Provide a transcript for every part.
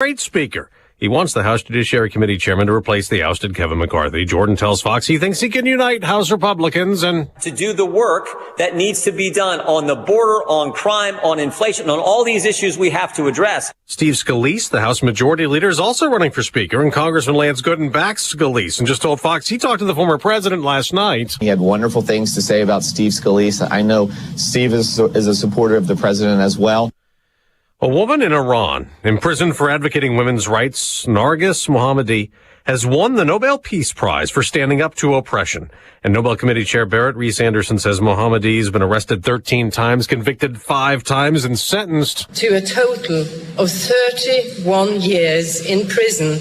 great speaker. He wants the House Judiciary Committee chairman to replace the ousted Kevin McCarthy. Jordan tells Fox he thinks he can unite House Republicans and to do the work that needs to be done on the border, on crime, on inflation, on all these issues we have to address. Steve Scalise, the House Majority Leader, is also running for Speaker, and Congressman Lance Gooden backs Scalise and just told Fox he talked to the former president last night. He had wonderful things to say about Steve Scalise. I know Steve is a supporter of the president as well. A woman in Iran, imprisoned for advocating women's rights, Nargis Mohammadi, has won the Nobel Peace Prize for standing up to oppression. And Nobel Committee Chair Barrett Reese Anderson says Mohammadi has been arrested 13 times, convicted 5 times, and sentenced to a total of 31 years in prison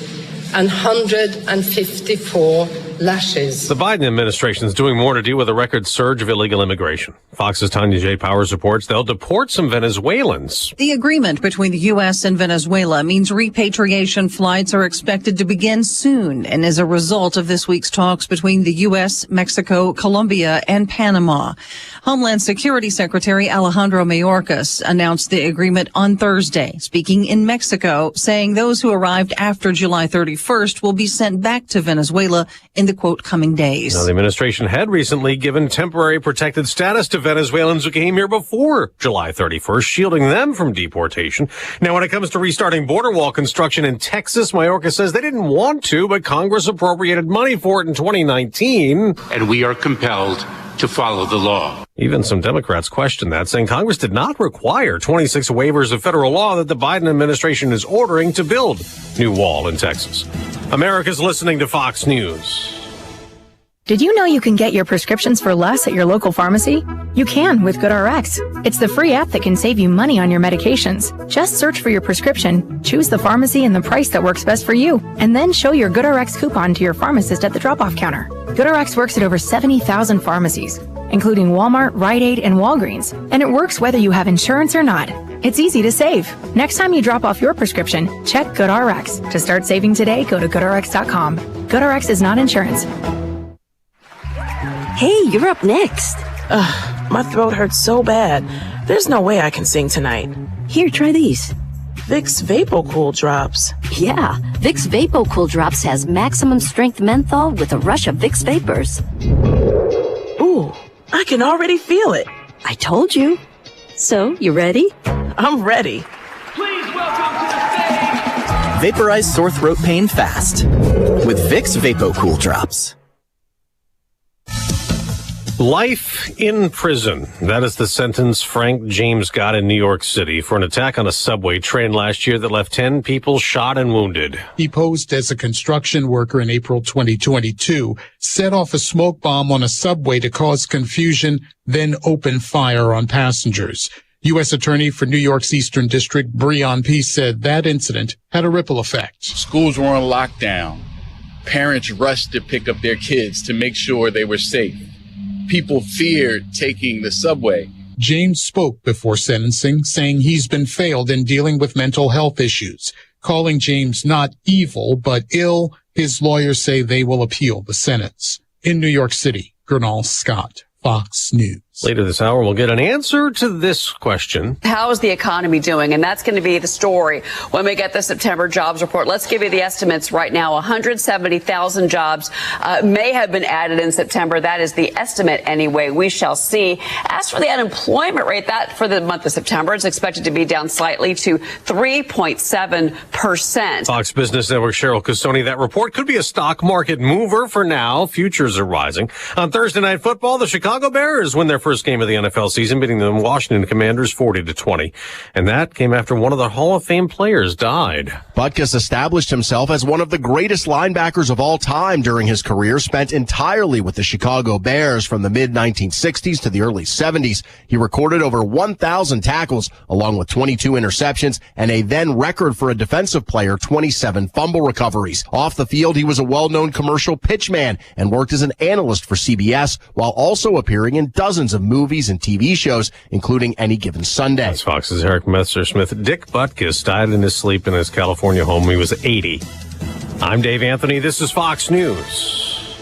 and 154 lashes. The Biden administration is doing more to deal with a record surge of illegal immigration. Fox's Tanya J. Powers reports they'll deport some Venezuelans. The agreement between the U.S. and Venezuela means repatriation flights are expected to begin soon and is a result of this week's talks between the U.S., Mexico, Colombia, and Panama. Homeland Security Secretary Alejandro Mayorkas announced the agreement on Thursday, speaking in Mexico, saying those who arrived after July 31st will be sent back to Venezuela in the, quote, coming days. Now, the administration had recently given temporary protected status to Venezuelans who came here before July 31st, shielding them from deportation. Now, when it comes to restarting border wall construction in Texas, Mayorkas says they didn't want to, but Congress appropriated money for it in 2019. And we are compelled to follow the law. Even some Democrats question that, saying Congress did not require 26 waivers of federal law that the Biden administration is ordering to build new wall in Texas. America's listening to Fox News. Did you know you can get your prescriptions for less at your local pharmacy? You can with GoodRx. It's the free app that can save you money on your medications. Just search for your prescription, choose the pharmacy and the price that works best for you, and then show your GoodRx coupon to your pharmacist at the drop-off counter. GoodRx works at over 70,000 pharmacies, including Walmart, Rite Aid, and Walgreens, and it works whether you have insurance or not. It's easy to save. Next time you drop off your prescription, check GoodRx. To start saving today, go to GoodRx.com. GoodRx is not insurance. Hey, you're up next. My throat hurts so bad. There's no way I can sing tonight. Here, try these. Vicks VapoCool Drops. Yeah, Vicks VapoCool Drops has maximum strength menthol with a rush of Vicks Vapors. Ooh, I can already feel it. I told you. So, you ready? I'm ready. Please welcome to the stage. Vaporize sore throat pain fast with Vicks VapoCool Drops. Life in prison. That is the sentence Frank James got in New York City for an attack on a subway train last year that left 10 people shot and wounded. He posed as a construction worker in April 2022, set off a smoke bomb on a subway to cause confusion, then opened fire on passengers. U.S. Attorney for New York's Eastern District, Breon Peace, said that incident had a ripple effect. Schools were on lockdown. Parents rushed to pick up their kids to make sure they were safe. People feared taking the subway. James spoke before sentencing, saying he's been failed in dealing with mental health issues. Calling James not evil, but ill, his lawyers say they will appeal the sentence. In New York City, Gernal Scott, Fox News. Later this hour, we'll get an answer to this question. How is the economy doing? And that's going to be the story when we get the September jobs report. Let's give you the estimates right now. 170,000 jobs may have been added in September. That is the estimate anyway. We shall see. As for the unemployment rate, that for the month of September is expected to be down slightly to 3.7%. Fox Business Network Cheryl Casoni, that report could be a stock market mover for now. Futures are rising. On Thursday Night Football, the Chicago Bears win their first game of the NFL season, beating the Washington Commanders 40-20. And that came after one of the Hall of Fame players died. Butkus established himself as one of the greatest linebackers of all time during his career, spent entirely with the Chicago Bears from the mid-1960s to the early 70s. He recorded over 1,000 tackles, along with 22 interceptions, and a then record for a defensive player, 27 fumble recoveries. Off the field, he was a well-known commercial pitchman and worked as an analyst for CBS, while also appearing in dozens of movies and TV shows, including Any Given Sunday. That's Fox's Eric Messersmith. Dick Butkus died in his sleep in his California home. He was 80. I'm Dave Anthony. This is Fox News.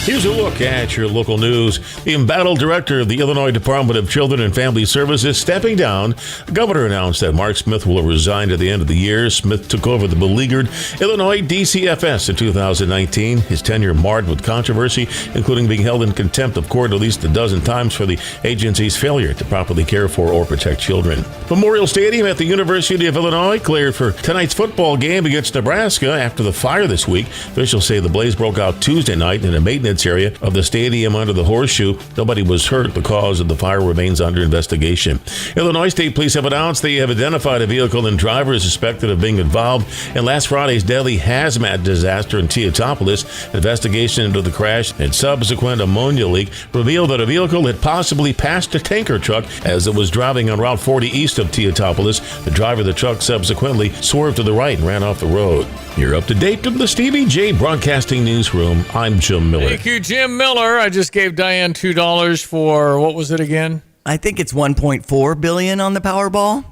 Here's a look at your local news. The embattled director of the Illinois Department of Children and Family Services stepping down. The governor announced that Mark Smith will resign at the end of the year. Smith took over the beleaguered Illinois DCFS in 2019. His tenure marred with controversy, including being held in contempt of court at least a dozen times for the agency's failure to properly care for or protect children. Memorial Stadium at the University of Illinois cleared for tonight's football game against Nebraska after the fire this week. Officials say the blaze broke out Tuesday night in a maintenance area of the stadium under the horseshoe. Nobody was hurt. The cause of the fire remains under investigation. Illinois State Police have announced they have identified a vehicle and driver suspected of being involved in last Friday's deadly hazmat disaster in Teotopolis. Investigation into the crash and subsequent ammonia leak revealed that a vehicle had possibly passed a tanker truck as it was driving on Route 40 east of Teotopolis. The driver of the truck subsequently swerved to the right and ran off the road. You're up to date from the Stevie Jay Broadcasting Newsroom. I'm Jim Miller. Thank you, Jim Miller. I just gave Diane $2 for, what was it again? I think it's $1.4 billion on the Powerball,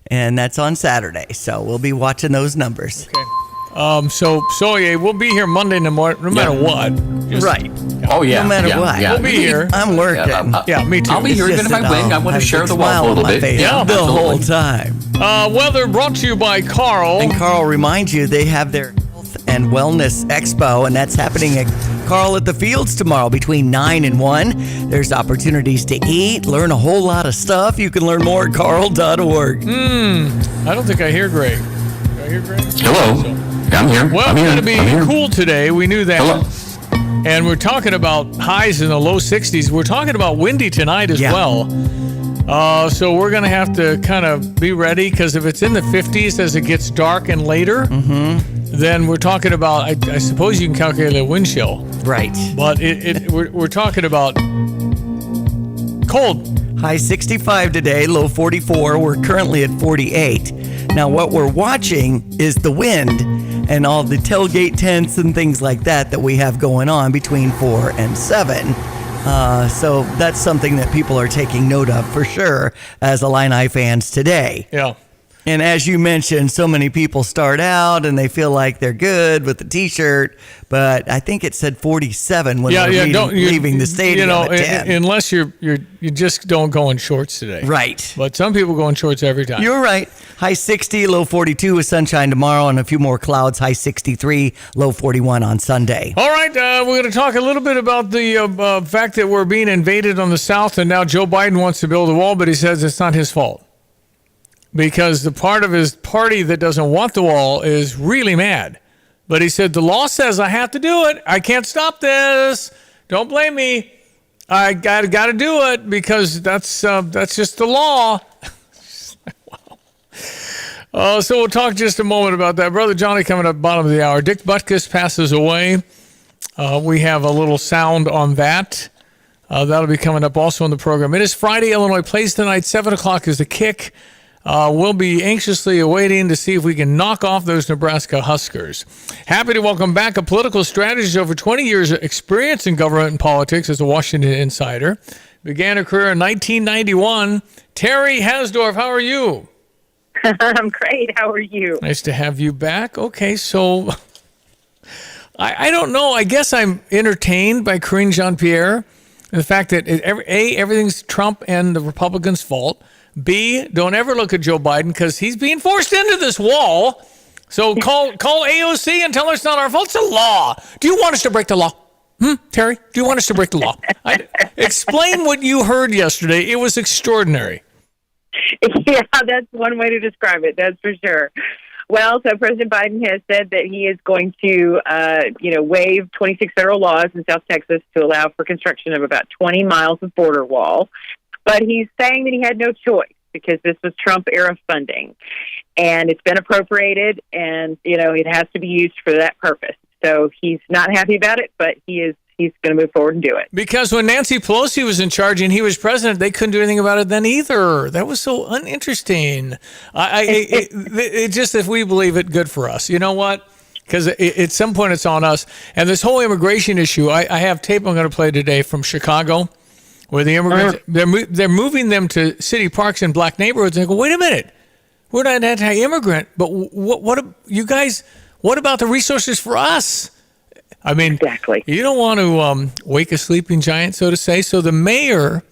and that's on Saturday. So we'll be watching those numbers. Okay. So yeah, we'll be here Monday no matter what. Right. Oh, yeah. No matter yeah, what. Yeah. We'll be here. I'm working. Yeah, me too. I'll be here even if I win. I want to share the wealth a little bit. Yeah, the whole time. Weather brought to you by Carl. And Carl reminds you they have their Health and Wellness Expo, and that's happening at Carl at the Fields tomorrow between 9 and 1. There's opportunities to eat, learn a whole lot of stuff. You can learn more at carl.org. I don't think I hear Greg. Do I hear Greg? Hello. I'm here. Well, it's going to be cool today. We knew that. Hello. And we're talking about highs in the low 60s. We're talking about windy tonight as well. So we're going to have to kind of be ready, because if it's in the 50s as it gets dark and later, then we're talking about, I suppose you can calculate a wind chill. Right. But we're talking about cold. High 65 today, low 44. We're currently at 48. Now, what we're watching is the wind and all the tailgate tents and things like that we have going on between 4 and 7. So that's something that people are taking note of for sure as Illini fans today. Yeah. And as you mentioned, so many people start out and they feel like they're good with the T-shirt, but I think it said 47 when they're leaving the stadium at 10. Unless you just don't go in shorts today. Right. But some people go in shorts every time. You're right. High 60, low 42 with sunshine tomorrow and a few more clouds. High 63, low 41 on Sunday. All right, we're going to talk a little bit about the fact that we're being invaded on the south, and now Joe Biden wants to build a wall, but he says it's not his fault, because the part of his party that doesn't want the wall is really mad. But he said, the law says I have to do it. I can't stop this. Don't blame me. I got to do it because that's just the law. Wow. So we'll talk just a moment about that. Brother Johnny coming up bottom of the hour. Dick Butkus passes away. We have a little sound on that. That'll be coming up also in the program. It is Friday. Illinois plays tonight. 7 o'clock is the kick. We'll be anxiously awaiting to see if we can knock off those Nebraska Huskers. Happy to welcome back a political strategist over 20 years of experience in government and politics as a Washington insider. Began her career in 1991. Terry Hasdorf, how are you? I'm great. How are you? Nice to have you back. Okay, so I don't know. I guess I'm entertained by Karine Jean-Pierre. The fact that everything's Trump and the Republicans' fault. B, don't ever look at Joe Biden because he's being forced into this wall. So call AOC and tell her it's not our fault. It's a law. Do you want us to break the law? Terry, do you want us to break the law? Explain what you heard yesterday. It was extraordinary. Yeah, that's one way to describe it. That's for sure. Well, so President Biden has said that he is going to, waive 26 federal laws in South Texas to allow for construction of about 20 miles of border wall. But he's saying that he had no choice because this was Trump-era funding. And it's been appropriated, and, it has to be used for that purpose. So he's not happy about it, but he's going to move forward and do it. Because when Nancy Pelosi was in charge and he was president, they couldn't do anything about it then either. That was so uninteresting. It just, if we believe it, good for us. You know what? Because at some point it's on us. And this whole immigration issue, I have tape I'm going to play today from Chicago, where the immigrants, they're moving them to city parks in black neighborhoods. And they go, wait a minute, we're not anti-immigrant, but what you guys, what about the resources for us? I mean, exactly. You don't want to wake a sleeping giant, so to say. So the mayor,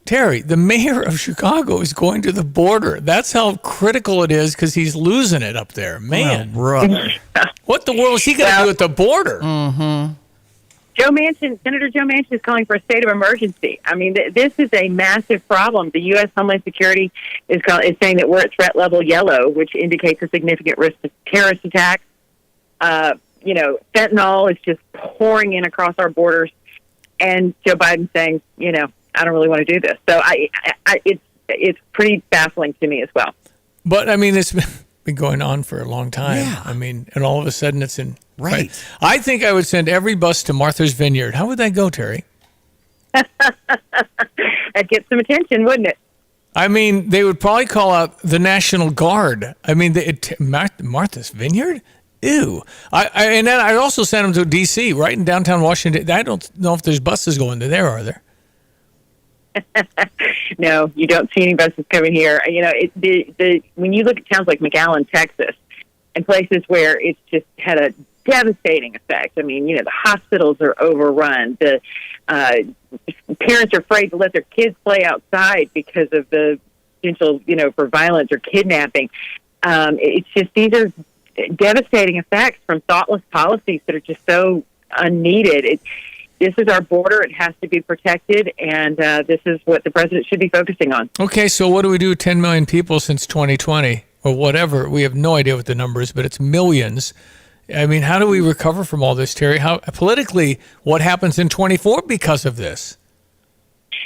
Terry, the mayor of Chicago is going to the border. That's how critical it is because he's losing it up there. Man, what the world is he going to do at the border? Mm-hmm. Senator Joe Manchin is calling for a state of emergency. I mean, this is a massive problem. The U.S. Homeland Security is saying that we're at threat level yellow, which indicates a significant risk of terrorist attacks. Fentanyl is just pouring in across our borders, and Joe Biden saying, I don't really want to do this. So it's pretty baffling to me as well. But I mean, it's been going on for a long time. Yeah. I mean, and all of a sudden it's in. Right. I think I would send every bus to Martha's Vineyard. How would that go, Terry? That'd get some attention, wouldn't it? I mean, they would probably call out the National Guard. I mean, Martha's Vineyard? Ew. And then I'd also send them to D.C., right in downtown Washington. I don't know if there's buses going to there, are there? No, you don't see any buses coming here. When you look at towns like McAllen, Texas, and places where it's just had a devastating effect. I mean, the hospitals are overrun. The parents are afraid to let their kids play outside because of the potential, for violence or kidnapping. It's just these are devastating effects from thoughtless policies that are just so unneeded. This is our border. It has to be protected, and this is what the president should be focusing on. Okay, so what do we do with 10 million people since 2020 or whatever? We have no idea what the number is, but it's millions. I mean, how do we recover from all this, Terry? How politically, what happens in 24 because of this?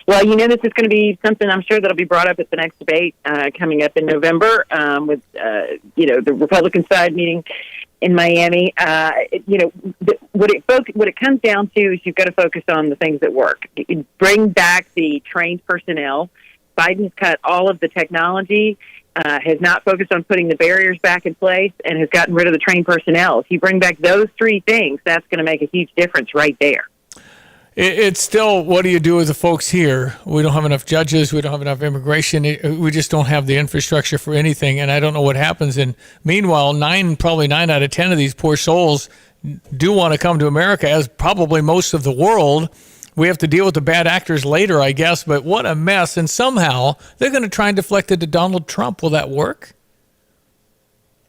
Well, this is going to be something I'm sure that'll be brought up at the next debate coming up in November with, the Republican side meeting in Miami. What it comes down to is you've got to focus on the things that work. Bring back the trained personnel. Biden has cut all of the technology, has not focused on putting the barriers back in place, and has gotten rid of the trained personnel. If you bring back those three things, that's going to make a huge difference right there. It's still, what do you do with the folks here? We don't have enough judges. We don't have enough immigration. We just don't have the infrastructure for anything, and I don't know what happens. And meanwhile, probably 9 out of 10 of these poor souls do want to come to America, as probably most of the world. We have to deal with the bad actors later, I guess, but what a mess. And somehow they're going to try and deflect it to Donald Trump. Will that work?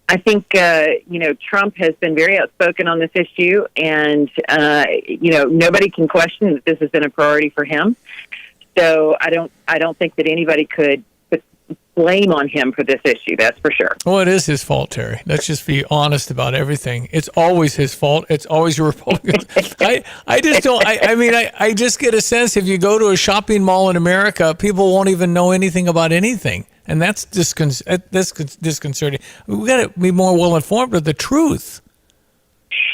I think, Trump has been very outspoken on this issue, and, nobody can question that this has been a priority for him. So I don't think that anybody could put blame on him for this issue. That's for sure. Well, it is his fault, Terry. Let's just be honest about everything. It's always his fault. It's always your Republicans. I just don't. I just get a sense if you go to a shopping mall in America, people won't even know anything about anything. And that's disconcerting. We've got to be more well-informed of the truth.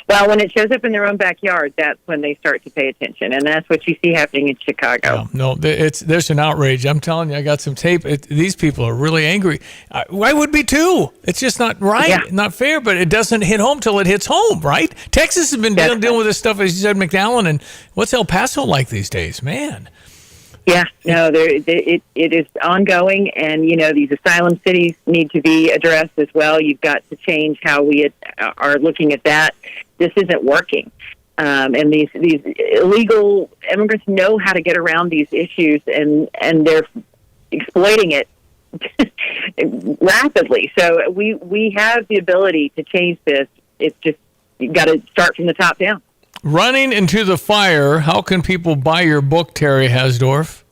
Well, when it shows up in their own backyard, that's when they start to pay attention. And that's what you see happening in Chicago. No, there's an outrage. I'm telling you, I got some tape. These people are really angry. I would be too. It's just not right, not fair, but it doesn't hit home till it hits home, right? Texas has been dealing with this stuff, as you said, McAllen. And what's El Paso like these days? Man. Yeah, no, it is ongoing, and these asylum cities need to be addressed as well. You've got to change how we are looking at that. This isn't working, and these illegal immigrants know how to get around these issues, and they're exploiting it rapidly. So we have the ability to change this. It's just you've got to start from the top down. Running into the Fire, how can people buy your book, Terry Hasdorf?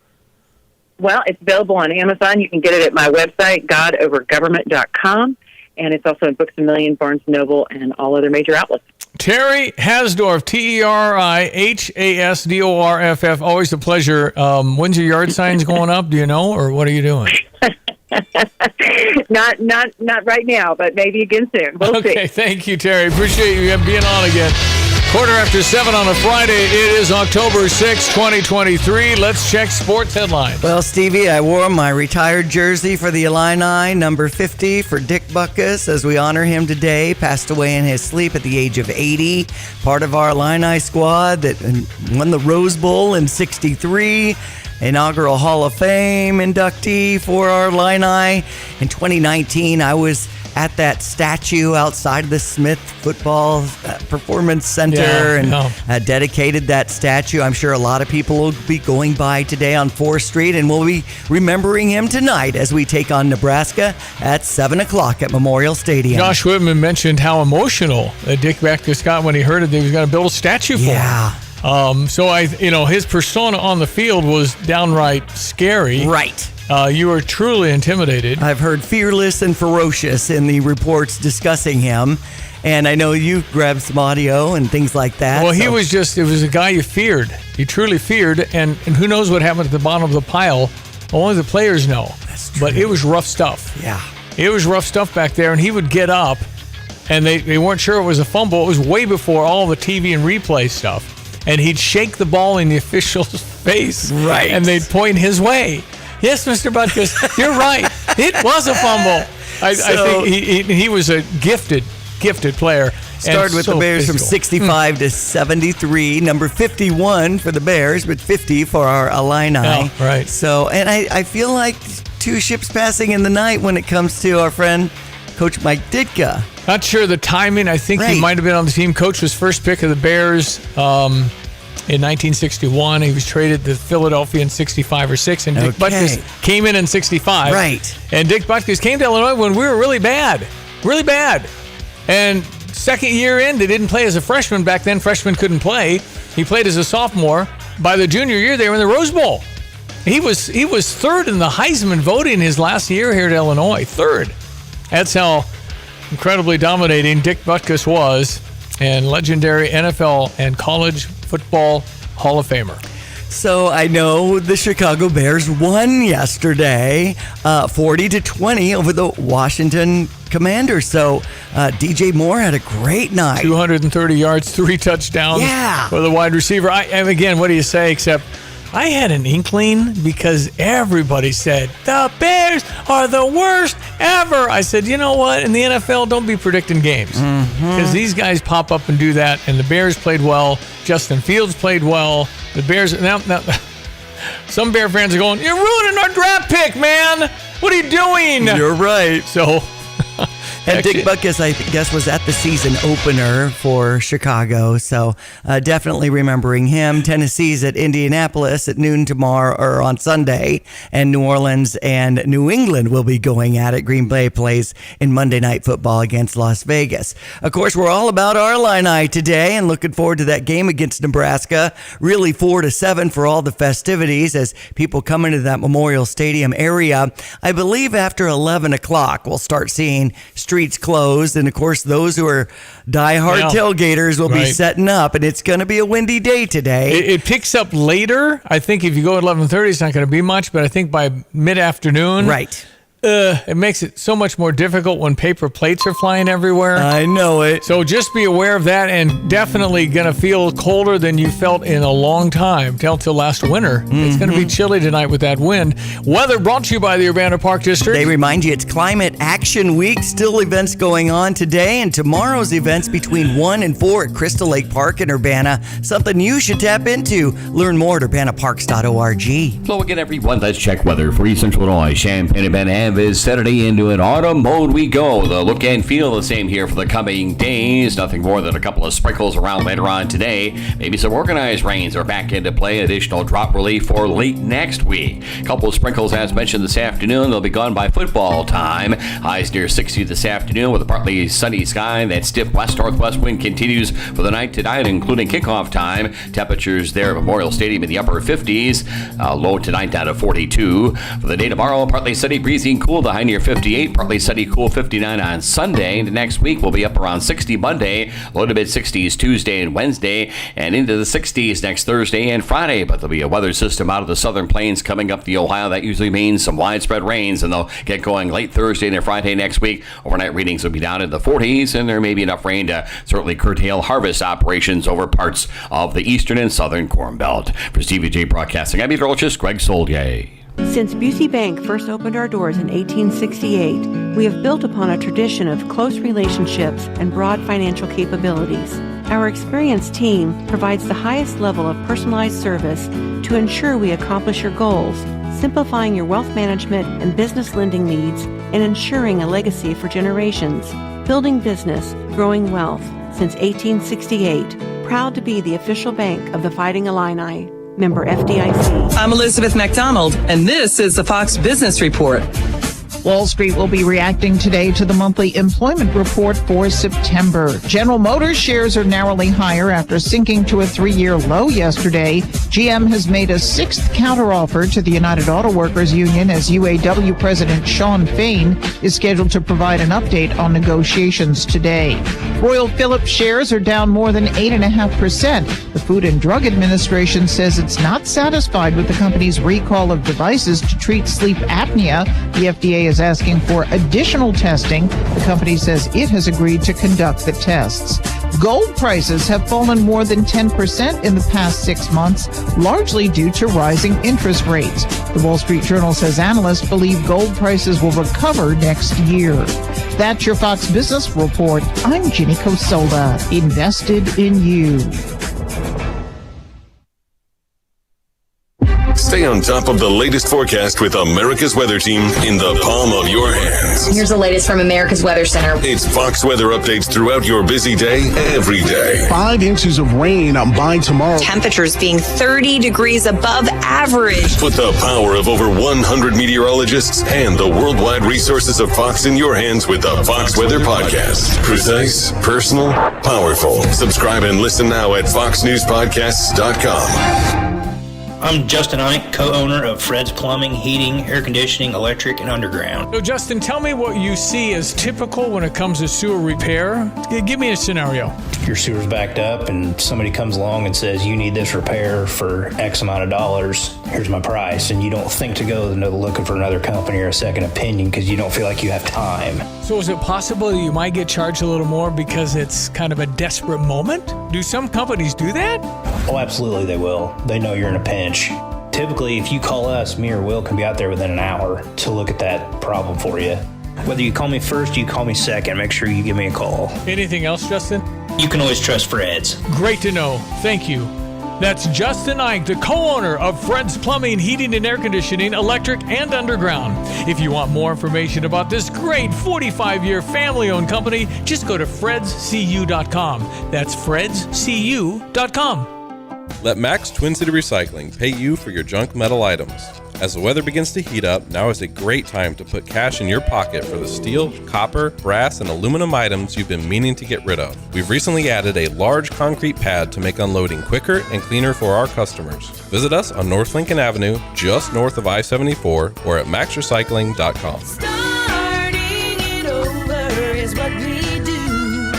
Well, it's available on Amazon. You can get it at my website, godovergovernment.com, and it's also in Books A Million, Barnes & Noble, and all other major outlets. Terry Hasdorf, TerriHasdorff. Always a pleasure. When's your yard signs going up? Do you know, or what are you doing? Not right now, but maybe again soon. We'll see. Thank you, Terry. Appreciate you being on again. 7:15 on a Friday. It is October 6, 2023. Let's check sports headlines. Well, Stevie, I wore my retired jersey for the Illini, number 50 for Dick Butkus, as we honor him today. Passed away in his sleep at the age of 80. Part of our Illini squad that won the Rose Bowl in 63. Inaugural Hall of Fame inductee for our Illini. In 2019, I was at that statue outside of the Smith Football Performance Center and dedicated that statue. I'm sure a lot of people will be going by today on 4th Street, and we'll be remembering him tonight as we take on Nebraska at 7 o'clock at Memorial Stadium. Josh Whitman mentioned how emotional Dick Butkus got when he heard that he was going to build a statue for him. So his persona on the field was downright scary. Right. You were truly intimidated. I've heard fearless and ferocious in the reports discussing him. And I know you grabbed some audio and things like that. Well, it was a guy you feared. You truly feared. And who knows what happened at the bottom of the pile. Only the players know. That's true. But it was rough stuff. Yeah. It was rough stuff back there. And he would get up, and they weren't sure it was a fumble. It was way before all the TV and replay stuff. And he'd shake the ball in the official's face. Right. And they'd point his way. Yes, Mr. Butkus, you're right. It was a fumble. I think he was a gifted player. Started with the Bears physical. From 65 to 73. Number 51 for the Bears, but 50 for our Illini. Oh, right. So, and I feel like two ships passing in the night when it comes to our friend, Coach Mike Ditka. Not sure the timing. I think he might have been on the team. Coach was first pick of the Bears in 1961. He was traded to Philadelphia in 65 or 6, and Dick Butkus came in 65. Right. And Dick Butkus came to Illinois when we were really bad. And second year in, they didn't play as a freshman. Back then, freshmen couldn't play. He played as a sophomore. By the junior year, they were in the Rose Bowl. He was third in the Heisman voting his last year here at Illinois. Third. That's how incredibly dominating Dick Butkus was, and legendary NFL and college football Hall of Famer. So I know the Chicago Bears won yesterday, 40-20 over the Washington Commanders. So DJ Moore had a great night. 230 yards, 3 touchdowns for the wide receiver. And again, what do you say except I had an inkling because everybody said, the Bears are the worst ever. I said, you know what? In the NFL, don't be predicting games. Because these guys pop up and do that. And the Bears played well. Justin Fields played well. The Bears, now some Bear fans are going, you're ruining our draft pick, man. What are you doing? You're right. So... And Dick Butkus, I guess, was at the season opener for Chicago. So definitely remembering him. Tennessee's at Indianapolis at noon tomorrow or on Sunday. And New Orleans and New England will be going at it. Green Bay plays in Monday Night Football against Las Vegas. Of course, we're all about our Illini today and looking forward to that game against Nebraska. Really 4-7 for all the festivities as people come into that Memorial Stadium area. I believe after 11 o'clock, we'll start seeing streets closed, and of course those who are diehard tailgaters will be setting up, and it's going to be a windy day today. It picks up later. I think if you go at 11:30, it's not going to be much, but I think by mid-afternoon, it makes it so much more difficult when paper plates are flying everywhere. I know it. So just be aware of that, and definitely going to feel colder than you felt in a long time, till last winter. It's going to be chilly tonight with that wind. Weather brought to you by the Urbana Park District. They remind you it's Climate Action Week. Still events going on today, and tomorrow's events between 1 and 4 at Crystal Lake Park in Urbana. Something you should tap into. Learn more at urbanaparks.org. Hello again, everyone. Let's check weather for East Central Illinois. Champaign-Urbana is Saturday into an autumn mode we go. The look and feel the same here for the coming days. Nothing more than a couple of sprinkles around later on today. Maybe some organized rains are back into play. Additional drop relief for late next week. A couple of sprinkles as mentioned this afternoon. They'll be gone by football time. Highs near 60 this afternoon with a partly sunny sky. That stiff west-northwest wind continues for the night tonight, including kickoff time. Temperatures there at Memorial Stadium in the upper 50s. Low tonight down to 42. For the day tomorrow, partly sunny, breezy, and cool. The high near 58, partly sunny, cool 59 on Sunday. The next week will be up around 60 Monday, low to mid-60s Tuesday and Wednesday, and into the 60s next Thursday and Friday. But there'll be a weather system out of the southern plains coming up the Ohio. That usually means some widespread rains, and they'll get going late Thursday and Friday next week. Overnight readings will be down in the 40s, and there may be enough rain to certainly curtail harvest operations over parts of the eastern and southern Corn Belt. For Stevie Jay Broadcasting, I'm meteorologist Greg Soldier. Since Busey Bank first opened our doors in 1868, we have built upon a tradition of close relationships and broad financial capabilities. Our experienced team provides the highest level of personalized service to ensure we accomplish your goals, simplifying your wealth management and business lending needs and ensuring a legacy for generations. Building business, growing wealth since 1868. Proud to be the official bank of the Fighting Illini. Member FDIC. I'm Elizabeth McDonald, and this is the Fox Business Report. Wall Street will be reacting today to the monthly employment report for September. General Motors shares are narrowly higher after sinking to a 3-year low yesterday. GM has made a 6th counteroffer to the United Auto Workers Union as UAW President Shawn Fain is scheduled to provide an update on negotiations today. Royal Philips shares are down more than 8.5%. The Food and Drug Administration says it's not satisfied with the company's recall of devices to treat sleep apnea. The FDA is asking for additional testing. The company says it has agreed to conduct the tests. Gold prices have fallen more than 10% in the past 6 months, largely due to rising interest rates. The Wall Street Journal says analysts believe gold prices will recover next year. That's your Fox Business Report. I'm Ginny Cosola, invested in you. Stay on top of the latest forecast with America's Weather Team in the palm of your hands. Here's the latest from America's Weather Center. It's Fox weather updates throughout your busy day, every day. 5 inches of rain by tomorrow. Temperatures being 30 degrees above average. Put the power of over 100 meteorologists and the worldwide resources of Fox in your hands with the Fox Weather Podcast. Precise, personal, powerful. Subscribe and listen now at foxnewspodcasts.com. I'm Justin Ike, co-owner of Fred's Plumbing, Heating, Air Conditioning, Electric, and Underground. So, Justin, tell me what you see as typical when it comes to sewer repair. Give me a scenario. Your sewer's backed up and somebody comes along and says, you need this repair for X amount of dollars. Here's my price. And you don't think to go looking for another company or a second opinion because you don't feel like you have time. So is it possible that you might get charged a little more because it's kind of a desperate moment? Do some companies do that? Oh, absolutely they will. They know you're in a pinch. Typically, if you call us, me or Will can be out there within an hour to look at that problem for you. Whether you call me first, you call me second, make sure you give me a call. Anything else, Justin? You can always trust Fred's. Great to know. Thank you. That's Justin Ike, the co-owner of Fred's Plumbing, Heating and Air Conditioning, Electric, and Underground. If you want more information about this great 45-year family-owned company, just go to fredscu.com. That's fredscu.com. Let Max Twin City Recycling pay you for your junk metal items. As the weather begins to heat up, now is a great time to put cash in your pocket for the steel, copper, brass, and aluminum items you've been meaning to get rid of. We've recently added a large concrete pad to make unloading quicker and cleaner for our customers. Visit us on North Lincoln Avenue, just north of I-74, or at maxrecycling.com. Starting it over is what we do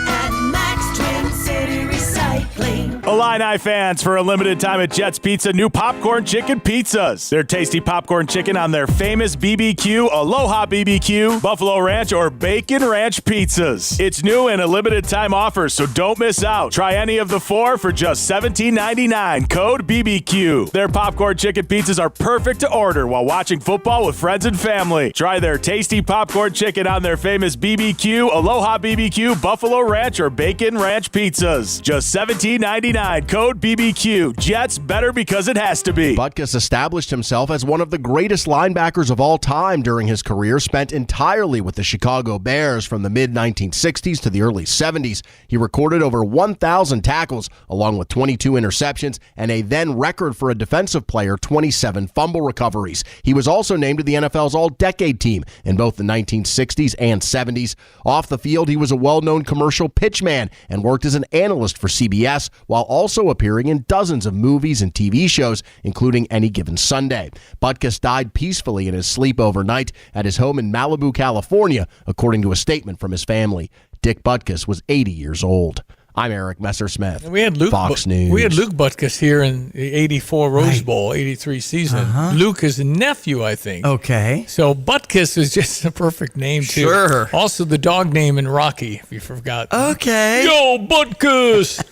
at Max Twin City Recycling. Illini fans, for a limited time at Jets Pizza, new popcorn chicken pizzas. Their tasty popcorn chicken on their famous BBQ, Aloha BBQ, Buffalo Ranch, or Bacon Ranch pizzas. It's new and a limited time offer, so don't miss out. Try any of the 4 for just $17.99. Code BBQ. Their popcorn chicken pizzas are perfect to order while watching football with friends and family. Try their tasty popcorn chicken on their famous BBQ, Aloha BBQ, Buffalo Ranch, or Bacon Ranch pizzas. Just $17.99. Code BBQ. Jets, better because it has to be. Butkus established himself as one of the greatest linebackers of all time during his career, spent entirely with the Chicago Bears from the mid-1960s to the early 70s. He recorded over 1,000 tackles, along with 22 interceptions, and a then record for a defensive player, 27 fumble recoveries. He was also named to the NFL's All-Decade team in both the 1960s and 70s. Off the field, he was a well-known commercial pitchman and worked as an analyst for CBS, while also appearing in dozens of movies and TV shows, including Any Given Sunday. Butkus died peacefully in his sleep overnight at his home in Malibu, California, according to a statement from his family. Dick Butkus was 80 years old. I'm Eric Messersmith. We had Luke, Fox News. We had Luke Butkus here in the 84 Rose Bowl, 83 season. Luke is a nephew, I think. Okay. So Butkus is just a perfect name, too. Sure. Also the dog name in Rocky, if you forgot. Okay. Yo, Butkus!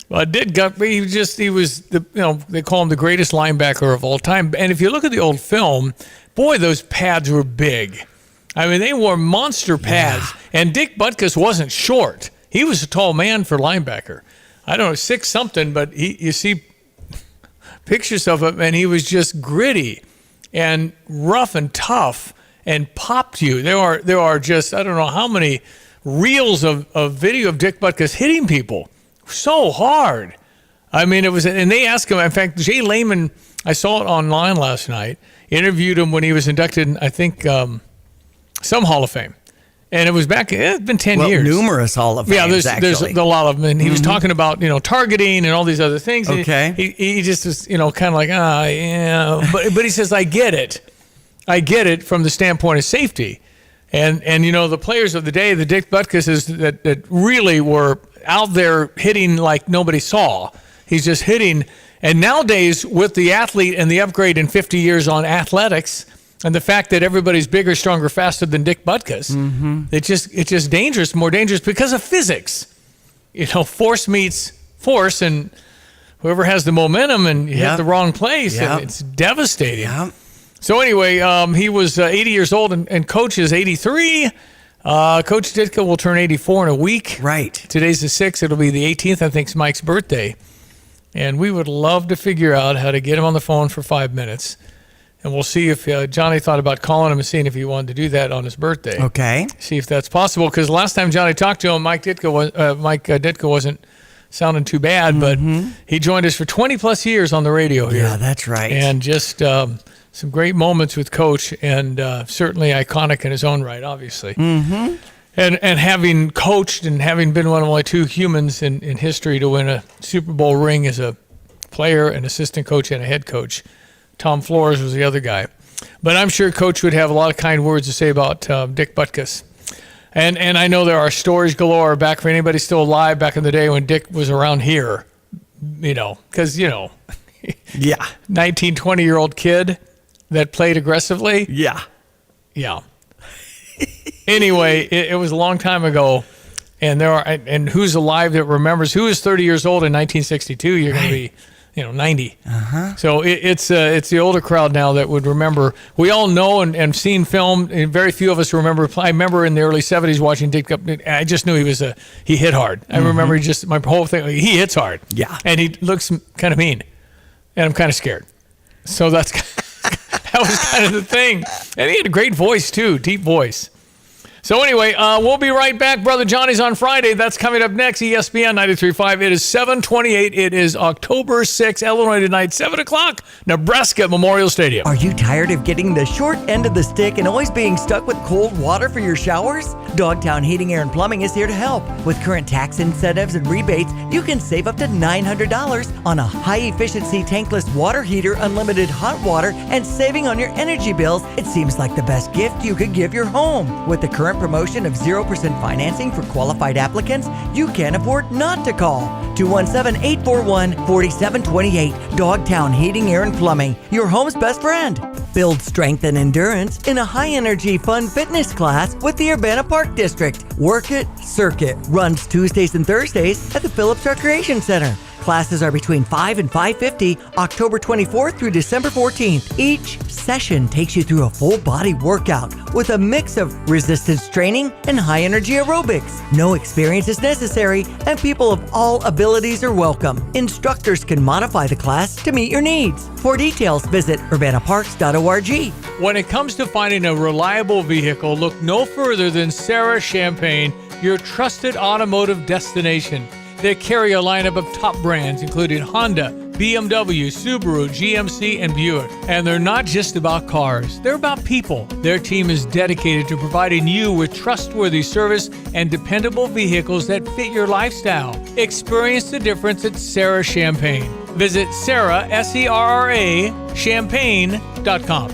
He was they call him the greatest linebacker of all time. And if you look at the old film, boy, those pads were big. I mean, they wore monster pads. Yeah. And Dick Butkus wasn't short. He was a tall man for linebacker. I don't know, 6 something, but you see pictures of him, and he was just gritty and rough and tough. and popped you. There are just, I don't know how many reels of video of Dick Butkus hitting people so hard. I mean, it was, and they asked him, in fact, Jay Lehman, I saw it online last night, interviewed him when he was inducted in, I think, some Hall of Fame. And it was back, it's been 10 years. Numerous Hall of Fames, yeah, there's a lot of them. And he was talking about, targeting and all these other things. Okay. He just was, kind of like, yeah. But he says, I get it. I get it from the standpoint of safety. And the players of the day, the Dick Butkuses that really were out there hitting like nobody saw. He's just hitting. And nowadays, with the athlete and the upgrade in 50 years on athletics, and the fact that everybody's bigger, stronger, faster than Dick Butkus, it's just dangerous, more dangerous because of physics. Force meets force, and whoever has the momentum and you hit the wrong place, and it's devastating. Yeah. So anyway, he was 80 years old, and Coach is 83. Coach Ditka will turn 84 in a week. Right. Today's the 6th. It'll be the 18th. I think it's Mike's birthday. And we would love to figure out how to get him on the phone for 5 minutes. And we'll see if Johnny thought about calling him and seeing if he wanted to do that on his birthday. Okay. See if that's possible. Because last time Johnny talked to him, Mike Ditka wasn't sounding too bad, but he joined us for 20 plus years on the radio here. Yeah, that's right. And just some great moments with Coach, and certainly iconic in his own right, obviously. Mm-hmm. And having coached and having been one of only 2 humans in history to win a Super Bowl ring as a player, an assistant coach, and a head coach. Tom Flores was the other guy. But I'm sure Coach would have a lot of kind words to say about Dick Butkus. And I know there are stories galore back for anybody still alive back in the day when Dick was around here, because, 19, 20-year-old kid that played aggressively. Yeah. Yeah. Anyway, it was a long time ago, and who's alive that remembers? Who is 30 years old in 1962? You're going to be, 90. Uh-huh. So it's the older crowd now that would remember. We all know and seen film, and very few of us remember. I remember in the early 70s watching Dick. I just knew he hit hard. I remember my whole thing. He hits hard. Yeah. And he looks kind of mean, and I'm kind of scared. So that was kind of the thing. And he had a great voice too, deep voice. So anyway, we'll be right back. Brother Johnny's on Friday. That's coming up next. ESPN 93.5. It is 7:28. It is October 6th. Illinois tonight, 7 o'clock. Nebraska at Memorial Stadium. Are you tired of getting the short end of the stick and always being stuck with cold water for your showers? Dogtown Heating, Air, and Plumbing is here to help. With current tax incentives and rebates, you can save up to $900 on a high-efficiency tankless water heater, unlimited hot water, and saving on your energy bills. It seems like the best gift you could give your home. With the current promotion of 0% financing for qualified applicants, you can't afford not to call. 217-841-4728. Dogtown Heating, Air, and Plumbing, your home's best friend. Build strength and endurance in a high-energy, fun fitness class with the Urbana Park District. Work It Circuit runs Tuesdays and Thursdays at the Phillips Recreation Center. Classes are between 5 and 5:50, October 24th through December 14th. Each session takes you through a full-body workout with a mix of resistance training and high-energy aerobics. No experience is necessary, and people of all abilities are welcome. Instructors can modify the class to meet your needs. For details, visit urbanaparks.org. When it comes to finding a reliable vehicle, look no further than Sarah Champagne, your trusted automotive destination. They carry a lineup of top brands, including Honda, BMW, Subaru, GMC, and Buick. And they're not just about cars, they're about people. Their team is dedicated to providing you with trustworthy service and dependable vehicles that fit your lifestyle. Experience the difference at Sarah Champagne. Visit Sarah, S-E-R-R-A, champagne.com.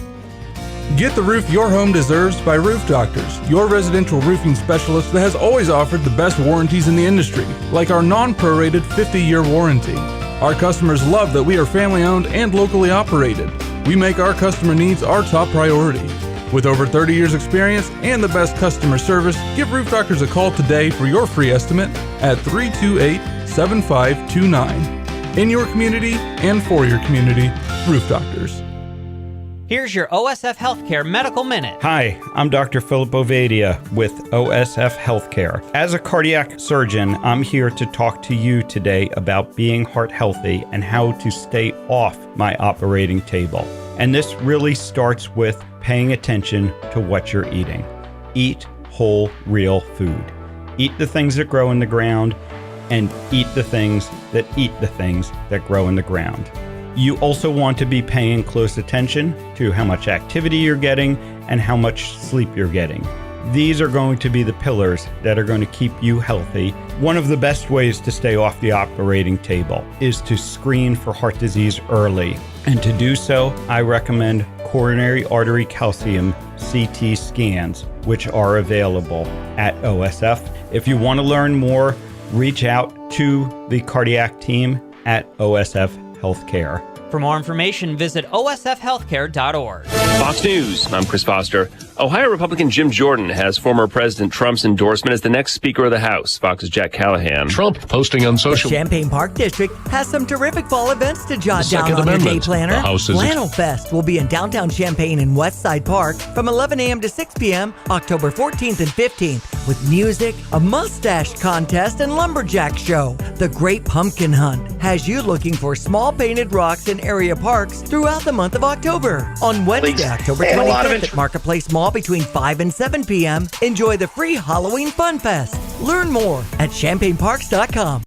Get the roof your home deserves by Roof Doctors, your residential roofing specialist that has always offered the best warranties in the industry, like our non-prorated 50-year warranty. Our customers love that we are family-owned and locally operated. We make our customer needs our top priority. With over 30 years experience and the best customer service, give Roof Doctors a call today for your free estimate at 328-7529. In your community and for your community, Roof Doctors. Here's your OSF Healthcare Medical Minute. Hi, I'm Dr. Philip Ovadia with OSF Healthcare. As a cardiac surgeon, I'm here to talk to you today about being heart healthy and how to stay off my operating table. And this really starts with paying attention to what you're eating. Eat whole, real food. Eat the things that grow in the ground, and eat the things that grow in the ground. You also want to be paying close attention to how much activity you're getting and how much sleep you're getting. These are going to be the pillars that are going to keep you healthy. One of the best ways to stay off the operating table is to screen for heart disease early. And to do so, I recommend coronary artery calcium CT scans, which are available at OSF. If you want to learn more, reach out to the cardiac team at OSF Healthcare. For more information, visit osfhealthcare.org. Fox News, I'm Chris Foster. Ohio Republican Jim Jordan has former President Trump's endorsement as the next Speaker of the House. Fox's Jack Callahan. Trump posting on social. The Champaign Park District has some terrific fall events to jot down on your day planner. Flannel Fest will be in downtown Champaign and Westside Park from 11 a.m. to 6 p.m. October 14th and 15th with music, a mustache contest, and lumberjack show. The Great Pumpkin Hunt has you looking for small painted rocks in area parks throughout the month of October. On Wednesday, October 25th at Marketplace Mall between 5 and 7 p.m., enjoy the free Halloween Fun Fest. Learn more at champagneparks.com.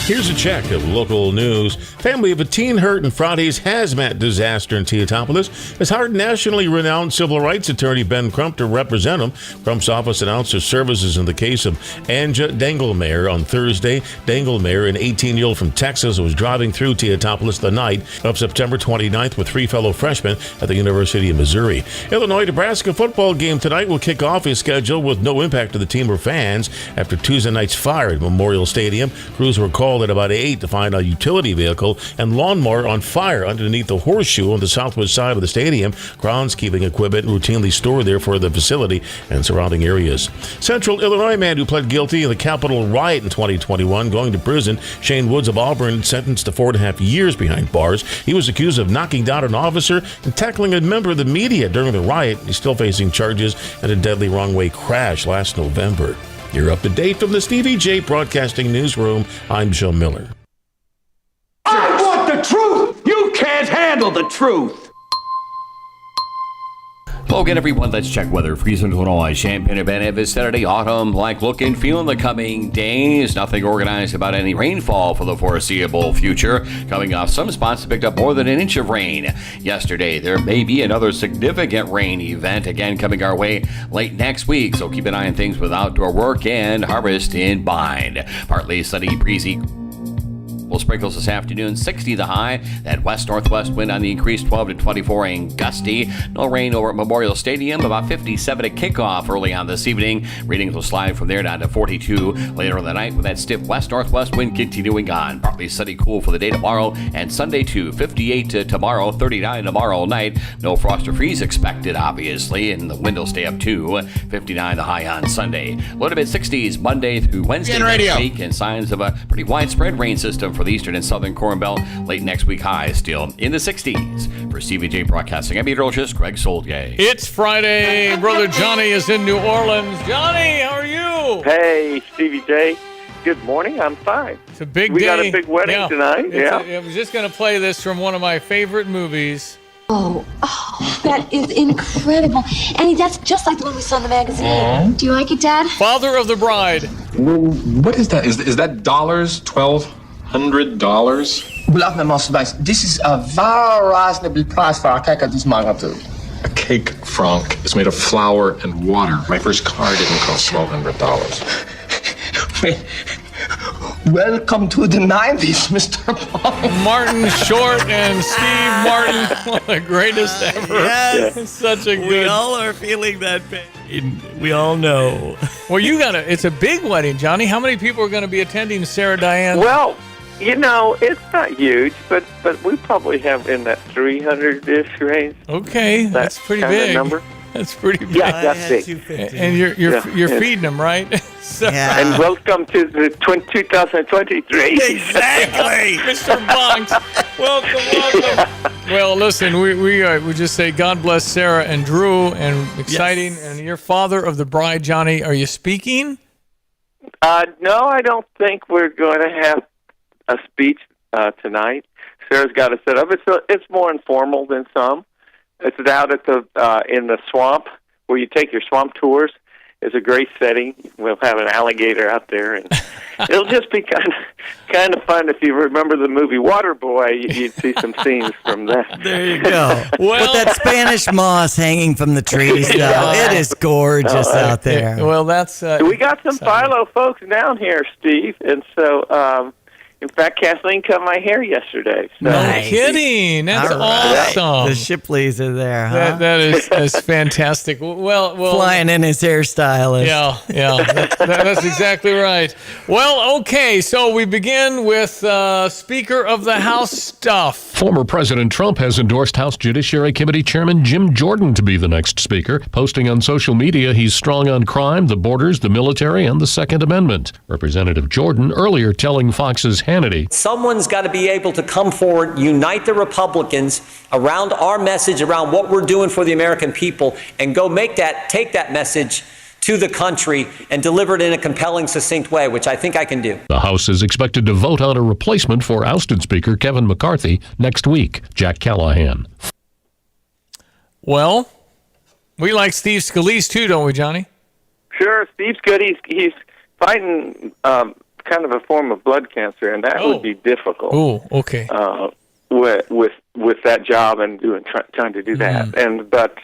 Here's a check of local news. Family of a teen hurt in Friday's hazmat disaster in Teotopolis has hired nationally renowned civil rights attorney Ben Crump to represent him. Crump's office announced his services in the case of Anja Dangelmeyer on Thursday. Dangelmeyer, an 18-year-old from Texas, was driving through Teotopolis the night of September 29th with three fellow freshmen at the University of Missouri. Illinois-Nebraska football game tonight will kick off his schedule with no impact to the team or fans after Tuesday night's fire at Memorial Stadium. Crews were called at about 8 to find a utility vehicle and lawnmower on fire underneath the horseshoe on the southwest side of the stadium. Groundskeeping equipment routinely stored there for the facility and surrounding areas. Central Illinois man who pled guilty in the Capitol riot in 2021 going to prison. Shane Woods of Auburn sentenced to 4.5 years behind bars. He was accused of knocking down an officer and tackling a member of the media during the riot. He's still facing charges in a deadly wrong-way crash last November. You're up to date from the Stevie Jay Broadcasting Newsroom. I'm Joe Miller. I want the truth! You can't handle the truth! Hello again, everyone. Let's check weather for Eastern Illinois. Champaign and Van Eves Saturday, autumn-like look and feel in the coming days. Nothing organized about any rainfall for the foreseeable future. Coming off some spots picked up more than an inch of rain yesterday. There may be another significant rain event again coming our way late next week. So keep an eye on things with outdoor work and harvest in mind. Partly sunny, breezy. Sprinkles this afternoon, 60 the high. That west-northwest wind on the increase, 12 to 24 and gusty. No rain over at Memorial Stadium, about 57 at kickoff early on this evening. Readings will slide from there down to 42 later in the night with that stiff west-northwest wind continuing on. Partly sunny, cool for the day tomorrow and Sunday too. 58 to tomorrow, 39 tomorrow night. No frost or freeze expected, obviously, and the wind will stay up to 59 the high on Sunday. Low to mid-60s Monday through Wednesday next week, and signs of a pretty widespread rain system for the eastern and southern Corn Belt. Late next week, highs still in the 60s. For Stevie Jay Broadcasting, I'm meteorologist Greg Soldgay. It's Friday. Brother Johnny is in New Orleans. Johnny, how are you? Hey, Stevie J. Good morning. I'm fine. It's a big day. We got a big wedding tonight. I was just going to play this from one of my favorite movies. Oh, that is incredible. Annie, that's just like the one we saw in the magazine. Do you like it, Dad? Father of the Bride. What is that? Is that dollars? $1,200? Bluff me, Master Banks. This is a very reasonable price for a cake of this magnitude. A cake, Franck, is made of flour and water. My first car didn't cost $1,200. Welcome to the 90s, Mr. Paul. Martin Short and Steve Martin, one of the greatest ever. Yes. Such a good. We all are feeling that pain. We all know. Well, it's a big wedding, Johnny. How many people are going to be attending Sarah Diane? Well, it's not huge, but we probably have in that 300-ish range. Okay, that's pretty big. Number. That's pretty big. Yeah, that's big. And you're feeding them, right? And welcome to the 2023. Exactly. Mr. Bonks. Welcome. Well, listen, we just say God bless Sarah and Drew, and exciting. Yes. And your father of the bride, Johnny, are you speaking? No, I don't think we're going to have a speech tonight. Sarah's got it set up. It's more informal than some. It's out at the in the swamp where you take your swamp tours. It's a great setting. We'll have an alligator out there, and it'll just be kind of fun. If you remember the movie Waterboy, you'd see some scenes from that. There you go. With that Spanish moss hanging from the trees, though. It is gorgeous out there. Well, that's... we got some Philo folks down here, Steve, and so... in fact, Kathleen cut my hair yesterday. So. No kidding. That's awesome. The Shipleys are there, huh? That's fantastic. Well, flying in his hairstylist. Yeah. That's exactly right. Well, okay. So we begin with Speaker of the House stuff. Former President Trump has endorsed House Judiciary Committee Chairman Jim Jordan to be the next speaker. Posting on social media, he's strong on crime, the borders, the military, and the Second Amendment. Representative Jordan earlier telling Fox's Hannity, someone's got to be able to come forward, unite the Republicans around our message, around what we're doing for the American people, and go take that message to the country and deliver it in a compelling, succinct way, which I think I can do. The House is expected to vote on a replacement for ousted Speaker Kevin McCarthy next week. Jack Callahan. Well, we like Steve Scalise too, don't we, Johnny? Sure, Steve's good. He's fighting kind of a form of blood cancer, and that would be difficult. Oh, okay. With that job and trying to do that, but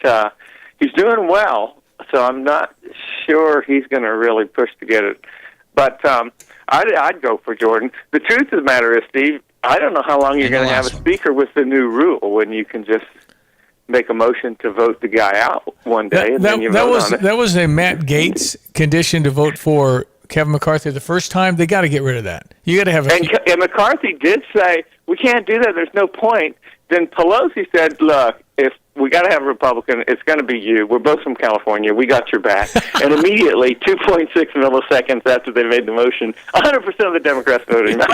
he's doing well. So I'm not sure he's going to really push to get it. But I'd go for Jordan. The truth of the matter is, Steve, I don't know how long you're going to have a speaker with the new rule when you can just make a motion to vote the guy out one day and then you vote on it. That was a Matt Gaetz condition to vote for Kevin McCarthy the first time. They got to get rid of that. You got to have and McCarthy did say, we can't do that. There's no point. Then Pelosi said, look, if we got to have a Republican, it's going to be you. We're both from California. We got your back. And immediately, 2.6 milliseconds after they made the motion, 100% of the Democrats voted no.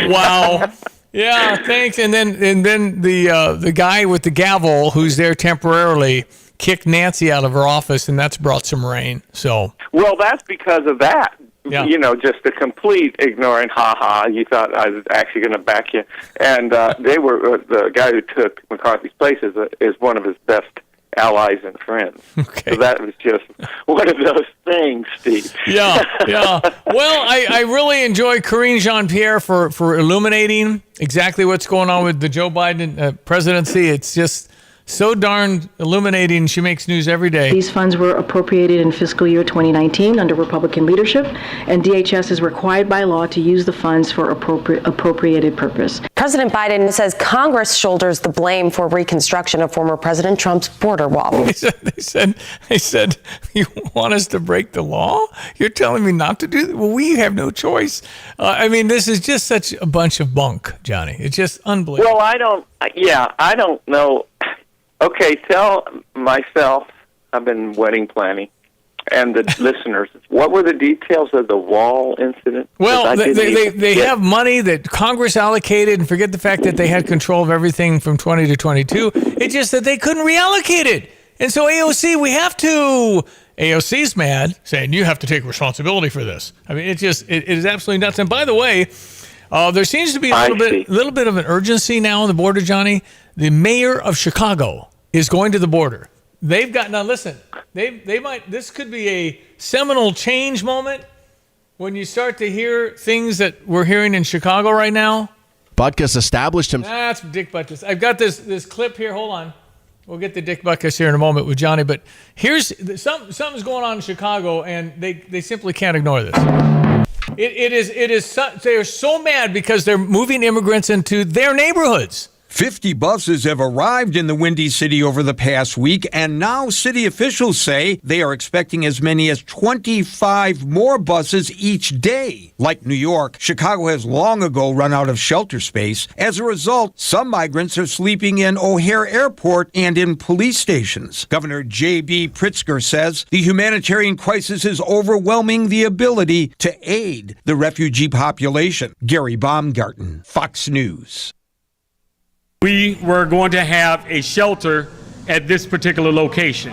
Wow. Yeah, thanks. And then the guy with the gavel who's there temporarily kicked Nancy out of her office, and that's brought some rain. So well, that's because of that. Yeah. You know, just a complete ignoring, you thought I was actually going to back you. And they were the guy who took McCarthy's place is one of his best allies and friends. Okay. So that was just one of those things, Steve. Yeah. Well, I really enjoy Karine Jean-Pierre for illuminating exactly what's going on with the Joe Biden presidency. It's just so darn illuminating. She makes news every day. These funds were appropriated in fiscal year 2019 under Republican leadership, and DHS is required by law to use the funds for appropriated purpose. President Biden says Congress shoulders the blame for reconstruction of former President Trump's border wall. They said, you want us to break the law? You're telling me not to do that? Well, we have no choice. I mean, this is just such a bunch of bunk, Johnny. It's just unbelievable. Well, I don't know. Okay, tell myself, I've been wedding planning, and the listeners, what were the details of the wall incident? Well, they have money that Congress allocated, and forget the fact that they had control of everything from 20 to 22. It's just that they couldn't reallocate it. And so AOC's mad, saying, you have to take responsibility for this. I mean, it is absolutely nuts. And by the way, there seems to be a little bit of an urgency now on the border, Johnny. The mayor of Chicago is going to the border. They've got, now listen, they might, this could be a seminal change moment when you start to hear things that we're hearing in Chicago right now. Butkus established him. That's Dick Butkus. I've got this clip here. Hold on. We'll get to Dick Butkus here in a moment with Johnny, but here's something's going on in Chicago, and they simply can't ignore this. They're so mad because they're moving immigrants into their neighborhoods. 50 buses have arrived in the Windy City over the past week, and now city officials say they are expecting as many as 25 more buses each day. Like New York, Chicago has long ago run out of shelter space. As a result, some migrants are sleeping in O'Hare Airport and in police stations. Governor J.B. Pritzker says the humanitarian crisis is overwhelming the ability to aid the refugee population. Gary Baumgarten, Fox News. We were going to have a shelter at this particular location.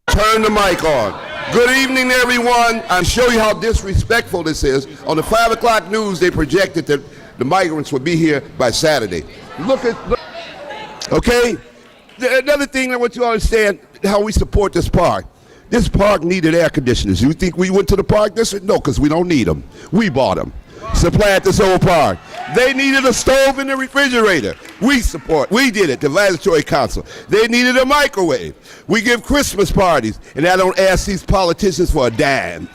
Turn the mic on. Good evening, everyone. I'll show you how disrespectful this is. On the 5 o'clock news, they projected that the migrants would be here by Saturday. Look. Okay? Another thing I want you to understand how we support this park. This park needed air conditioners. You think we went to the park district? No, because we don't need them. We bought them. Supplied this whole park. They needed a stove and a refrigerator. We did it, the advisory council. They needed a microwave. We give Christmas parties, and I don't ask these politicians for a dime.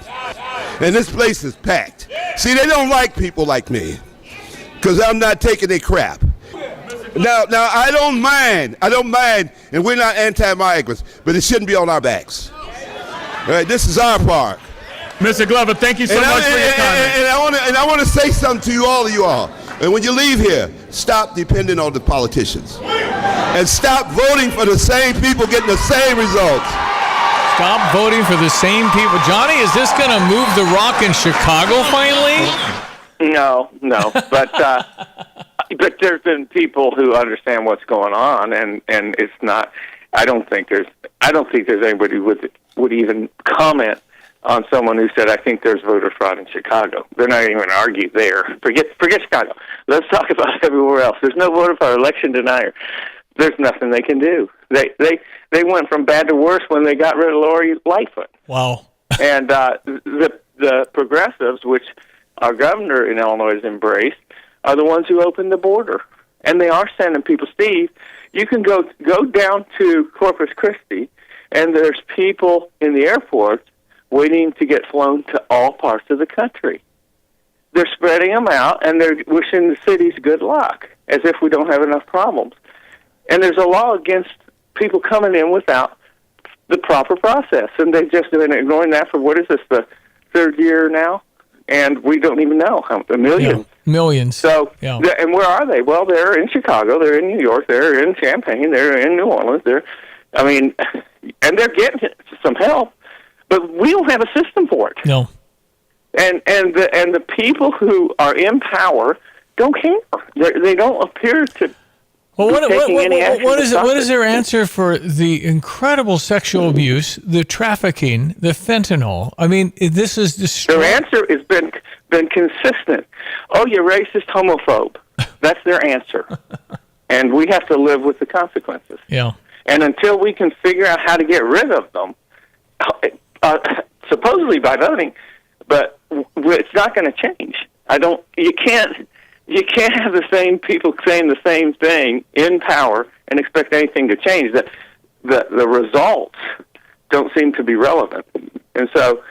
And this place is packed. See, they don't like people like me, because I'm not taking their crap. Now, I don't mind, and we're not anti-migrants, but it shouldn't be on our backs. All right, this is our park. Mr. Glover, thank you so much for your comment. And I want to say something to all of you all. And when you leave here, stop depending on the politicians. And stop voting for the same people getting the same results. Stop voting for the same people. Johnny, is this going to move the rock in Chicago finally? No. But there's been people who understand what's going on, and it's not. I don't think there's anybody who would even comment on someone who said, I think there's voter fraud in Chicago. They're not even going to argue there. Forget Chicago. Let's talk about everywhere else. There's no voter fraud, election denier. There's nothing they can do. They went from bad to worse when they got rid of Lori Lightfoot. Wow. And the progressives, which our governor in Illinois has embraced, are the ones who opened the border. And they are sending people. Steve, you can go down to Corpus Christi, and there's people in the airport waiting to get flown to all parts of the country. They're spreading them out, and they're wishing the cities good luck, as if we don't have enough problems. And there's a law against people coming in without the proper process, and they've just been ignoring that for, what is this, the third year now? And we don't even know how millions. Yeah, millions. So, yeah. And where are they? Well, they're in Chicago, they're in New York, they're in Champaign, they're in New Orleans. And they're getting some help. But we don't have a system for it. No. And the people who are in power don't care. They don't appear to. Well, what is their answer for the incredible sexual abuse, the trafficking, the fentanyl? I mean, this is their answer has been consistent. Oh, you're racist, homophobe. That's their answer, and we have to live with the consequences. Yeah. And until we can figure out how to get rid of them. Supposedly by voting, but it's not going to change. You can't have the same people saying the same thing in power and expect anything to change. The results don't seem to be relevant. And so,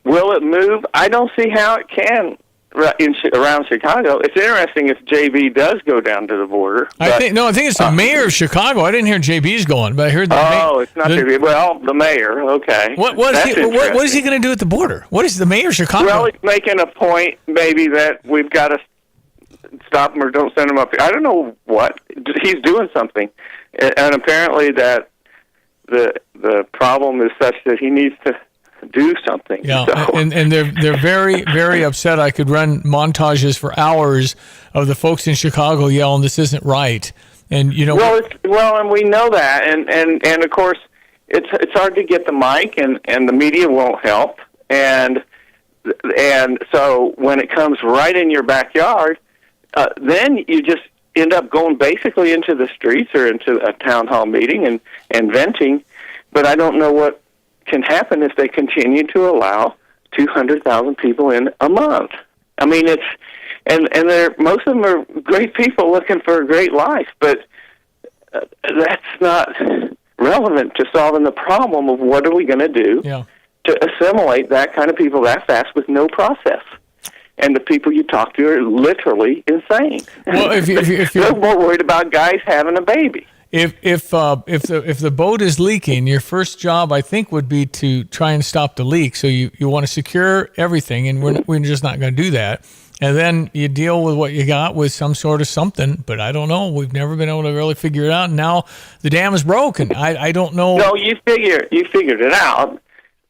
will it move? I don't see how it can around Chicago. It's interesting if JB does go down to the border. I think it's the mayor of Chicago. I didn't hear JB's going, but I heard the it's not JB. Well, the mayor. Okay. What is he going to do at the border? What is the mayor of Chicago? Well, he's making a point maybe that we've got to stop him or don't send him up here. I don't know what. He's doing something. And apparently that the problem is such that he needs to do something. Yeah, so. and they're very, very upset. I could run montages for hours of the folks in Chicago yelling, "This isn't right." And and we know that, and of course, it's hard to get the mic, and the media won't help, and so when it comes right in your backyard, then you just end up going basically into the streets or into a town hall meeting and venting. But I don't know what can happen if they continue to allow 200,000 people in a month. I mean, most of them are great people looking for a great life, but that's not relevant to solving the problem of what are we going to do to assimilate that kind of people that fast with no process. And the people you talk to are literally insane. Well, if they're more worried about guys having a baby. If the boat is leaking, your first job, I think, would be to try and stop the leak. So you want to secure everything, and we're just not going to do that. And then you deal with what you got with some sort of something. But I don't know. We've never been able to really figure it out. And now the dam is broken. I don't know. No, you figured it out.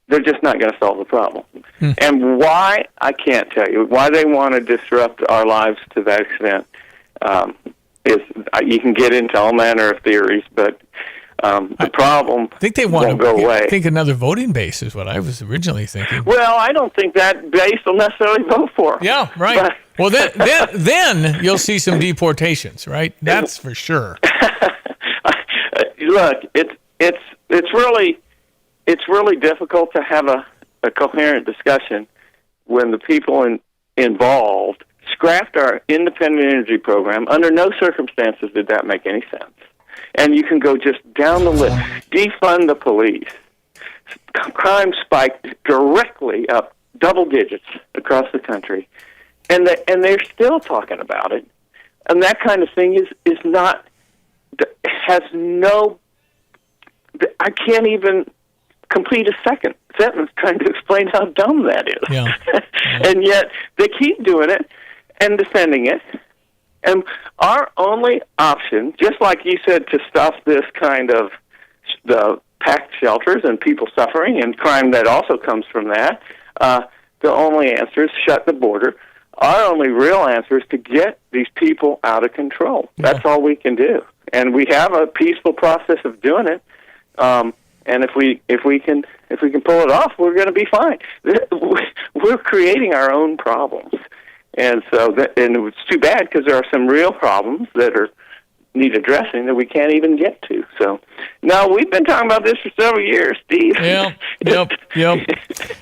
They're just not going to solve the problem. And why, I can't tell you. Why they want to disrupt our lives to that extent is you can get into all manner of theories, but The problem I think they want won't go away. I think another voting base is what I was originally thinking. Well, I don't think that base will necessarily vote for him. Yeah, right. Well, then you'll see some deportations, right? That's for sure. Look, it's really difficult to have a coherent discussion when the people involved scrapped our independent energy program. Under no circumstances did that make any sense. And you can go just down the list. Defund the police. Crime spiked directly up double digits across the country. And they're still talking about it. And that kind of thing is not, has no, I can't even complete a second sentence trying to explain how dumb that is. Yeah. And yet they keep doing it and defending it. And our only option, just like you said, to stop this kind of the packed shelters and people suffering and crime that also comes from that, the only answer is shut the border. Our only real answer is to get these people out of control. That's all we can do. And we have a peaceful process of doing it. And if we can pull it off, we're going to be fine. We're creating our own problems. And so, and it's too bad because there are some real problems that need addressing that we can't even get to. So, no, we've been talking about this for several years, Steve. Yeah, yep.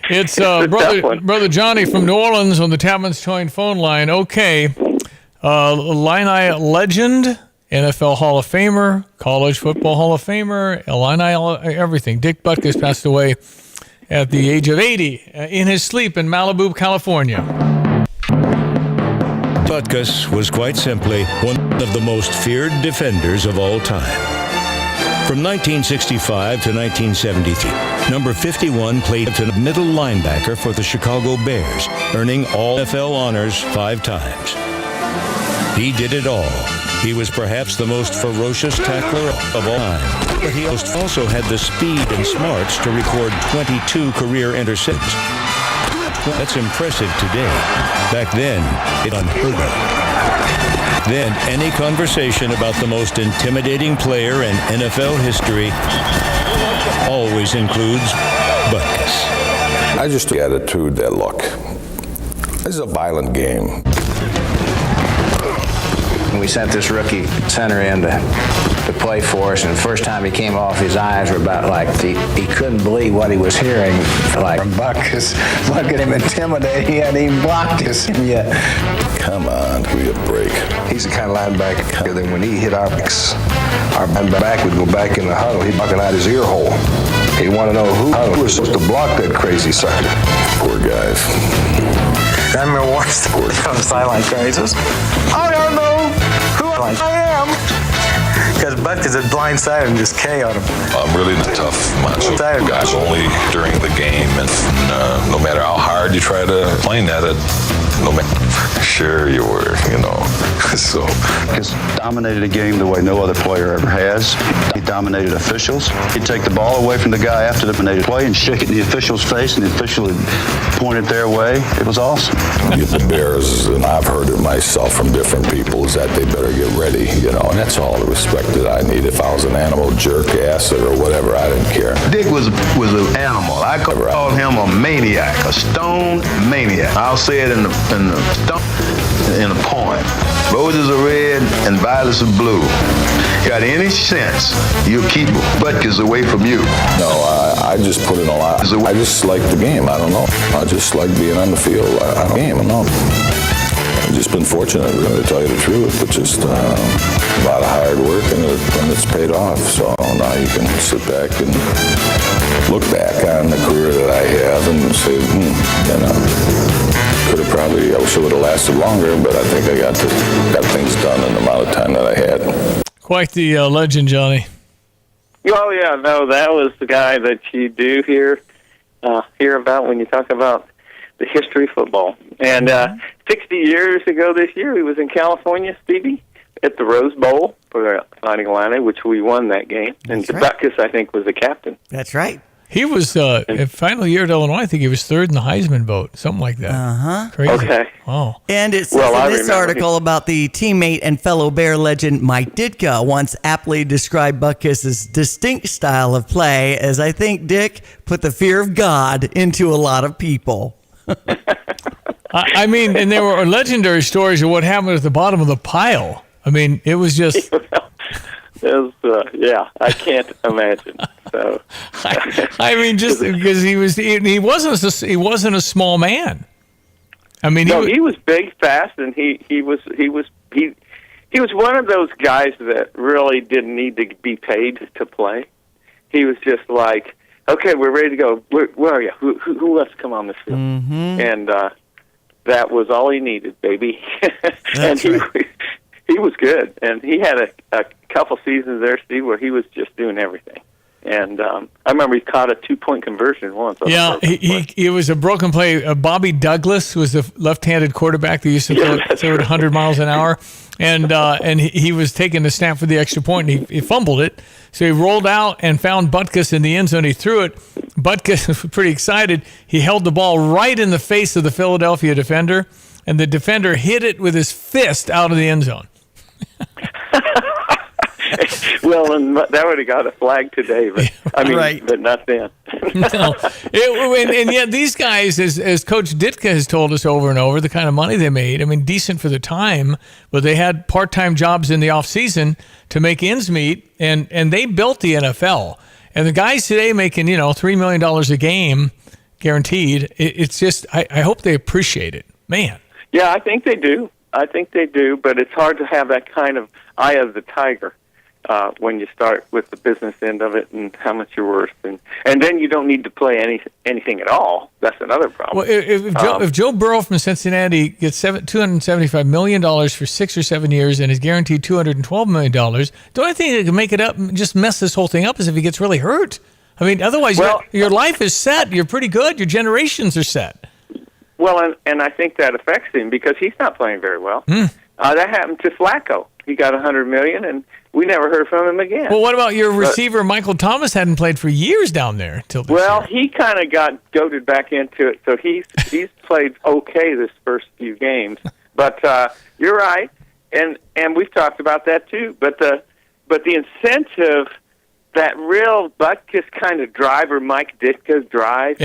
It's brother Johnny from New Orleans on the Tapman's Joint phone line. Okay, Illini legend, NFL Hall of Famer, College Football Hall of Famer, Illini everything. Dick Butkus passed away at the age of 80 in his sleep in Malibu, California. Butkus was quite simply one of the most feared defenders of all time. From 1965 to 1973, number 51 played a middle linebacker for the Chicago Bears, earning all NFL honors 5 times. He did it all. He was perhaps the most ferocious tackler of all time, but he also had the speed and smarts to record 22 career interceptions. That's impressive today. Back then, it's unheard of. Then, any conversation about the most intimidating player in NFL history always includes Butkus. I just the attitude that, look, this is a violent game. We sent this rookie center in to play for us, and the first time he came off, his eyes were about like he couldn't believe what he was hearing. Like from Butkus, look at him intimidating. He hadn't even blocked us yet. Come on, give me a break. He's the kind of linebacker that when he hit our backs, our back would go back in the huddle. He'd bucking out his ear hole. He'd want to know who was supposed to block that crazy sucker. Poor guys. I remember watching on the sideline crying. He says, I don't know who I am. Because Butkus had blindsided and just K on him. I'm really the tough macho guys only during the game, and no matter how hard you try to explain that, sure you were, so. He's dominated a game the way no other player ever has. He dominated officials. He'd take the ball away from the guy after the dominated play and shake it in the official's face, and the official would point it their way. It was awesome. The Bears, and I've heard it myself from different people, is that they better get ready, and that's all the respect that I need. If I was an animal, jerk, acid, or whatever, I didn't care. Dick was an animal. I called him a maniac, a stone maniac. I'll say it in a poem. Roses are red and violets are blue. Got any sense, you'll keep Butkus away from you. No, I just put in a lot. I just like the game. I don't know. I just like being on the field. I don't know. I've just been fortunate, to tell you the truth, but just a lot of hard work, and it's paid off. So now you can sit back and look back on the career that I have and say, could have probably, I wish it would have lasted longer, but I think I got things done in the amount of time that I had. Quite the legend, Johnny. Oh, yeah, no, that was the guy that you do hear about when you talk about the history of football. And 60 years ago this year, he was in California, Stevie, at the Rose Bowl for the Fighting Illini, which we won that game. And Butkus, I think, was the captain. That's right. He was final year at Illinois. I think he was third in the Heisman vote, something like that. Uh-huh. Crazy. Okay. Oh. And it says in this article about the teammate and fellow Bear legend Mike Ditka once aptly described Butkus's distinct style of play as, I think, Dick, put the fear of God into a lot of people. I mean, and there were legendary stories of what happened at the bottom of the pile. I mean, it was just... I can't imagine. So, I mean, just because he wasn't a small man. I mean, he was big, fast, and he was one of those guys that really didn't need to be paid to play. He was just like, okay, we're ready to go. Where are you? Who wants to come on this field? Mm-hmm. And that was all he needed, baby. And he was good, and he had a couple seasons there, Steve, where he was just doing everything. And I remember he caught a 2-point conversion once. Yeah, he was a broken play. Bobby Douglas was the left-handed quarterback that used to throw it 100 miles an hour, and he was taking the snap for the extra point, and he fumbled it. So he rolled out and found Butkus in the end zone. He threw it. Butkus was pretty excited. He held the ball right in the face of the Philadelphia defender, and the defender hit it with his fist out of the end zone. Well, and that would have got a flag today, but but not then. No, and yet these guys, as Coach Ditka has told us over and over, the kind of money they made. I mean, decent for the time, but they had part-time jobs in the off season to make ends meet, and they built the NFL. And the guys today making $3 million a game guaranteed. It's just I hope they appreciate it, man. Yeah, I think they do. But it's hard to have that kind of eye of the tiger when you start with the business end of it and how much you're worth, and then you don't need to play anything at all. That's another problem. Well, if Joe Burrow from Cincinnati gets $275 million for 6 or 7 years and is guaranteed $212 million, the only thing that can make it up and just mess this whole thing up is if he gets really hurt. I mean, otherwise your life is set. You're pretty good. Your generations are set. Well, and I think that affects him because he's not playing very well. That happened to Flacco. He got $100 million, and we never heard from him again. Well, what about your receiver, Michael Thomas? Hadn't played for years down there till this year. He kind of got goaded back into it, so he's played okay this first few games. But you're right, and we've talked about that too. But the incentive, that real Butkus kind of drive, or Mike Ditka's drive,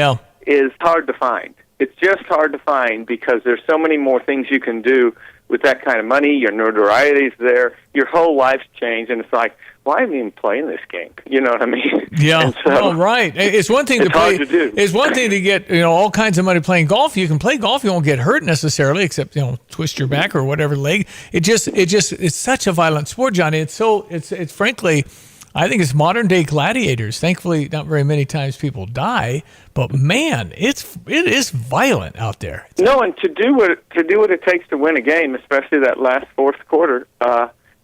is hard to find. It's just hard to find because there's so many more things you can do with that kind of money. Your notoriety's there. Your whole life's changed, and it's like, why am I even playing this game? You know what I mean? Yeah. So, right. It's one thing to play. Hard to do. It's one thing to get all kinds of money playing golf. You can play golf. You won't get hurt necessarily, except twist your back or whatever leg. It's such a violent sport, Johnny. It's frankly, I think it's modern day gladiators. Thankfully, not very many times people die, but man, it is violent out there. No, and to do what it takes to win a game, especially that last fourth quarter,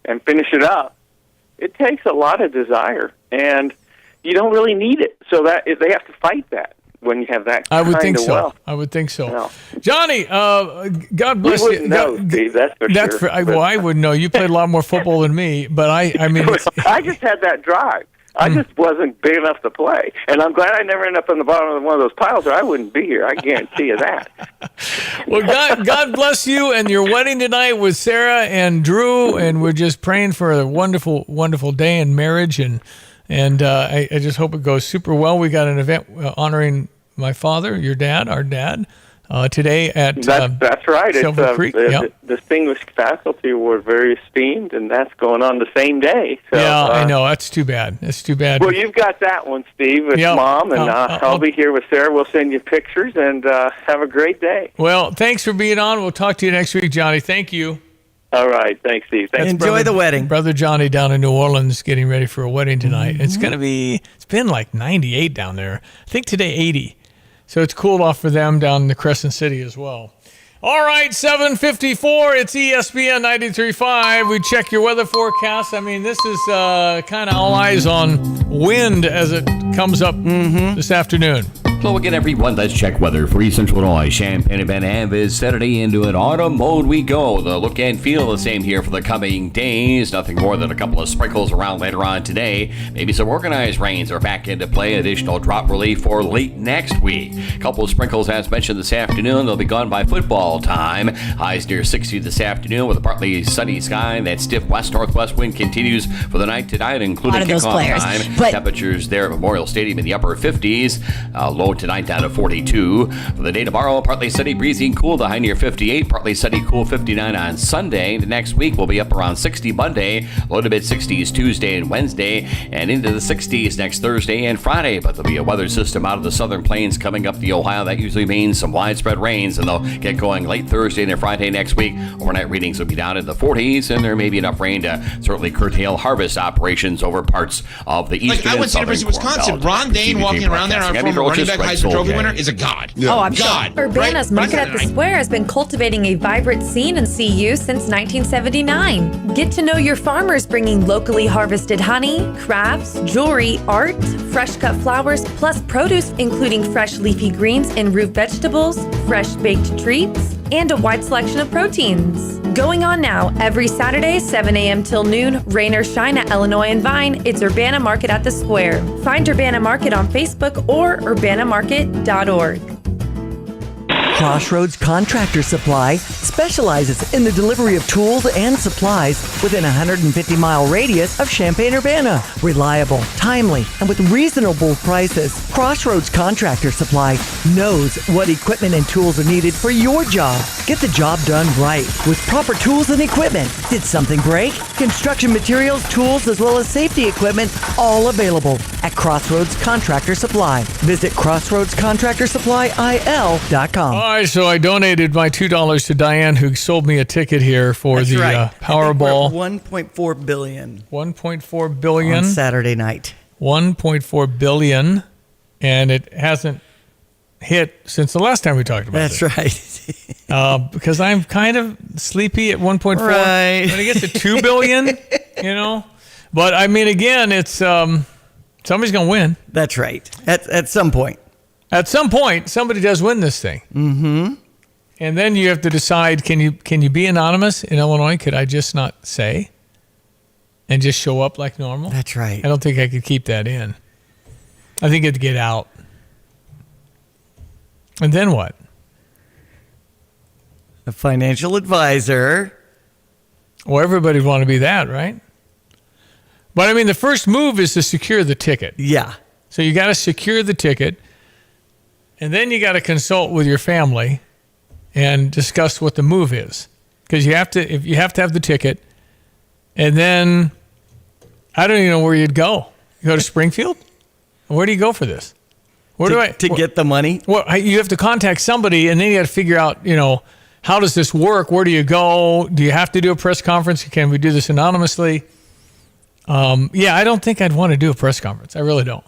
and finish it up, it takes a lot of desire, and you don't really need it. So that they have to fight that when you have that. I would think of so. wealth. I would think so. No. Johnny, God bless you. you. Know, Steve, that's for sure. I wouldn't know. You played a lot more football than me, but I mean, I just had that drive. I just wasn't big enough to play, and I'm glad I never ended up on the bottom of one of those piles, or I wouldn't be here. I guarantee you that. Well, God bless you and your wedding tonight with Sarah and Drew, and we're just praying for a wonderful, wonderful day in marriage, and I just hope it goes super well. We got an event honoring my father, your dad, our dad, today at that's right. Silver It's Creek. Distinguished Faculty Award, very esteemed, and that's going on the same day. So, I know. That's too bad. That's too bad. Well, you've got that one, Steve, with Mom, and I'll be here with Sarah. We'll send you pictures, and have a great day. Well, thanks for being on. We'll talk to you next week, Johnny. Thank you. All right. Thanks, Steve. Enjoy the wedding. Brother Johnny down in New Orleans getting ready for a wedding tonight. Mm-hmm. It's been like 98 down there. I think today 80. So it's cooled off for them down in the Crescent City as well. All right, 7:54. It's ESPN 93.5. We check your weather forecast. I mean, this is kind of all eyes on wind as it comes up this afternoon. Hello again, everyone. Let's check weather for East Central Illinois. Champaign-Urbana is Saturday into an autumn mode we go. The look and feel the same here for the coming days. Nothing more than a couple of sprinkles around later on today. Maybe some organized rains are back into play. Additional drop relief for late next week. A couple of sprinkles as mentioned this afternoon. They'll be gone by football time. Highs near 60 this afternoon with a partly sunny sky. That stiff west-northwest wind continues for the night tonight, including kickoff time. Temperatures there at Memorial Stadium in the upper 50s. Low tonight down to 42. For the day tomorrow, partly sunny, breezy, and cool. The high near 58. Partly sunny, cool, 59 on Sunday. The next week will be up around 60 Monday. Low to mid-60s Tuesday and Wednesday. And into the 60s next Thursday and Friday. But there'll be a weather system out of the southern plains coming up the Ohio. That usually means some widespread rains. And they'll get going late Thursday and Friday next week. Overnight readings will be down in the 40s. And there may be enough rain to certainly curtail harvest operations over parts of the eastern I went to University of Wisconsin. Ron Dane walking around there, our former running back Heisman Trophy winner, is a god. Oh, I'm God. sure. Urbana's Market at the Square has been cultivating a vibrant scene in CU since 1979. Get to know your farmers bringing locally harvested honey, crafts, jewelry, art, fresh cut flowers, plus produce including fresh leafy greens and root vegetables, fresh baked treats, and a wide selection of proteins. Going on now, every Saturday, 7 a.m. till noon, rain or shine at Illinois and Vine, it's Urbana Market at the Square. Find Urbana Market on Facebook or urbanamarket.org. Crossroads Contractor Supply specializes in the delivery of tools and supplies within a 150-mile radius of Champaign-Urbana. Reliable, timely, and with reasonable prices, Crossroads Contractor Supply knows what equipment and tools are needed for your job. Get the job done right with proper tools and equipment. Did something break? Construction materials, tools, as well as safety equipment, all available at Crossroads Contractor Supply. Visit crossroadscontractorsupplyil.com. All right, so I donated my $2 to Diane, who sold me a ticket here for That's the right. Powerball. 1.4 billion. 1.4 billion. On Saturday night. 1.4 billion, and it hasn't hit since the last time we talked about That's it. right. Because I'm kind of sleepy at 1.4. Right. When it gets to 2 billion, But, I mean, again, it's somebody's going to win. That's right. At some point. At some point, somebody does win this thing. Mm-hmm. And then you have to decide, can you be anonymous in Illinois? Could I just not say and just show up like normal? That's right. I don't think I could keep that in. I think it'd get out. And then what? A financial advisor. Well, everybody would want to be that, right? But, I mean, the first move is to secure the ticket. Yeah. So you got to secure the ticket. And then you got to consult with your family and discuss what the move is, because you have to have the ticket. And then I don't even know where you'd go. You go to Springfield? Where do you go for this? To get the money? Well, you have to contact somebody, and then you got to figure out, how does this work? Where do you go? Do you have to do a press conference? Can we do this anonymously? I don't think I'd want to do a press conference. I really don't.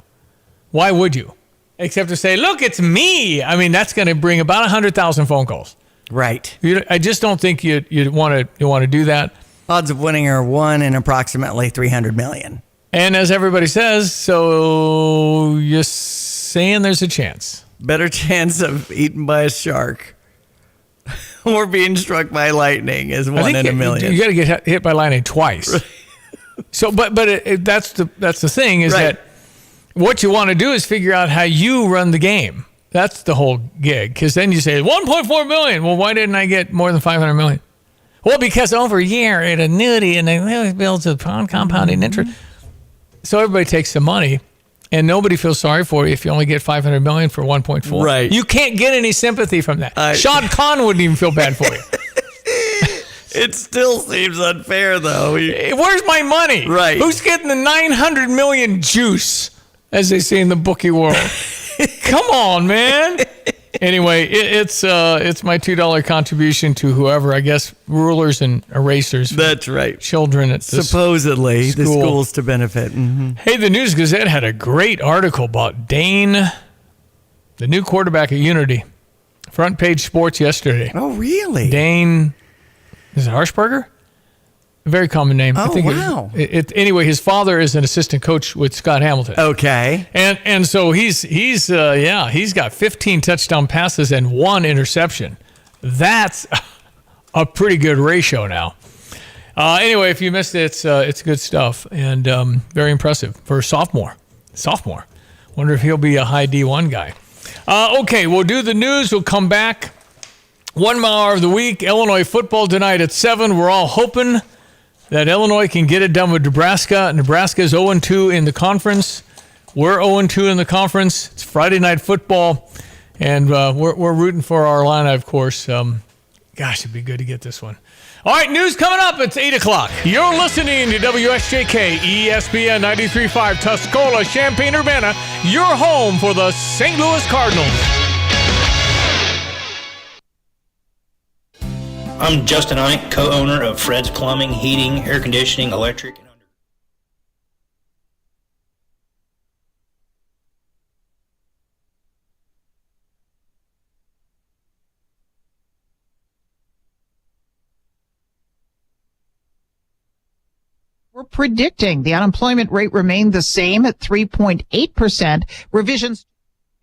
Why would you? Except to say, look, it's me. I mean, that's going to bring about 100,000 phone calls. Right. I just don't think you want to do that. Odds of winning are 1 in approximately 300 million. And as everybody says, so you're saying there's a chance. Better chance of eaten by a shark or being struck by lightning is 1 in a million. You got to get hit by lightning twice. So, but that's the thing is that what you want to do is figure out how you run the game. That's the whole gig. Because then you say 1.4 million. Well, why didn't I get more than 500 million? Well, because over a year, an annuity and it builds upon compounding interest. So everybody takes the money, and nobody feels sorry for you if you only get 500 million for 1.4. Right. You can't get any sympathy from that. Sean Conn wouldn't even feel bad for you. It still seems unfair, though. Where's my money? Right. Who's getting the 900 million juice, as they say in the bookie world? Come on, man. Anyway, it's my $2 contribution to whoever, I guess, rulers and erasers. That's right. Children at this supposedly school. The schools to benefit. Mm-hmm. Hey, the News Gazette had a great article about Dane, the new quarterback at Unity. Front page sports yesterday. Oh, really? Dane, is it Harshberger? Very common name. Oh, wow. Anyway, his father is an assistant coach with Scott Hamilton. Okay. And so he's got 15 touchdown passes and 1 interception. That's a pretty good ratio now. Anyway, if you missed it, it's good stuff and very impressive for a sophomore. Wonder if he'll be a high D1 guy. Okay, we'll do the news. We'll come back. 1 mile hour of the week. Illinois football tonight at 7. We're all hoping that Illinois can get it done with Nebraska. Nebraska is 0-2 in the conference. We're 0-2 in the conference. It's Friday night football, and we're rooting for our Illini, of course. Gosh, it'd be good to get this one. All right, news coming up. It's 8 o'clock. You're listening to WSJK, ESPN 93.5, Tuscola, Champaign-Urbana, your home for the St. Louis Cardinals. I'm Justin Ike, co-owner of Fred's Plumbing, Heating, Air Conditioning, Electric, and We're predicting the unemployment rate remained the same at 3.8%. Revisions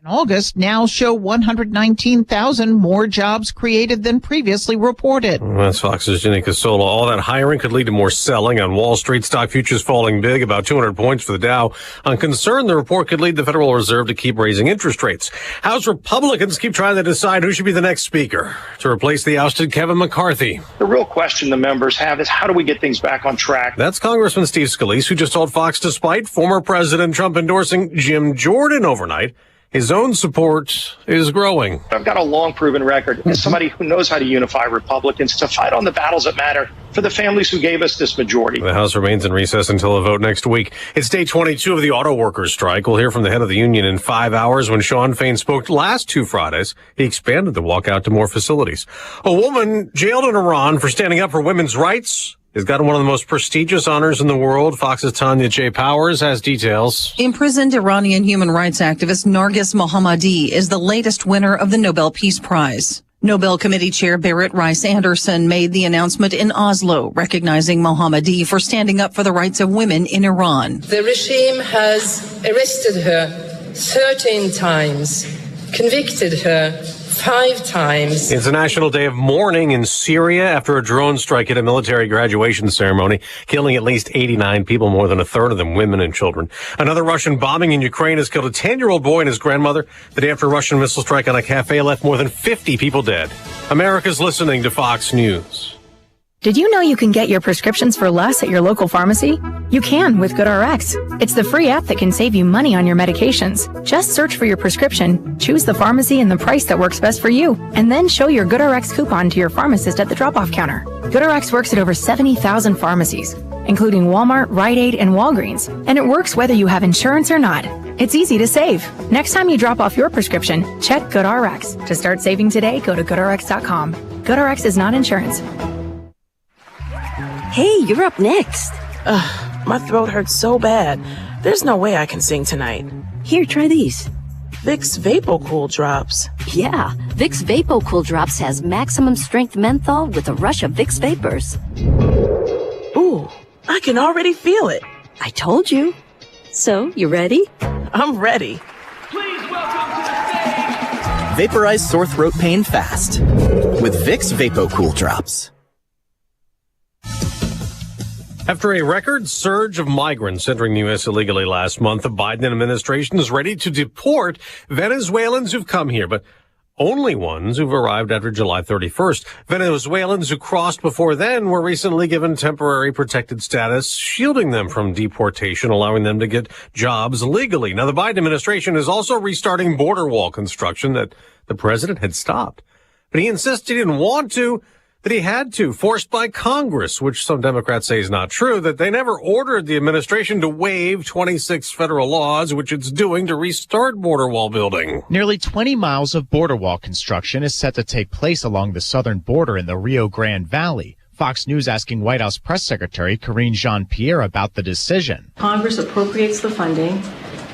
in August now show 119,000 more jobs created than previously reported. That's Fox's Jenny Casola. All that hiring could lead to more selling on Wall Street. Stock futures falling big, about 200 points for the Dow. On concern, the report could lead the Federal Reserve to keep raising interest rates. House Republicans keep trying to decide who should be the next speaker to replace the ousted Kevin McCarthy. The real question the members have is how do we get things back on track? That's Congressman Steve Scalise, who just told Fox despite former President Trump endorsing Jim Jordan overnight, his own support is growing. I've got a long proven record as somebody who knows how to unify Republicans to fight on the battles that matter for the families who gave us this majority. The House remains in recess until a vote next week. It's day 22 of the auto workers strike. We'll hear from the head of the union in 5 hours. When Sean Fain spoke last 2 Fridays, he expanded the walkout to more facilities. A woman jailed in Iran for standing up for women's rights has gotten one of the most prestigious honors in the world. Fox's Tanya J. Powers has details. Imprisoned Iranian human rights activist Nargis Mohammadi is the latest winner of the Nobel Peace Prize. Nobel Committee Chair Berit Reiss-Anderson made the announcement in Oslo, recognizing Mohammadi for standing up for the rights of women in Iran. The regime has arrested her 13 times, convicted her 5 times. It's a national day of mourning in Syria after a drone strike at a military graduation ceremony, killing at least 89 people, more than a third of them women and children. Another Russian bombing in Ukraine has killed a 10-year-old boy and his grandmother. The day after a Russian missile strike on a cafe left more than 50 people dead. America's listening to Fox News. Did you know you can get your prescriptions for less at your local pharmacy? You can with GoodRx. It's the free app that can save you money on your medications. Just search for your prescription, choose the pharmacy and the price that works best for you, and then show your GoodRx coupon to your pharmacist at the drop-off counter. GoodRx works at over 70,000 pharmacies, including Walmart, Rite Aid, and Walgreens, and it works whether you have insurance or not. It's easy to save. Next time you drop off your prescription, check GoodRx. To start saving today, go to GoodRx.com. GoodRx is not insurance. Hey, you're up next. My throat hurts so bad. There's no way I can sing tonight. Here, try these. Vicks VapoCool Drops. Yeah, Vicks VapoCool Drops has maximum strength menthol with a rush of Vicks Vapors. Ooh, I can already feel it. I told you. So, you ready? I'm ready. Please welcome to the stage. Vaporize sore throat pain fast with Vicks VapoCool Drops. After a record surge of migrants entering the U.S. illegally last month, the Biden administration is ready to deport Venezuelans who've come here, but only ones who've arrived after July 31st. Venezuelans who crossed before then were recently given temporary protected status, shielding them from deportation, allowing them to get jobs legally. Now, the Biden administration is also restarting border wall construction that the president had stopped. But he insists he didn't want to, that he had to, forced by Congress, which some Democrats say is not true, that they never ordered the administration to waive 26 federal laws, which it's doing to restart border wall building. Nearly 20 miles of border wall construction is set to take place along the southern border in the Rio Grande Valley. Fox News asking White House Press Secretary Karine Jean-Pierre about the decision. Congress appropriates the funding.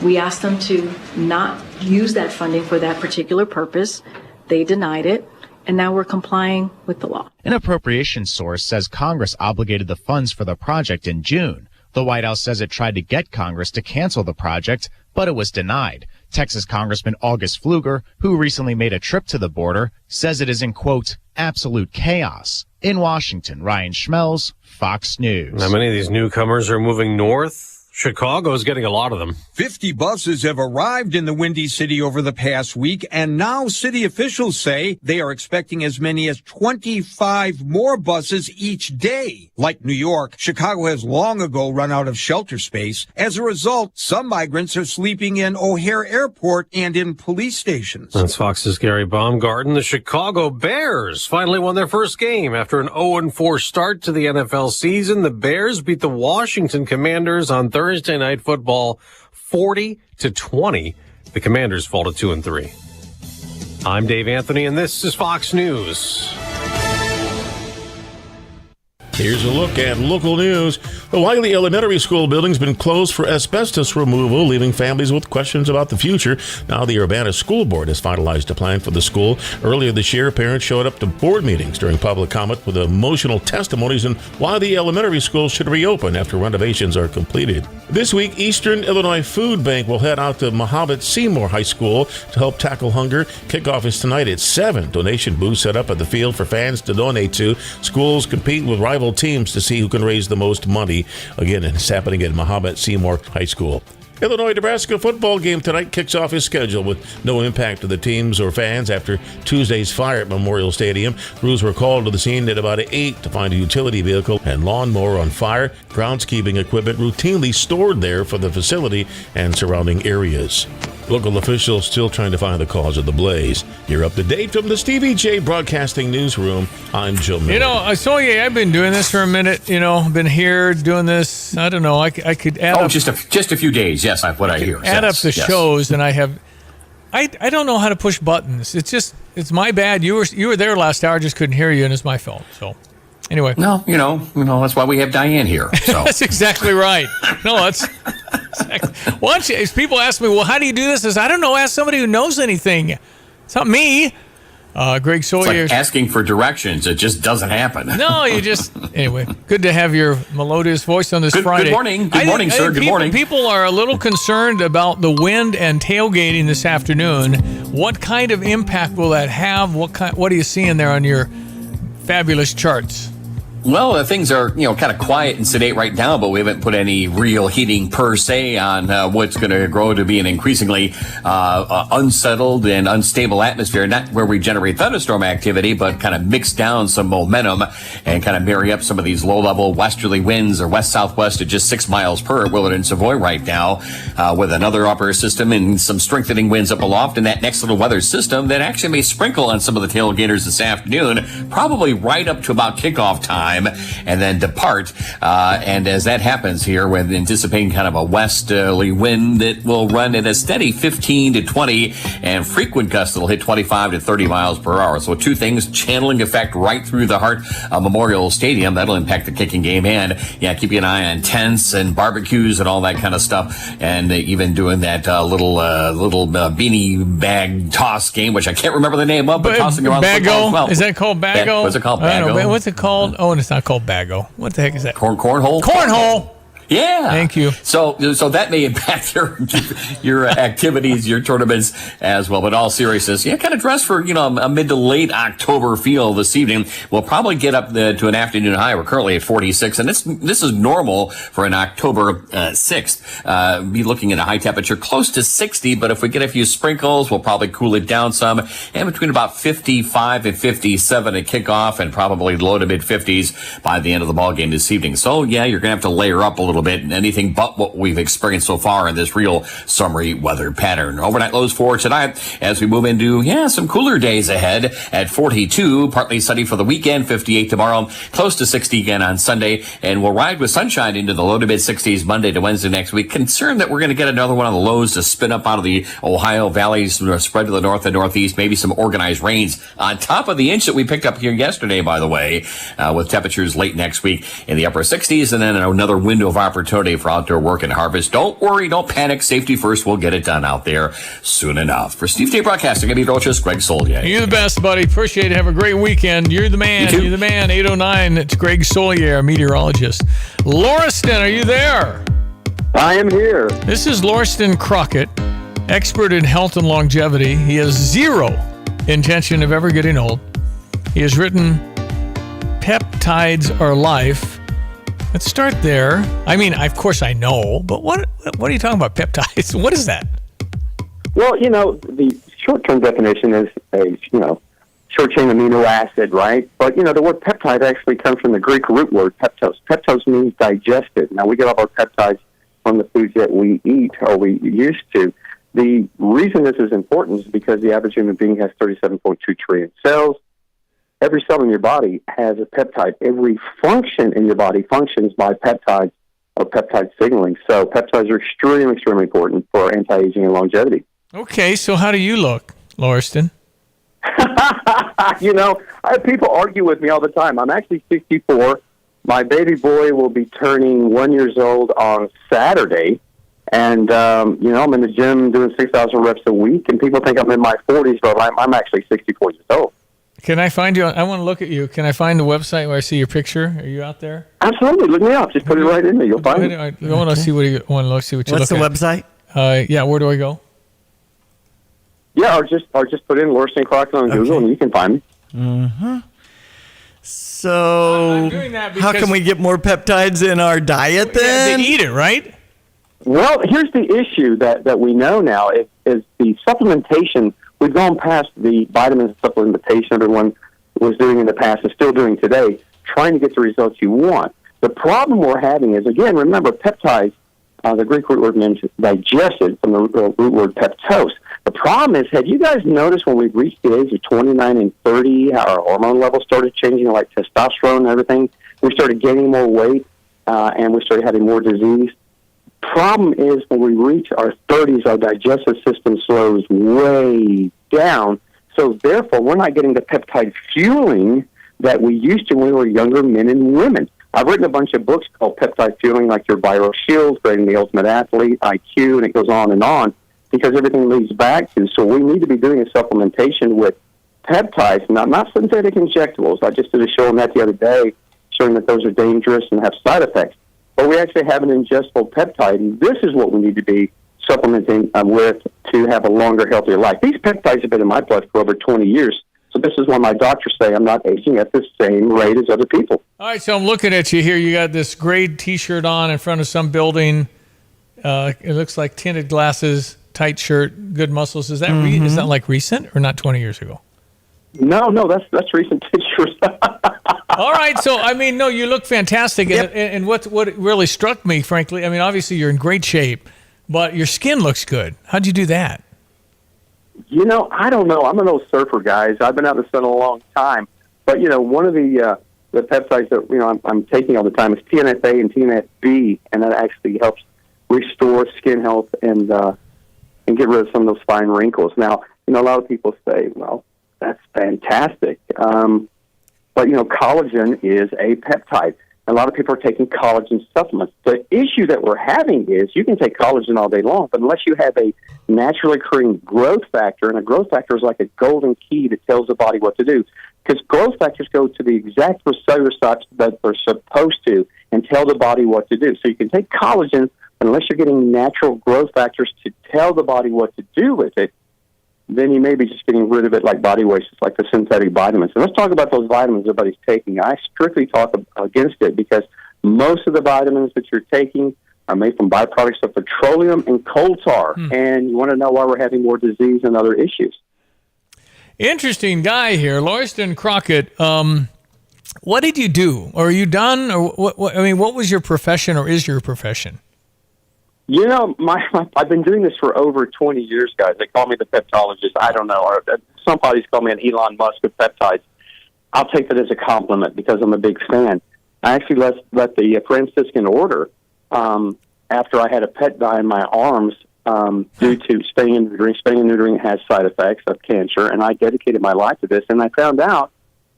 We asked them to not use that funding for that particular purpose. They denied it. and now we're complying with the law. An appropriations source says Congress obligated the funds for the project in June. The White House says it tried to get Congress to cancel the project, but it was denied. Texas Congressman August Pfluger, who recently made a trip to the border, says it is in, quote, absolute chaos. In Washington, Ryan Schmelz, Fox News. How many of these newcomers are moving north? Chicago's getting a lot of them. 50 buses have arrived in the Windy City over the past week, and now city officials say they are expecting as many as 25 more buses each day. Like New York, Chicago has long ago run out of shelter space. As a result, some migrants are sleeping in O'Hare Airport and in police stations. That's Fox's Gary Baumgarten. The Chicago Bears finally won their first game. After an 0-4 start to the NFL season, the Bears beat the Washington Commanders on Thursday Night Football 40-20. The Commanders fall to 2-3. I'm Dave Anthony, and this is Fox News. Here's a look at local news. The Wiley Elementary School building's been closed for asbestos removal, leaving families with questions about the future. Now the Urbana School Board has finalized a plan for the school. Earlier this year, parents showed up to board meetings during public comment with emotional testimonies on why the elementary school should reopen after renovations are completed. This week, Eastern Illinois Food Bank will head out to Mahomet Seymour High School to help tackle hunger. Kickoff is tonight at 7. Donation booths set up at the field for fans to donate to. Schools compete with rival teams to see who can raise the most money. Again, it's happening at Mahomet Seymour High School. Illinois-Nebraska football game tonight kicks off his schedule with no impact to the teams or fans after Tuesday's fire at Memorial Stadium. Crews were called to the scene at about 8 to find a utility vehicle and lawnmower on fire. Groundskeeping equipment routinely stored there for the facility and surrounding areas. Local officials still trying to find the cause of the blaze. You're up to date from the Stevie Jay Broadcasting Newsroom. I'm Joe Miller. I've been doing this for a minute. Been here doing this. I don't know. I could add up. Just a few days. Yes, what I hear. Add up the shows, and I have. I don't know how to push buttons. It's my bad. You were there last hour. I just couldn't hear you, and it's my fault. So. Anyway. No, that's why we have Diane here. So. That's exactly right. No, that's exactly. If people ask me, well, how do you do this? I don't know. Ask somebody who knows anything. It's not me. Greg Sawyer. It's like asking for directions. It just doesn't happen. No, anyway, good to have your melodious voice on this Friday. Good morning. Good morning, sir. Good morning. People are a little concerned about the wind and tailgating this afternoon. What kind of impact will that have? What are you seeing there on your fabulous charts? Well, things are, kind of quiet and sedate right now, but we haven't put any real heating per se on what's going to grow to be an increasingly unsettled and unstable atmosphere. Not where we generate thunderstorm activity, but kind of mix down some momentum and kind of marry up some of these low-level westerly winds or west-southwest at just 6 miles per at Willard and Savoy right now, with another upper system and some strengthening winds up aloft, and that next little weather system that actually may sprinkle on some of the tailgaters this afternoon, probably right up to about kickoff time. And then depart. And as that happens here, we're anticipating kind of a westerly wind that will run at a steady 15 to 20 and frequent gusts that will hit 25 to 30 miles per hour. So two things, channeling effect right through the heart of Memorial Stadium. That'll impact the kicking game. And keep an eye on tents and barbecues and all that kind of stuff. And even doing that little beanie bag toss game, which I can't remember the name of, but tossing around the football as well. Is that called bago? What's it called? Bago? What's it called? Oh, and it's not called bago. What the heck is that? Cornhole? Cornhole! Yeah. Thank you. So that may impact your activities, your tournaments as well. But all seriousness, kind of dress for, a mid to late October feel this evening. We'll probably get up to an afternoon high. We're currently at 46, and this is normal for an October 6th. Be looking at a high temperature close to 60, but if we get a few sprinkles, we'll probably cool it down some. And between about 55 and 57 at kickoff, and probably low to mid 50s by the end of the ball game this evening. So you're going to have to layer up a little bit, and anything but what we've experienced so far in this real summery weather pattern. Overnight lows for tonight as we move into some cooler days ahead at 42, partly sunny for the weekend, 58 tomorrow, close to 60 again on Sunday, and we'll ride with sunshine into the low to mid 60s Monday to Wednesday next week. Concerned that we're going to get another one of the lows to spin up out of the Ohio valleys, spread to the north and northeast, maybe some organized rains on top of the inch that we picked up here yesterday, by the way, with temperatures late next week in the upper 60s, and then another window of opportunity for outdoor work and harvest. Don't worry, don't panic. Safety first. We'll get it done out there soon enough. For Steve Jay Broadcasting, I'm Eddie Rochus, Greg Solier. You're the best, buddy. Appreciate it. Have a great weekend. You're the man. You're the man. 809. It's Greg Solier, meteorologist. Lauriston, are you there? I am here. This is Lauriston Crockett, expert in health and longevity. He has zero intention of ever getting old. He has written Peptides Are Life. Let's start there. I mean, of course I know, but what are you talking about, peptides? What is that? Well, the short-term definition is a, short-chain amino acid, right? But, the word peptide actually comes from the Greek root word peptos. Peptos means digested. Now, we get all our peptides from the foods that we eat or we used to. The reason this is important is because the average human being has 37.2 trillion cells. Every cell in your body has a peptide. Every function in your body functions by peptides or peptide signaling. So peptides are extremely, extremely important for anti-aging and longevity. Okay, so how do you look, Lauriston? People argue with me all the time. I'm actually 64. My baby boy will be turning 1 year old on Saturday. And, I'm in the gym doing 6,000 reps a week, and people think I'm in my 40s, but I'm actually 64 years old. Can I find you? I want to look at you. Can I find the website where I see your picture? Are you out there? Absolutely. Look me up. Just put it right in there. You'll find it. I want to see what you want to look. See what you What's look the at. website? Yeah. Where do I go? Yeah, or just put in Lauriston Crockett on Google, and you can find me. Mm-hmm. So, I'm doing that how can we get more peptides in our diet then? They eat it, right? Well, here's the issue that we know now is the supplementation. We've gone past the vitamin supplementation everyone was doing in the past and still doing today, trying to get the results you want. The problem we're having is, again, remember, peptides, the Greek root word means digested from the root word peptos. The problem is, have you guys noticed when we've reached the age of 29 and 30, how our hormone levels started changing, like testosterone and everything? We started gaining more weight, and we started having more disease. Problem is, when we reach our 30s, our digestive system slows way down. So therefore, we're not getting the peptide fueling that we used to when we were younger men and women. I've written a bunch of books called Peptide Fueling, like your Viral Shields, Creating the Ultimate Athlete, IQ, and it goes on, because everything leads back to. So we need to be doing a supplementation with peptides, not synthetic injectables. I just did a show on that the other day, showing that those are dangerous and have side effects. But we actually have an ingestible peptide, and this is what we need to be supplementing with to have a longer, healthier life. These peptides have been in my blood for over 20 years. So this is why my doctors say I'm not aging at the same rate as other people. All right, so I'm looking at you here. You got this gray T-shirt on in front of some building. It looks like tinted glasses, tight shirt, good muscles. Is that is that like recent or not 20 years ago? No, that's recent pictures. All right, so you look fantastic, yep. and what really struck me, frankly, obviously you're in great shape, but your skin looks good. How'd you do that? I don't know. I'm an old surfer, guys. I've been out in the sun a long time, but one of the peptides that I'm taking all the time is TNF-A and TNF-B, and that actually helps restore skin health and get rid of some of those fine wrinkles. Now, a lot of people say, well, that's fantastic. But, collagen is a peptide. A lot of people are taking collagen supplements. The issue that we're having is you can take collagen all day long, but unless you have a naturally occurring growth factor, and a growth factor is like a golden key that tells the body what to do, because growth factors go to the exact cellular sites that they're supposed to and tell the body what to do. So you can take collagen, but unless you're getting natural growth factors to tell the body what to do with it, then you may be just getting rid of it like body wastes, like the synthetic vitamins. And let's talk about those vitamins everybody's taking. I strictly talk against it because most of the vitamins that you're taking are made from byproducts of petroleum and coal tar. And you want to know why we're having more disease and other issues. Interesting guy here, Lauriston Crockett. What did you do? Or are you done? Or what was your profession or is your profession? I've been doing this for over 20 years, guys. They call me the peptologist. I don't know. Or some parties call me an Elon Musk of peptides. I'll take that as a compliment because I'm a big fan. I actually left the Franciscan order after I had a pet die in my arms due to spaying and neutering. Spaying and neutering has side effects of cancer, and I dedicated my life to this. And I found out,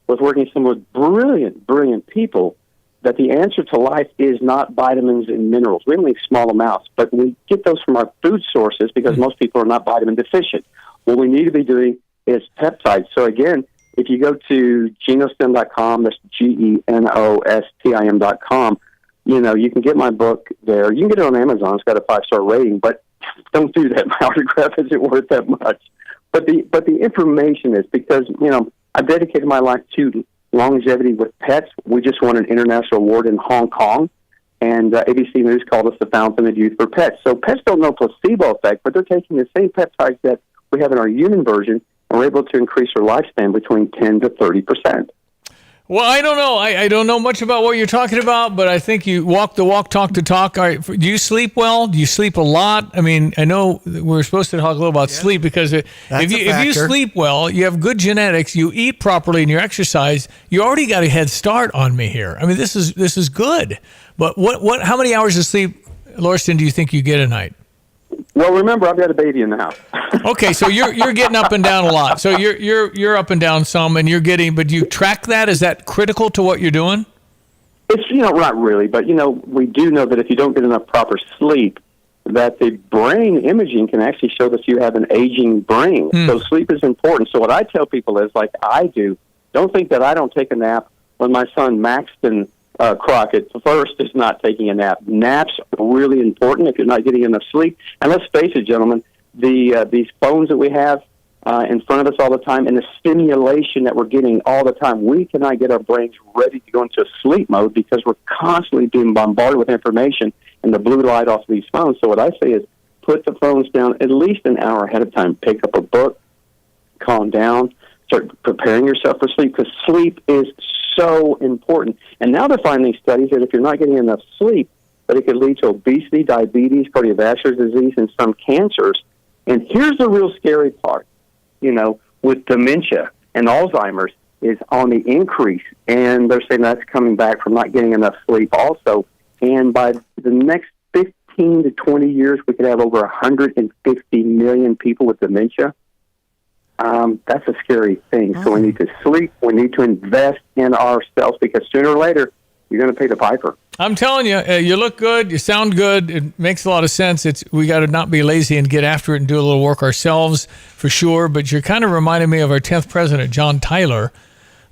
with working with some brilliant people, that the answer to life is not vitamins and minerals. We only need small amounts, but we get those from our food sources because most people are not vitamin deficient. What we need to be doing is peptides. So again, if you go to genostem.com, that's GENOSTIM.com, you can get my book there. You can get it on Amazon. It's got a 5-star rating, but don't do that. My autograph isn't worth that much. But the information is because, I've dedicated my life to longevity with pets. We just won an international award in Hong Kong, and ABC News called us the fountain of youth for pets. So pets don't know placebo effect, but they're taking the same peptides that we have in our human version, and we're able to increase their lifespan between 10 to 30%. Well, I don't know. I don't know much about what you're talking about, but I think you walk the walk, talk the talk. All right, do you sleep well? Do you sleep a lot? I mean, I know we're supposed to talk a little about sleep because if you sleep well, you have good genetics, you eat properly, and you exercise, you already got a head start on me here. I mean, this is good. But how many hours of sleep, Lauriston, do you think you get a night? Well, remember, I've got a baby in the house. Okay, so you're getting up and down a lot. So you're up and down some, and but do you track that? Is that critical to what you're doing? It's not really, but we do know that if you don't get enough proper sleep, that the brain imaging can actually show that you have an aging brain. So sleep is important. So what I tell people is, like I do, don't think that I don't take a nap when my son Maxton Crockett first is not taking a nap. Naps are really important if you're not getting enough sleep. And let's face it, gentlemen, these phones that we have in front of us all the time and the stimulation that we're getting all the time, we cannot get our brains ready to go into sleep mode because we're constantly being bombarded with information and the blue light off of these phones. So what I say is put the phones down at least an hour ahead of time. Pick up a book, calm down, start preparing yourself for sleep because sleep is so important. And now they're finding studies that if you're not getting enough sleep, that it could lead to obesity, diabetes, cardiovascular disease, and some cancers. And here's the real scary part, with dementia and Alzheimer's is on the increase. And they're saying that's coming back from not getting enough sleep also. And by the next 15 to 20 years, we could have over 150 million people with dementia. That's a scary thing. So we need to sleep. We need to invest in ourselves because sooner or later, you're going to pay the piper. I'm telling you, you look good. You sound good. It makes a lot of sense. We got to not be lazy and get after it and do a little work ourselves for sure. But you're kind of reminding me of our 10th president, John Tyler.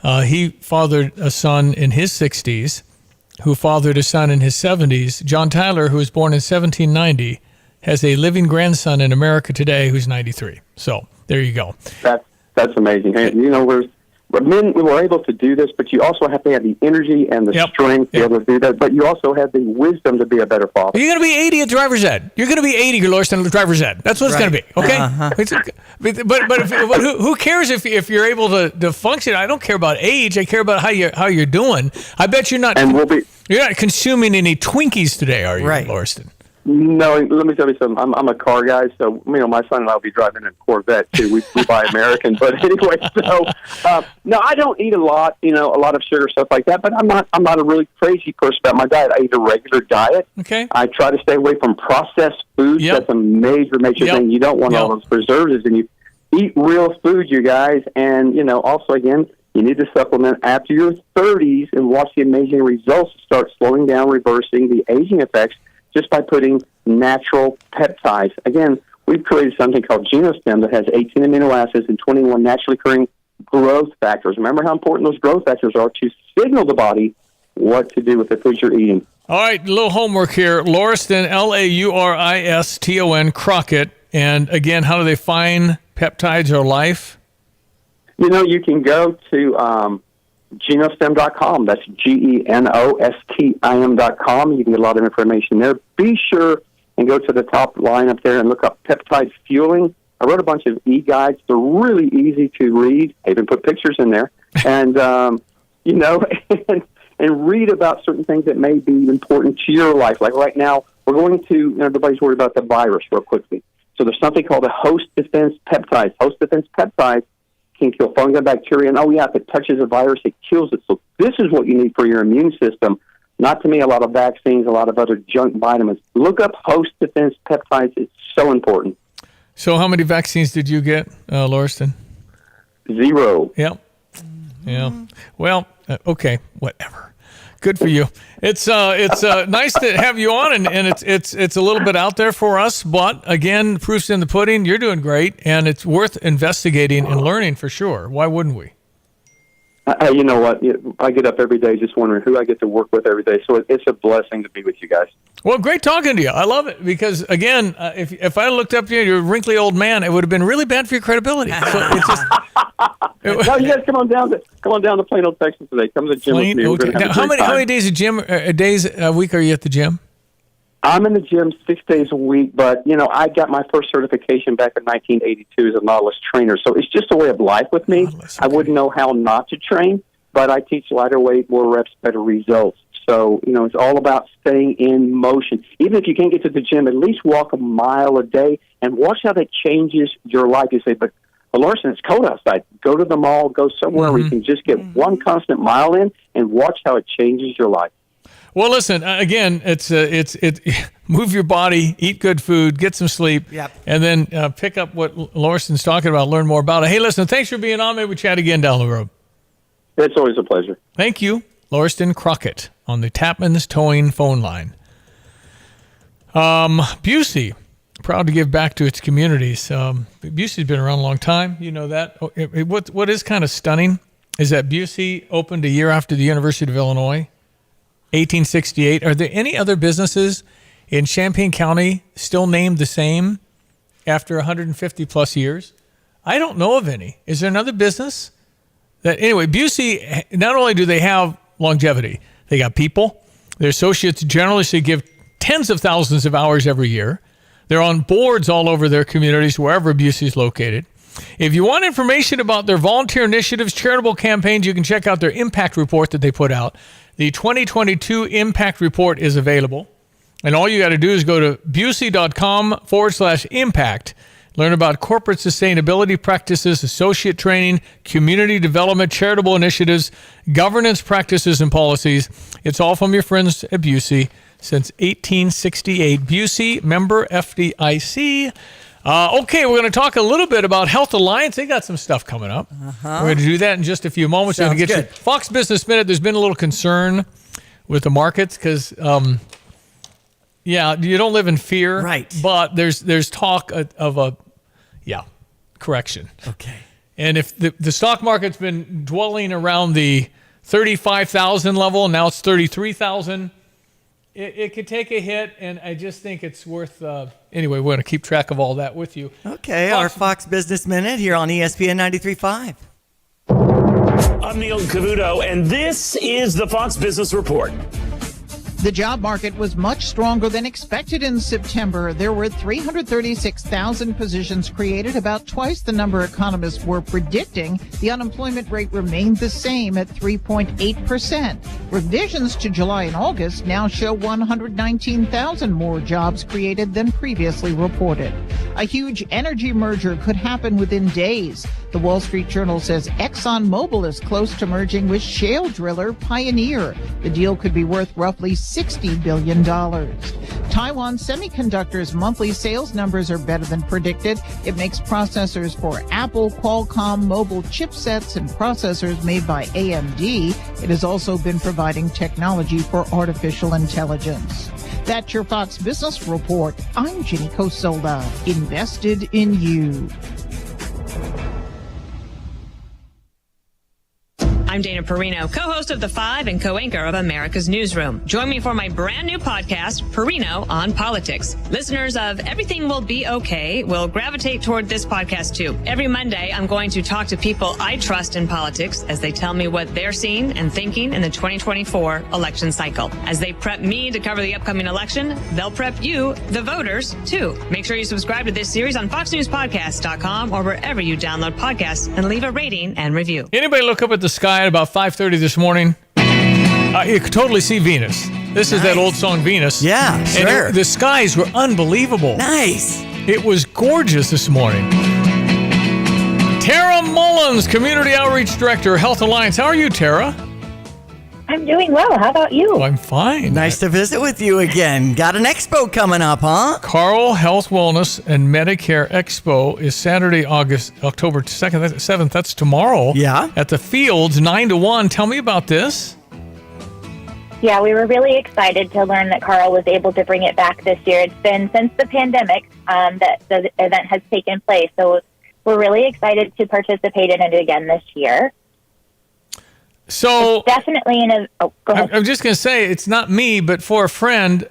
He fathered a son in his 60s who fathered a son in his 70s. John Tyler, who was born in 1790, has a living grandson in America today who's 93. So there you go. That's amazing. And, men were able to do this, but you also have to have the energy and the strength to be able to do that. But you also have the wisdom to be a better father. You're going to be 80 at driver's ed. You're going to be 80, Lauriston, at driver's ed. That's what it's going to be. Okay. But who cares if you're able to function? I don't care about age. I care about how you're doing. I bet you're not. And you're not consuming any Twinkies today, are you, Lauriston? No, let me tell you something. I'm a car guy, so my son and I will be driving a Corvette too. We buy American, but anyway. So no, I don't eat a lot, a lot of sugar stuff like that. But I'm not a really crazy person about my diet. I eat a regular diet. Okay. I try to stay away from processed foods. Yep. That's a major thing. You don't want all those preservatives, and you eat real food, you guys. And also again, you need to supplement after your 30s and watch the amazing results. Start slowing down, reversing the aging effects. Just by putting natural peptides. Again, we've created something called Genostem that has 18 amino acids and 21 naturally occurring growth factors. Remember how important those growth factors are to signal the body what to do with the food you're eating. All right, a little homework here. Lauriston, Lauriston Crockett. And again, how do they find peptides or life? You can go to Genostem.com. That's GENOSTIM.com. You can get a lot of information there. Be sure and go to the top line up there and look up peptide fueling. I wrote a bunch of e-guides. They're really easy to read. I even put pictures in there. And, and read about certain things that may be important to your life. Like right now, we're going to, everybody's worried about the virus real quickly. So there's something called a host defense peptides. Host defense peptides can kill fungi, bacteria, and if it touches a virus, it kills it. So this is what you need for your immune system. Not to me, a lot of vaccines, a lot of other junk vitamins. Look up host defense peptides. It's so important. So how many vaccines did you get, Lauriston? 0. Yep. Yeah. Well, okay, whatever. Good for you. It's nice to have you on, and it's a little bit out there for us, but again, proof's in the pudding. You're doing great, and it's worth investigating and learning for sure. Why wouldn't we? You know what? I get up every day just wondering who I get to work with every day. So it's a blessing to be with you guys. Well, great talking to you. I love it because, again, if I looked up to you, you're a wrinkly old man, it would have been really bad for your credibility. So it's just, no, you guys come on down to Plano, Texas today. Come to the gym with me. We're gonna have how many days a week are you at the gym? I'm in the gym 6 days a week, but, I got my first certification back in 1982 as a Nautilus trainer, so it's just a way of life with me. I wouldn't know how not to train, but I teach lighter weight, more reps, better results. So, it's all about staying in motion. Even if you can't get to the gym, at least walk a mile a day and watch how that changes your life. You say, but Larson, it's cold outside. Go to the mall, go somewhere where you can just get one constant mile in and watch how it changes your life. Well, listen, again, it's move your body, eat good food, get some sleep, and then pick up what Larson's talking about, learn more about it. Hey, listen, thanks for being on. Maybe we chat again down the road. It's always a pleasure. Thank you. Lauriston Crockett on the Tapman's Towing phone line. Busey, proud to give back to its communities. Busey's been around a long time. You know that. What is kind of stunning is that Busey opened a year after the University of Illinois, 1868. Are there any other businesses in Champaign County still named the same after 150 plus years? I don't know of any. Is there another business that, anyway, Busey, not only do they have longevity, they got people. Their associates generally should give tens of thousands of hours every year. They're on boards all over their communities, wherever Busey is located. If you want information about their volunteer initiatives, charitable campaigns, you can check out their impact report that they put out. The 2022 Impact Report is available. And all you got to do is go to busey.com/impact. Learn about corporate sustainability practices, associate training, community development, charitable initiatives, governance practices, and policies. It's all from your friends at Busey since 1868. Busey, member FDIC. Okay, we're going to talk a little bit about Health Alliance. They got some stuff coming up. We're going to do that in just a few moments. We're going to get you Fox Business Minute. There's been a little concern with the markets because, you don't live in fear. Right. But there's talk of a correction. Okay. And if the stock market's been dwelling around the 35,000 level, now it's 33,000. It could take a hit, and I just think it's worth... anyway, we're going to keep track of all that with you. Okay, our Fox Business Minute here on ESPN 93.5. I'm Neil Cavuto, and this is the Fox Business Report. The job market was much stronger than expected in September. There were 336,000 positions created, about twice the number economists were predicting. The unemployment rate remained the same at 3.8%. Revisions to July and August now show 119,000 more jobs created than previously reported. A huge energy merger could happen within days. The Wall Street Journal says ExxonMobil is close to merging with shale driller Pioneer. The deal could be worth roughly $60 billion. Taiwan Semiconductor's monthly sales numbers are better than predicted. It makes processors for Apple, Qualcomm, mobile chipsets, and processors made by AMD. It has also been providing technology for artificial intelligence. That's your Fox Business Report. I'm Ginny Cosolda. Invested in you. I'm Dana Perino, co-host of The Five and co-anchor of America's Newsroom. Join me for my brand new podcast, Perino on Politics. Listeners of Everything Will Be Okay will gravitate toward this podcast too. Every Monday, I'm going to talk to people I trust in politics as they tell me what they're seeing and thinking in the 2024 election cycle. As they prep me to cover the upcoming election, they'll prep you, the voters, too. Make sure you subscribe to this series on FoxNewsPodcast.com or wherever you download podcasts and leave a rating and review. Anybody look up at the sky at about 5:30 this morning? You could totally see Venus. This is that old song, Venus. Yeah, sure. And the skies were unbelievable. Nice. It was gorgeous this morning. Tara Mullins, Community Outreach Director, Health Alliance. How are you, Tara? I'm doing well. How about you? Oh, I'm fine. Nice to visit with you again. Got an expo coming up, huh? Carl Health Wellness and Medicare Expo is Saturday, October 2nd, 7th. That's tomorrow. Yeah. At the Fields, 9 to 1. Tell me about this. Yeah, we were really excited to learn that Carl was able to bring it back this year. It's been since the pandemic that the event has taken place, so we're really excited to participate in it again this year. So it's definitely go ahead. I'm just going to say it's not me, but for a friend.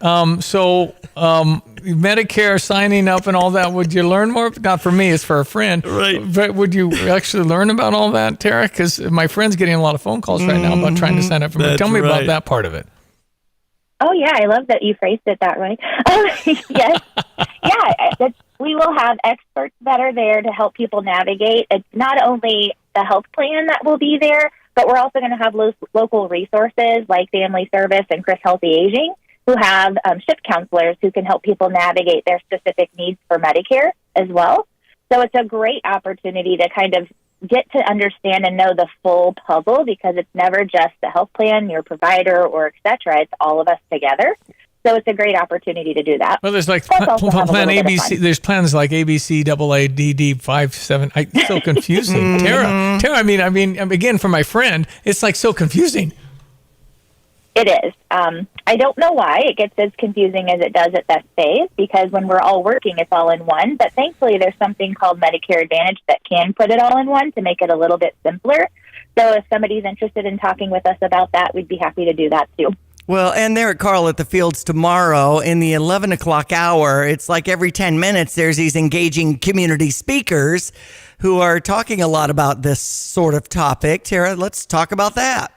Medicare signing up and all that. Would you learn more? Not for me, it's for a friend. Right. But would you actually learn about all that, Tara? Because my friend's getting a lot of phone calls right now about trying to sign up for me. Tell me about that part of it. Oh, yeah, I love that you phrased it that way. Yes. Yeah, we will have experts that are there to help people navigate. It's not only the health plan that will be there, but we're also going to have local resources like Family Service and Chris Healthy Aging, who have shift counselors who can help people navigate their specific needs for Medicare as well. So it's a great opportunity to kind of get to understand and know the full puzzle, because it's never just the health plan, your provider, or et cetera. It's all of us together. So it's a great opportunity to do that. Well, there's like plan ABC. There's plans like ABC, AA, DD, 5, 7. It's so confusing. Tara. I mean, again, for my friend, it's like so confusing. It is. I don't know why it gets as confusing as it does at this phase, because when we're all working, it's all in one. But thankfully, there's something called Medicare Advantage that can put it all in one to make it a little bit simpler. So if somebody's interested in talking with us about that, we'd be happy to do that too. Well, and they're at Carl at the Fields tomorrow in the 11 o'clock hour. It's like every 10 minutes, there's these engaging community speakers who are talking a lot about this sort of topic. Tara, let's talk about that.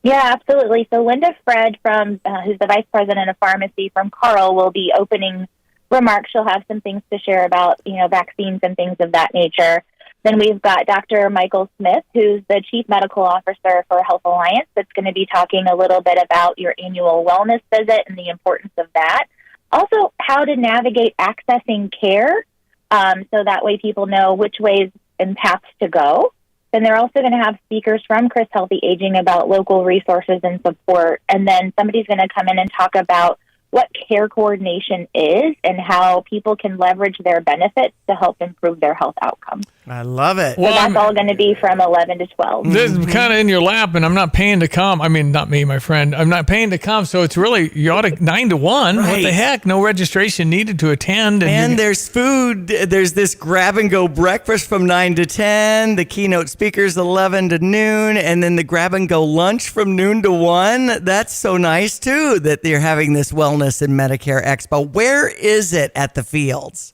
Yeah, absolutely. So Linda Fred, who's the Vice President of Pharmacy from Carl, will be opening remarks. She'll have some things to share about, vaccines and things of that nature. Then we've got Dr. Michael Smith, who's the Chief Medical Officer for Health Alliance, that's going to be talking a little bit about your annual wellness visit and the importance of that. Also, how to navigate accessing care, so that way people know which ways and paths to go. Then they're also going to have speakers from Chris Healthy Aging about local resources and support. And then somebody's going to come in and talk about what care coordination is and how people can leverage their benefits to help improve their health outcomes. I love it. So that's all going to be from 11 to 12. This is kind of in your lap, and I'm not paying to come. I mean, not me, my friend. I'm not paying to come, so it's really, you ought to 9 to 1. Right. What the heck? No registration needed to attend. And there's food. There's this grab-and-go breakfast from 9 to 10, the keynote speakers 11 to noon, and then the grab-and-go lunch from noon to 1. That's so nice, too, that they're having this Wellness and Medicare Expo. Where is it at the Fields?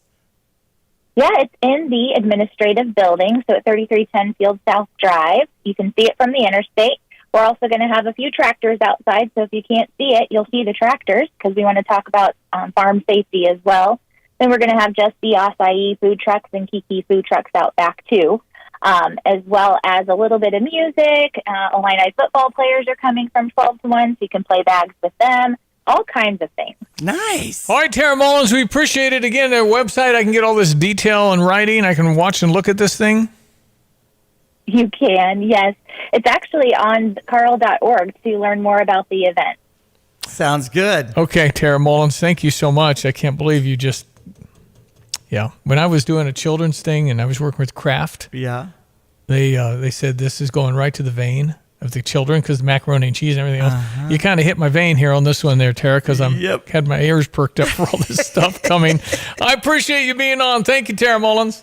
Yeah, it's in the administrative building, so at 3310 Field South Drive. You can see it from the interstate. We're also going to have a few tractors outside, so if you can't see it, you'll see the tractors, because we want to talk about farm safety as well. Then we're going to have just the acai food trucks and Kiki food trucks out back, too, as well as a little bit of music. Illini football players are coming from 12 to 1, so you can play bags with them. All kinds of things. Nice. All right, Tara Mullins, we appreciate it. Again, their website, I can get all this detail in writing. I can watch and look at this thing. You can, yes. It's actually on carl.org to learn more about the event. Sounds good. Okay, Tara Mullins, thank you so much. I can't believe you just, When I was doing a children's thing and I was working with Kraft, they said this is going right to the vein of the children, because the macaroni and cheese and everything else. You kind of hit my vein here on this one there, Tara, because I'm had my ears perked up for all this stuff coming. I appreciate you being on. Thank you, Tara Mullins.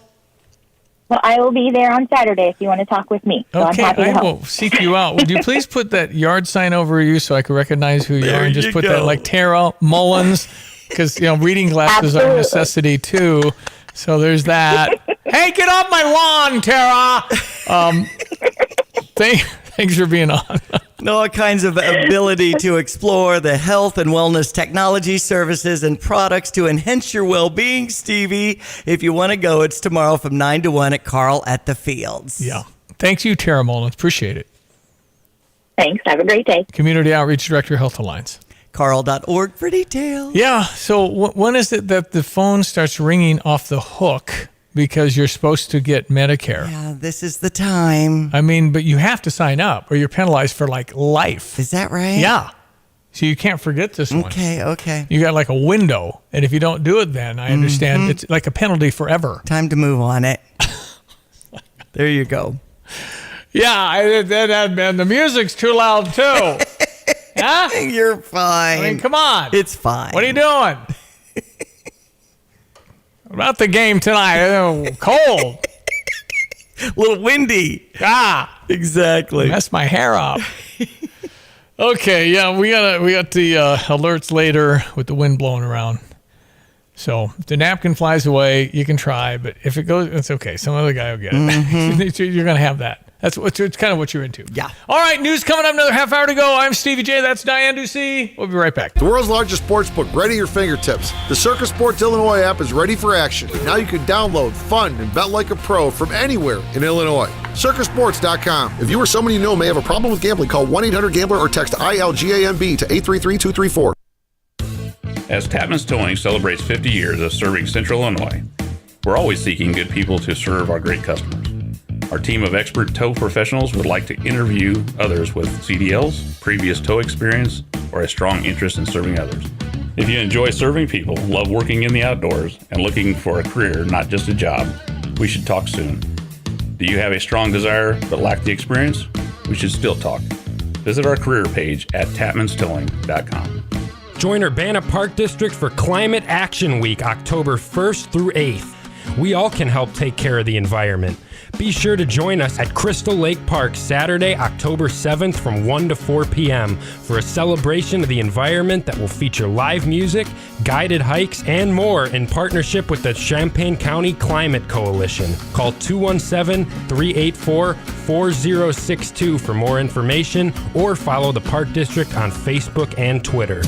Well, I will be there on Saturday if you want to talk with me. So okay, I'm happy to help. Will seek you out. Would you please put that yard sign over you so I can recognize who you are, and just put that like Tara Mullins, because reading glasses are a necessity too. So there's that. Hey, get off my lawn, Tara. Thanks for being on. All kinds of ability to explore the health and wellness technology, services, and products to enhance your well-being, Stevie. If you want to go, it's tomorrow from 9 to 1 at Carl at the Fields. Yeah. Thanks you, Tara Mullins. Appreciate it. Thanks. Have a great day. Community Outreach Director, Health Alliance. Carl.org for details. Yeah. So when is it that the phone starts ringing off the hook because you're supposed to get Medicare? Yeah, this is the time. I mean, but you have to sign up or you're penalized for like life. Is that right? Yeah. So you can't forget this one. Okay. You got like a window. And if you don't do it then, I understand it's like a penalty forever. Time to move on it. There you go. Yeah, and the music's too loud too. Huh? You're fine. I mean, come on. It's fine. What are you doing? What about the game tonight? Cold. A little windy. Exactly. Messed my hair up. Okay, yeah, we got the alerts later with the wind blowing around. So if the napkin flies away, you can try, but if it goes, it's okay. Some other guy will get it. Mm-hmm. You're going to have that. It's kind of what you're into. Yeah. All right, news coming up, another half hour to go. I'm Stevie Jay. That's Diane Ducey. We'll be right back. The world's largest sports book, right at your fingertips. The Circus Sports Illinois app is ready for action. Now you can download, fund, and bet like a pro from anywhere in Illinois. CircusSports.com. If you or someone you know may have a problem with gambling, call 1-800-GAMBLER or text ILGAMB to 833-234. As Tapman's Towing celebrates 50 years of serving Central Illinois, we're always seeking good people to serve our great customers. Our team of expert tow professionals would like to interview others with CDLs, previous tow experience, or a strong interest in serving others. If you enjoy serving people, love working in the outdoors, and looking for a career, not just a job, we should talk soon. Do you have a strong desire but lack the experience? We should still talk. Visit our career page at tapmanstowing.com. Join Urbana Park District for Climate Action Week, October 1st through 8th. We all can help take care of the environment. Be sure to join us at Crystal Lake Park Saturday, October 7th from 1 to 4 p.m. for a celebration of the environment that will feature live music, guided hikes, and more in partnership with the Champaign County Climate Coalition. Call 217-384-4062 for more information or follow the Park District on Facebook and Twitter.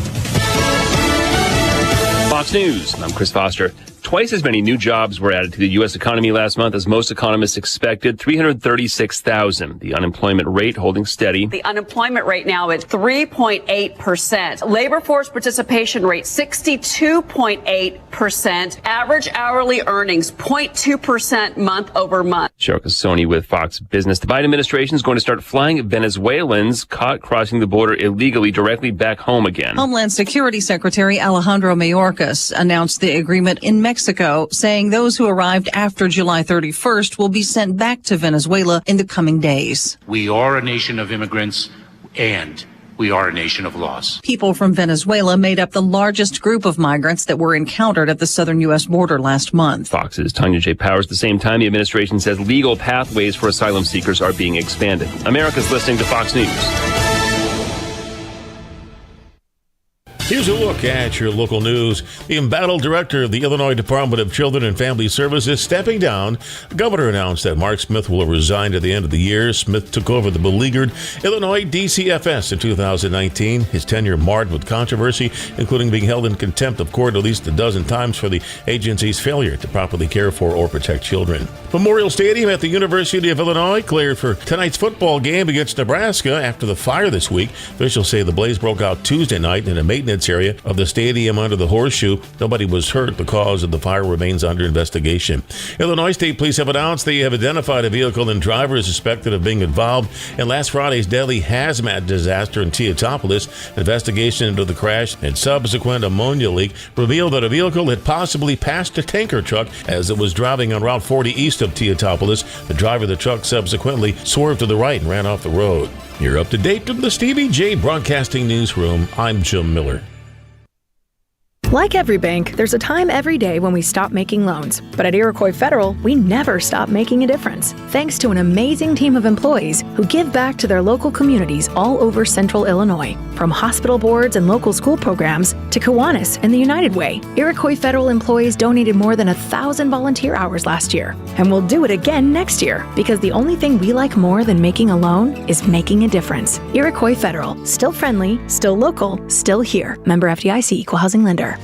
Fox News, I'm Chris Foster. Twice as many new jobs were added to the U.S. economy last month as most economists expected, 336,000. The unemployment rate holding steady. The unemployment rate now at 3.8%. Labor force participation rate 62.8%. Average hourly earnings 0.2% month over month. Cheryl Casoni with Fox Business. The Biden administration is going to start flying Venezuelans caught crossing the border illegally directly back home again. Homeland Security Secretary Alejandro Mayorkas announced the agreement in Mexico, saying those who arrived after July 31st will be sent back to Venezuela in the coming days. We are a nation of immigrants, and we are a nation of laws. People from Venezuela made up the largest group of migrants that were encountered at the southern U.S. border last month. Fox's Tanya J. Powers. At the same time, the administration says legal pathways for asylum seekers are being expanded. America's listening to Fox News. Here's a look at your local news. The embattled director of the Illinois Department of Children and Family Services is stepping down. The governor announced that Mark Smith will resign at the end of the year. Smith took over the beleaguered Illinois DCFS in 2019. His tenure marred with controversy, including being held in contempt of court at least a dozen times for the agency's failure to properly care for or protect children. Memorial Stadium at the University of Illinois cleared for tonight's football game against Nebraska after the fire this week. Officials say the blaze broke out Tuesday night in a maintenance area of the stadium under the horseshoe. Nobody was hurt. The cause of the fire remains under investigation. Illinois State Police have announced they have identified a vehicle and driver suspected of being involved in last Friday's deadly hazmat disaster in Teotopolis. Investigation into the crash and subsequent ammonia leak revealed that a vehicle had possibly passed a tanker truck as it was driving on Route 40 east of Teotopolis. The driver of the truck subsequently swerved to the right and ran off the road. You're up to date from the Stevie Jay Broadcasting Newsroom. I'm Jim Miller. Like every bank, there's a time every day when we stop making loans. But at Iroquois Federal, we never stop making a difference. Thanks to an amazing team of employees who give back to their local communities all over central Illinois. From hospital boards and local school programs to Kiwanis and the United Way, Iroquois Federal employees donated more than 1,000 volunteer hours last year. And we'll do it again next year, because the only thing we like more than making a loan is making a difference. Iroquois Federal, still friendly, still local, still here. Member FDIC, Equal Housing Lender.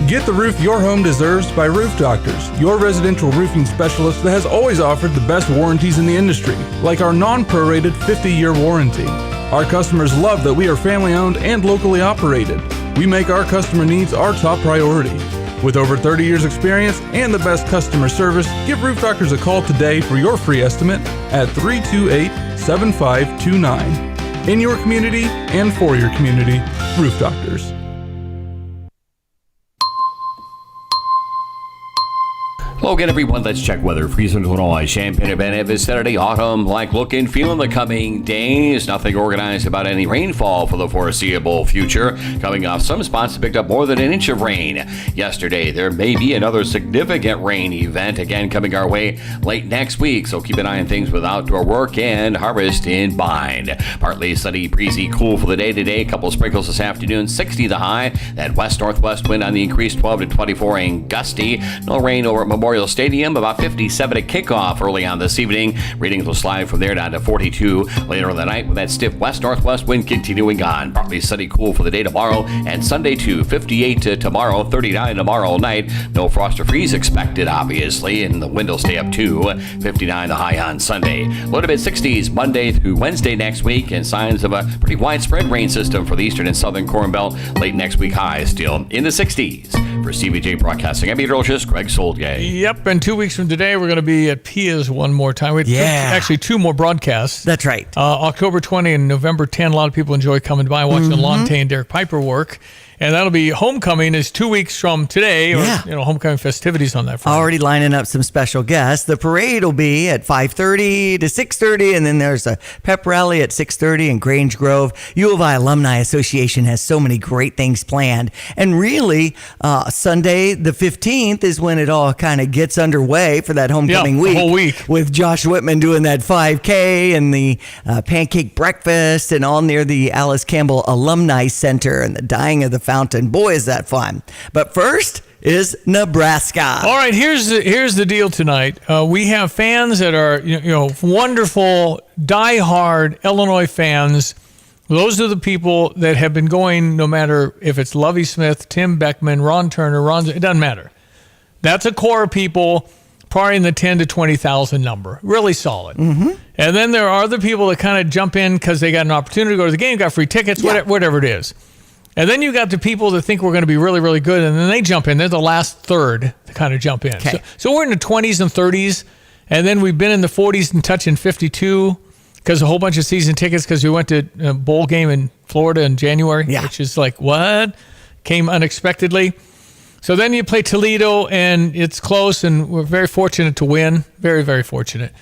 Get the roof your home deserves by Roof Doctors, your residential roofing specialist that has always offered the best warranties in the industry, like our non-prorated 50-year warranty. Our customers love that we are family-owned and locally operated. We make our customer needs our top priority. With over 30 years experience and the best customer service, give Roof Doctors a call today for your free estimate at 328-7529. In your community and for your community, Roof Doctors. Hello again, everyone. Let's check weather for Eastern Illinois. Champaign-Urbana this Saturday. Autumn-like look and feel in the coming days. Nothing organized about any rainfall for the foreseeable future. Coming off some spots picked up more than an inch of rain yesterday. There may be another significant rain event again coming our way late next week. So keep an eye on things with outdoor work and harvest in mind. Partly sunny, breezy, cool for the day today. A couple sprinkles this afternoon. 60 the high. That west-northwest wind on the increase 12 to 24 and gusty. No rain over at Memorial Stadium, about 57 at kickoff early on this evening. Readings will slide from there down to 42 later in the night with that stiff west-northwest wind continuing on. Partly sunny, cool for the day tomorrow and Sunday too. 58 to tomorrow, 39 tomorrow night. No frost or freeze expected, obviously, and the wind will stay up to 59 the high on Sunday. Low to mid-60s Monday through Wednesday next week, and signs of a pretty widespread rain system for the eastern and southern Corn Belt. Late next week, highs still in the 60s. For Stevie Jay Broadcasting, I'm meteorologist Greg Soldgay. Yep, and 2 weeks from today, we're going to be at Pia's one more time. We have actually two more broadcasts. That's right. October 20 and November 10. A lot of people enjoy coming by watching Lonte and Derek Piper work. And that'll be homecoming is 2 weeks from today, or homecoming festivities on that Friday. Already lining up some special guests. The parade will be at 5:30 to 6:30, and then there's a pep rally at 6:30 in Grange Grove. U of I Alumni Association has so many great things planned. And really, Sunday the 15th is when it all kind of gets underway for that homecoming week. Whole week. With Josh Whitman doing that 5K and the pancake breakfast and all near the Alice Campbell Alumni Center and the dyeing of the fountain. Boy, is that fun. But first is Nebraska. All right, here's the deal tonight. We have fans that are wonderful, diehard Illinois fans. Those are the people that have been going no matter if it's Lovie Smith, Tim Beckman, Ron Turner, it doesn't matter. That's a core of people probably in the 10 to 20,000 number. Really solid. Mm-hmm. And then there are other people that kind of jump in because they got an opportunity to go to the game, got free tickets, whatever it is. And then you got the people that think we're going to be really, really good, and then they jump in. They're the last third to kind of jump in. Okay. So we're in the 20s and 30s, and then we've been in the 40s and touching 52 because a whole bunch of season tickets because we went to a bowl game in Florida in January, which is like, what? Came unexpectedly. So then you play Toledo, and it's close, and we're very fortunate to win. Very, very fortunate.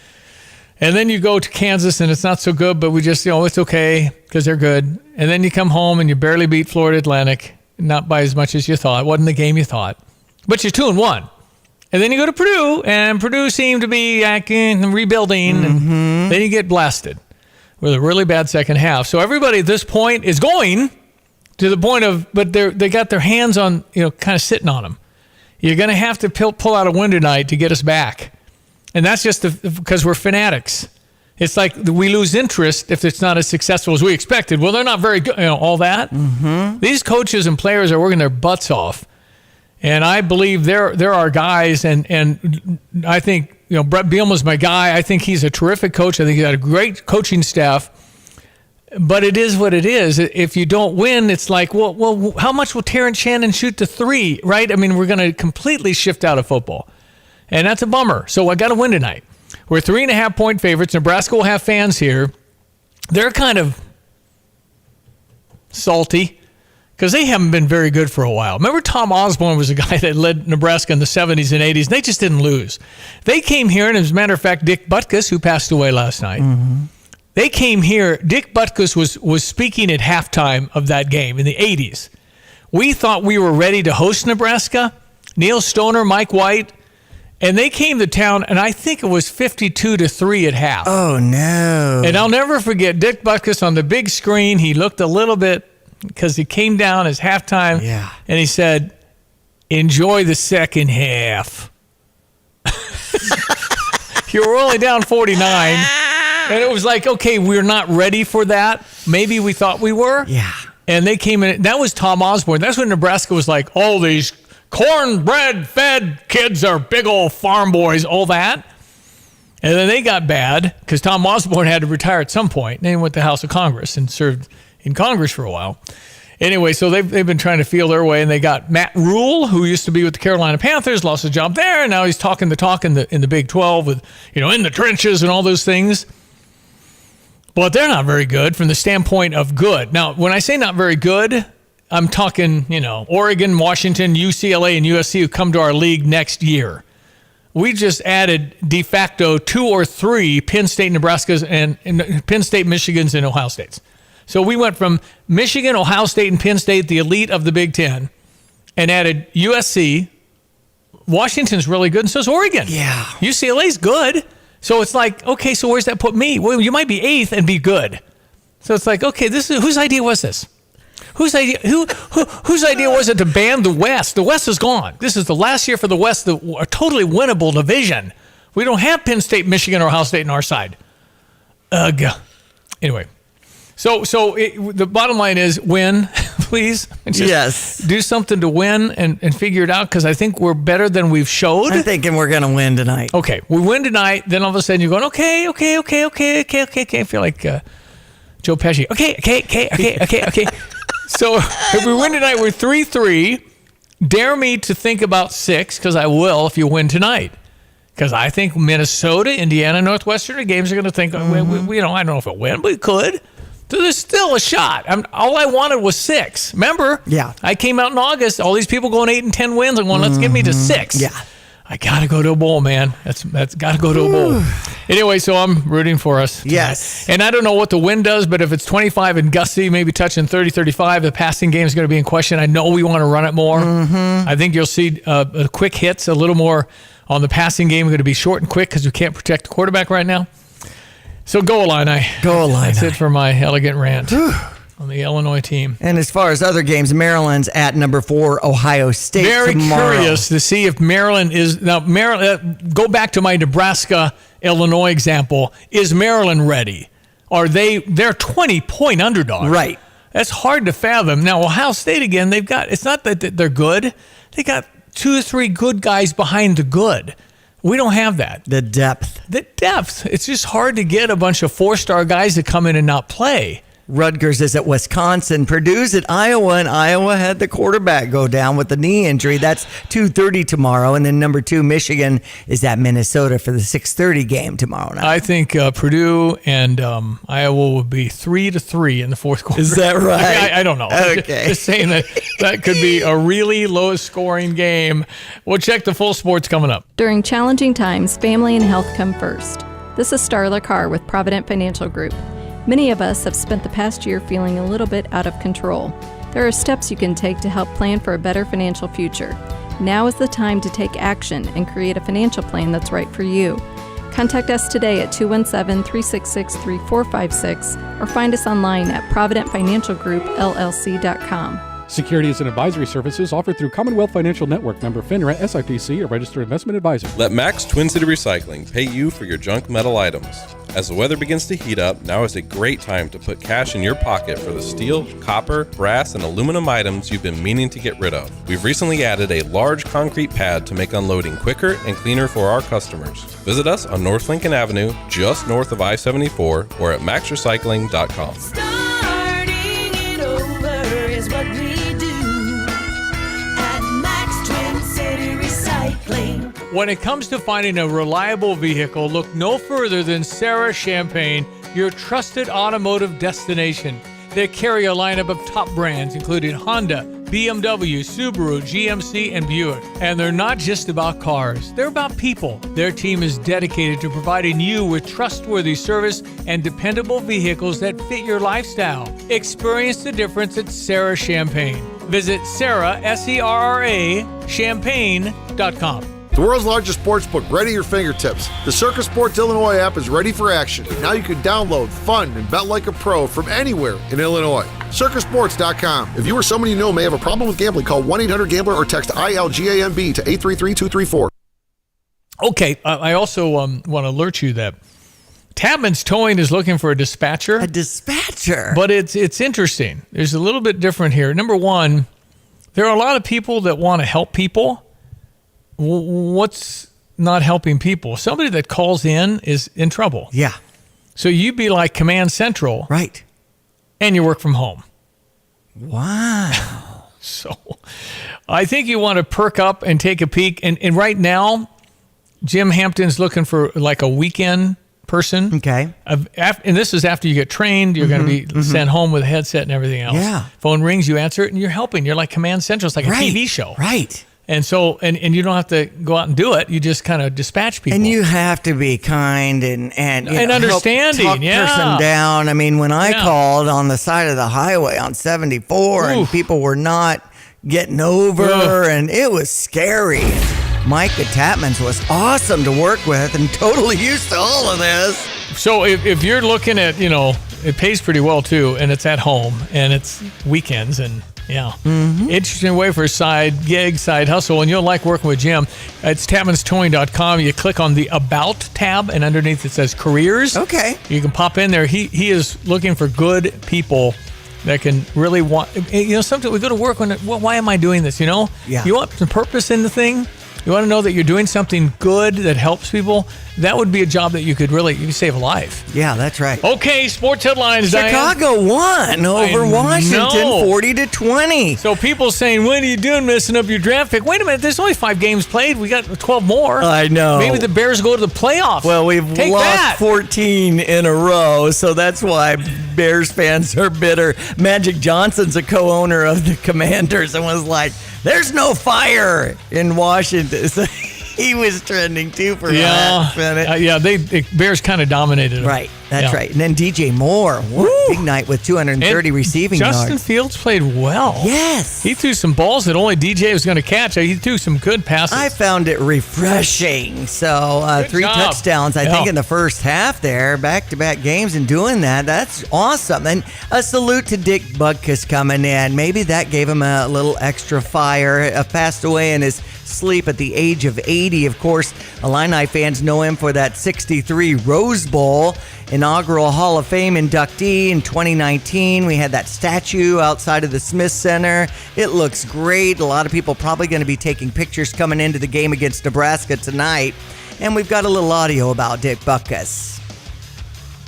And then you go to Kansas, and it's not so good, but we just, it's okay because they're good. And then you come home, and you barely beat Florida Atlantic, not by as much as you thought. It wasn't the game you thought. But you're 2-1. And then you go to Purdue, and Purdue seemed to be rebuilding, and then you get blasted with a really bad second half. So everybody at this point is going to the point of, but they got their hands on, kind of sitting on them. You're going to have to pull out a win tonight to get us back. And that's just because we're fanatics. It's like we lose interest if it's not as successful as we expected. Well, they're not very good, all that. Mm-hmm. These coaches and players are working their butts off. And I believe there are guys, and I think, Brett Bielema's my guy. I think he's a terrific coach. I think he's got a great coaching staff. But it is what it is. If you don't win, it's like, well, how much will Terrence Shannon shoot to three, right? I mean, we're going to completely shift out of football. And that's a bummer. So I got to win tonight. We're 3.5-point favorites. Nebraska will have fans here. They're kind of salty because they haven't been very good for a while. Remember Tom Osborne was a guy that led Nebraska in the 70s and 80s, and they just didn't lose. They came here, and as a matter of fact, Dick Butkus, who passed away last night, they came here. Dick Butkus was speaking at halftime of that game in the 80s. We thought we were ready to host Nebraska. Neil Stoner, Mike White, and they came to town, and I think it was 52-3 at half. Oh, no. And I'll never forget Dick Butkus on the big screen. He looked a little bit, because he came down as halftime, and he said, enjoy the second half. You were only down 49, and it was like, okay, we're not ready for that. Maybe we thought we were. Yeah. And they came in. That was Tom Osborne. That's when Nebraska was like, all these cornbread-fed kids are big old farm boys, all that. And then they got bad because Tom Osborne had to retire at some point. And then he went to the House of Congress and served in Congress for a while. Anyway, so they've been trying to feel their way, and they got Matt Rule, who used to be with the Carolina Panthers, lost his job there, and now he's talking the talk in the Big 12 with, in the trenches and all those things. But they're not very good from the standpoint of good. Now, when I say not very good, I'm talking, Oregon, Washington, UCLA, and USC who come to our league next year. we just added de facto 2 or 3 Penn State, Nebraska's, and Penn State, Michigan's, and Ohio State's. So we went from Michigan, Ohio State, and Penn State, the elite of the Big Ten, and added USC. Washington's really good, and so is Oregon. Yeah. UCLA's good. So it's like, okay, so where's that put me? Well, you might be 8th and be good. So it's like, okay, this is whose idea was this? Whose idea was it to ban the West? The West is gone. This is the last year for the West, a totally winnable division. We don't have Penn State, Michigan, or Ohio State on our side. Ugh. Anyway. So the bottom line is win, please. Yes. Do something to win and figure it out, because I think we're better than we've showed. I'm thinking we're going to win tonight. Okay, we win tonight. Then all of a sudden you're going, okay. I feel like Joe Pesci. Okay. So if we win tonight, we're 3-3. Dare me to think about 6, because I will if you win tonight. Because I think Minnesota, Indiana, Northwestern games are going to think, we I don't know if it'll win, but it could. So there's still a shot. All I wanted was 6. Remember? Yeah. I came out in August. All these people going 8 and 10 wins. I'm going, let's get me to 6. Yeah. I got to go to a bowl, man. That's got to go to a bowl. Anyway, so I'm rooting for us tonight. Yes. And I don't know what the wind does, but if it's 25 and gusty, maybe touching 30, 35, the passing game is going to be in question. I know we want to run it more. I think you'll see quick hits, a little more on the passing game. We're going to be short and quick because we can't protect the quarterback right now. So go Illini. Go Illini. That's it for my elegant rant on the Illinois team. And as far as other games, Maryland's at number 4, Ohio State Very tomorrow. Curious to see if Maryland is now. Maryland. Go back to my Nebraska Illinois example. Is Maryland ready? Are they? They're 20-point underdogs. Right. That's hard to fathom. Now Ohio State again. They've got. It's not that they're good. They got 2 or 3 good guys behind the good. We don't have that. The depth. It's just hard to get a bunch of 4-star guys to come in and not play. Rutgers is at Wisconsin. Purdue's at Iowa, and Iowa had the quarterback go down with the knee injury. That's 2:30 tomorrow. And then number 2, Michigan, is at Minnesota for the 6:30 game tomorrow night. I think Purdue and Iowa will be 3-3 in the fourth quarter. Is that right? I don't know. Okay. Just saying that could be a really low-scoring game. We'll check the full sports coming up. During challenging times, family and health come first. This is Starla Carr with Provident Financial Group. Many of us have spent the past year feeling a little bit out of control. There are steps you can take to help plan for a better financial future. Now is the time to take action and create a financial plan that's right for you. Contact us today at 217-366-3456 or find us online at providentfinancialgroupllc.com. Securities and advisory services offered through Commonwealth Financial Network, member FINRA, SIPC, a registered investment advisor. Let Max Twin City Recycling pay you for your junk metal items. As the weather begins to heat up, now is a great time to put cash in your pocket for the steel, copper, brass, and aluminum items you've been meaning to get rid of. We've recently added a large concrete pad to make unloading quicker and cleaner for our customers. Visit us on North Lincoln Avenue, just north of I-74, or at maxrecycling.com. Starting it over is what we do at Max Twin City Recycling. When it comes to finding a reliable vehicle, look no further than Sarah Champagne, your trusted automotive destination. They carry a lineup of top brands, including Honda, BMW, Subaru, GMC, and Buick. And they're not just about cars, they're about people. Their team is dedicated to providing you with trustworthy service and dependable vehicles that fit your lifestyle. Experience the difference at Sarah Champagne. Visit Sarah, S-E-R-R-A, champagne.com. The world's largest sports book right at your fingertips. The Circus Sports Illinois app is ready for action. Now you can download, fund, and bet like a pro from anywhere in Illinois. Circusports.com. If you or someone you know may have a problem with gambling, call 1-800-GAMBLER or text ILGAMB to 833-234. Okay, I also want to alert you that Tapman's Towing is looking for a dispatcher. A dispatcher? But it's interesting. There's a little bit different here. Number one, there are a lot of people that want to help people. What's not helping people? Somebody that calls in is in trouble. Yeah. So you'd be like Command Central. Right. And you work from home. Wow. So I think you want to perk up and take a peek. And right now, Jim Hampton's looking for like a weekend person. Okay. And this is after you get trained. You're going to be sent home with a headset and everything else. Yeah. Phone rings, you answer it, and you're helping. You're like Command Central. It's like a TV show. Right. And so, and you don't have to go out and do it. You just kind of dispatch people. And you have to be kind and understanding. Help talk person down. I mean, when I called on the side of the highway on 74 and people were not getting over, and it was scary. Micah Tapmans was awesome to work with and totally used to all of this. So if you're looking at, it pays pretty well too, and it's at home, and it's weekends, and interesting way for a side gig, side hustle, and you'll like working with Jim. It's tapmanstowing.com. You click on the About tab, and underneath it says Careers. Okay. You can pop in there. He is looking for good people that can really want, sometimes we go to work when, why am I doing this, Yeah. You want some purpose in the thing? You want to know that you're doing something good that helps people? That would be a job that you could save a life. Yeah, that's right. Okay, sports headlines, Chicago won over Washington 40-20. So people saying, what are you doing messing up your draft pick? Wait a minute, there's only 5 games played. We got 12 more. I know. Maybe the Bears go to the playoffs. Well, we've lost 14 in a row, so that's why Bears fans are bitter. Magic Johnson's a co-owner of the Commanders and was like, there's no fire in Washington. So he was trending too for that minute. The Bears kind of dominated him. Right, that's right. And then DJ Moore, big night with 230 receiving yards. Justin Fields played well. Yes. He threw some balls that only DJ was going to catch. He threw some good passes. I found it refreshing. So 3 touchdowns, I think, in the first half there, back-to-back games and doing that. That's awesome. And a salute to Dick Butkus coming in. Maybe that gave him a little extra fire. Passed away in his sleep at the age of 80. Of course, Illini fans know him for that 63 Rose Bowl. Inaugural Hall of Fame inductee in 2019. We had that statue outside of the Smith Center. It looks great. A lot of people probably going to be taking pictures coming into the game against Nebraska tonight. And we've got a little audio about Dick Butkus.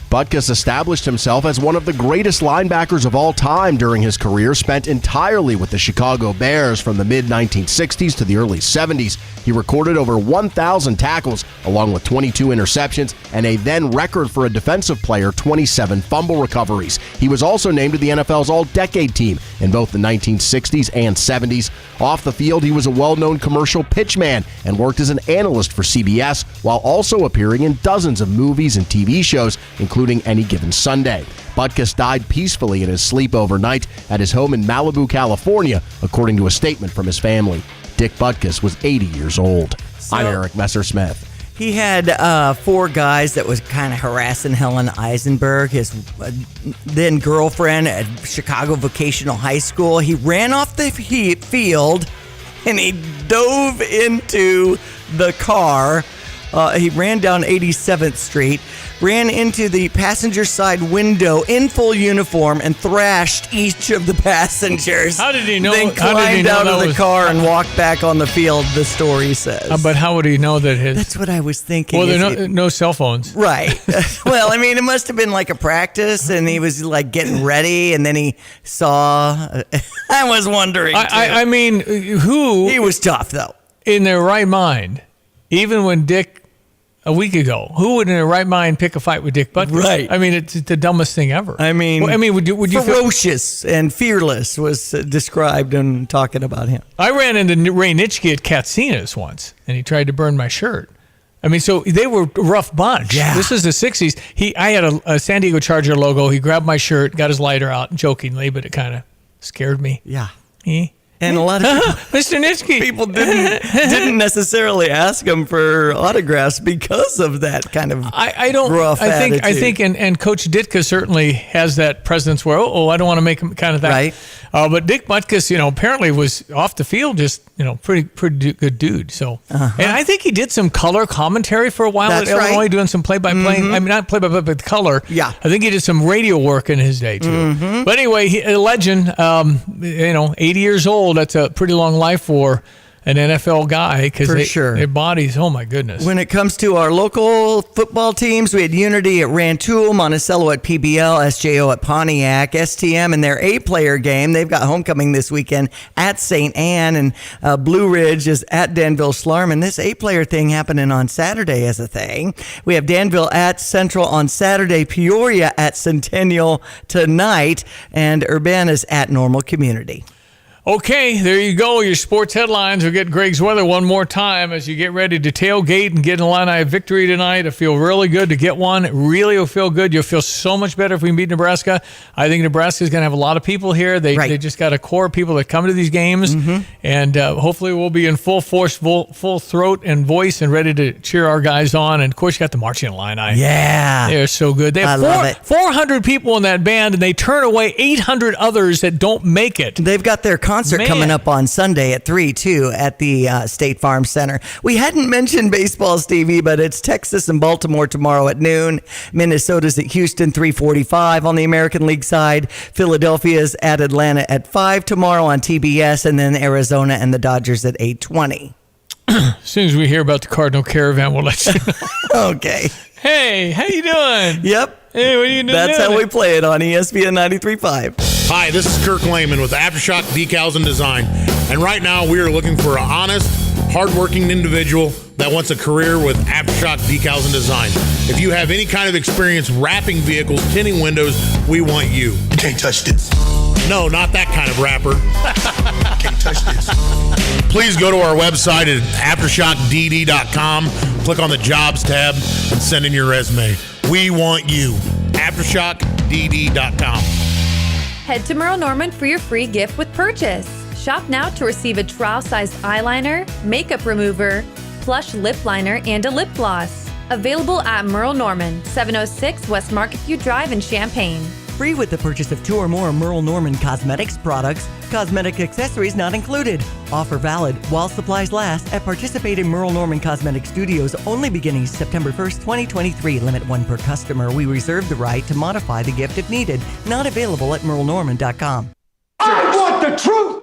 Butkus established himself as one of the greatest linebackers of all time during his career, spent entirely with the Chicago Bears from the mid-1960s to the early 70s. He recorded over 1,000 tackles, along with 22 interceptions, and a then record for a defensive player, 27 fumble recoveries. He was also named to the NFL's All-Decade team in both the 1960s and 70s. Off the field, he was a well-known commercial pitchman and worked as an analyst for CBS, while also appearing in dozens of movies and TV shows, including Any Given Sunday. Butkus died peacefully in his sleep overnight at his home in Malibu, California, according to a statement from his family. Dick Butkus was 80 years old. I'm Eric Messersmith. He had 4 guys that was kind of harassing Helen Eisenberg, his then girlfriend at Chicago Vocational High School. He ran off the field and he dove into the car. He ran down 87th Street, ran into the passenger side window in full uniform and thrashed each of the passengers. How did he know? Then climbed out of the car and walked back on the field, the story says. But how would he know that his... That's what I was thinking. Well, there are no cell phones. Right. Well, I mean, it must have been like a practice, and he was like getting ready, and then he saw... I was wondering, too. I mean, who... He was tough, though. In their right mind, even when Dick... A week ago, who would in their right mind pick a fight with Dick Butkus? Right. I mean, it's the dumbest thing ever. I mean, would you ferocious and fearless was described in talking about him. I ran into Ray Nitschke at Katsina's once, and he tried to burn my shirt. I mean, so they were a rough bunch. Yeah. This is the 60s. I had a San Diego Charger logo. He grabbed my shirt, got his lighter out, jokingly, but it kind of scared me. Yeah. And a lot of Mr. Nitschke. people didn't necessarily ask him for autographs because of that kind of rough attitude. I think, and Coach Ditka certainly has that presence where, I don't want to make him kind of that. Right. But Dick Butkus, apparently was off the field just, pretty good dude. So, and I think he did some color commentary for a while at Illinois, doing some play-by-play. I mean, not play-by-play, but color. Yeah. I think he did some radio work in his day too. But anyway, a legend. 80 years old. That's a pretty long life for an NFL guy because their bodies, oh my goodness. When it comes to our local football teams, we had Unity at Rantoul, Monticello at PBL, SJO at Pontiac, STM in their 8-player game. They've got homecoming this weekend at St. Anne, and Blue Ridge is at Danville Schlarman. This 8-player thing happening on Saturday as a thing. We have Danville at Central on Saturday, Peoria at Centennial tonight, and Urbana's at Normal Community. Okay, there you go. Your sports headlines. We'll get Greg's weather one more time as you get ready to tailgate and get an Illini victory tonight. It'll feel really good to get one. It really will feel good. You'll feel so much better if we beat Nebraska. I think Nebraska's going to have a lot of people here. They just got a core of people that come to these games, and hopefully we'll be in full force, full throat and voice and ready to cheer our guys on. And, of course, you got the Marching Illini. Yeah. They're so good. They have 400 people in that band, and they turn away 800 others that don't make it. They've got their concert coming up on Sunday at 3, too, at the State Farm Center. We hadn't mentioned baseball, Stevie, but it's Texas and Baltimore tomorrow at noon. Minnesota's at Houston, 3:45 on the American League side. Philadelphia's at Atlanta at 5 tomorrow on TBS, and then Arizona and the Dodgers at 8:20. As soon as we hear about the Cardinal Caravan, we'll let you know. Okay. Hey, how you doing? Yep. Hey, what are you doing? That's how we play it on ESPN 93.5. Hi, this is Kirk Lehman with Aftershock Decals and Design. And right now we are looking for an honest, hardworking individual that wants a career with Aftershock Decals and Design. If you have any kind of experience wrapping vehicles, tinting windows, we want you. You can't touch this. No, not that kind of wrapper. Can't touch this. Please go to our website at aftershockdd.com, click on the jobs tab, and send in your resume. We want you. aftershockdd.com. Head to Merle Norman for your free gift with purchase. Shop now to receive a trial-sized eyeliner, makeup remover, plush lip liner, and a lip gloss. Available at Merle Norman, 706 West Marketview Drive in Champaign. Free with the purchase of 2 or more Merle Norman cosmetics products. Cosmetic accessories not included. Offer valid while supplies last at participating Merle Norman Cosmetic Studios only beginning September 1st, 2023. Limit 1 per customer. We reserve the right to modify the gift if needed. Not available at merlenorman.com. I want the truth!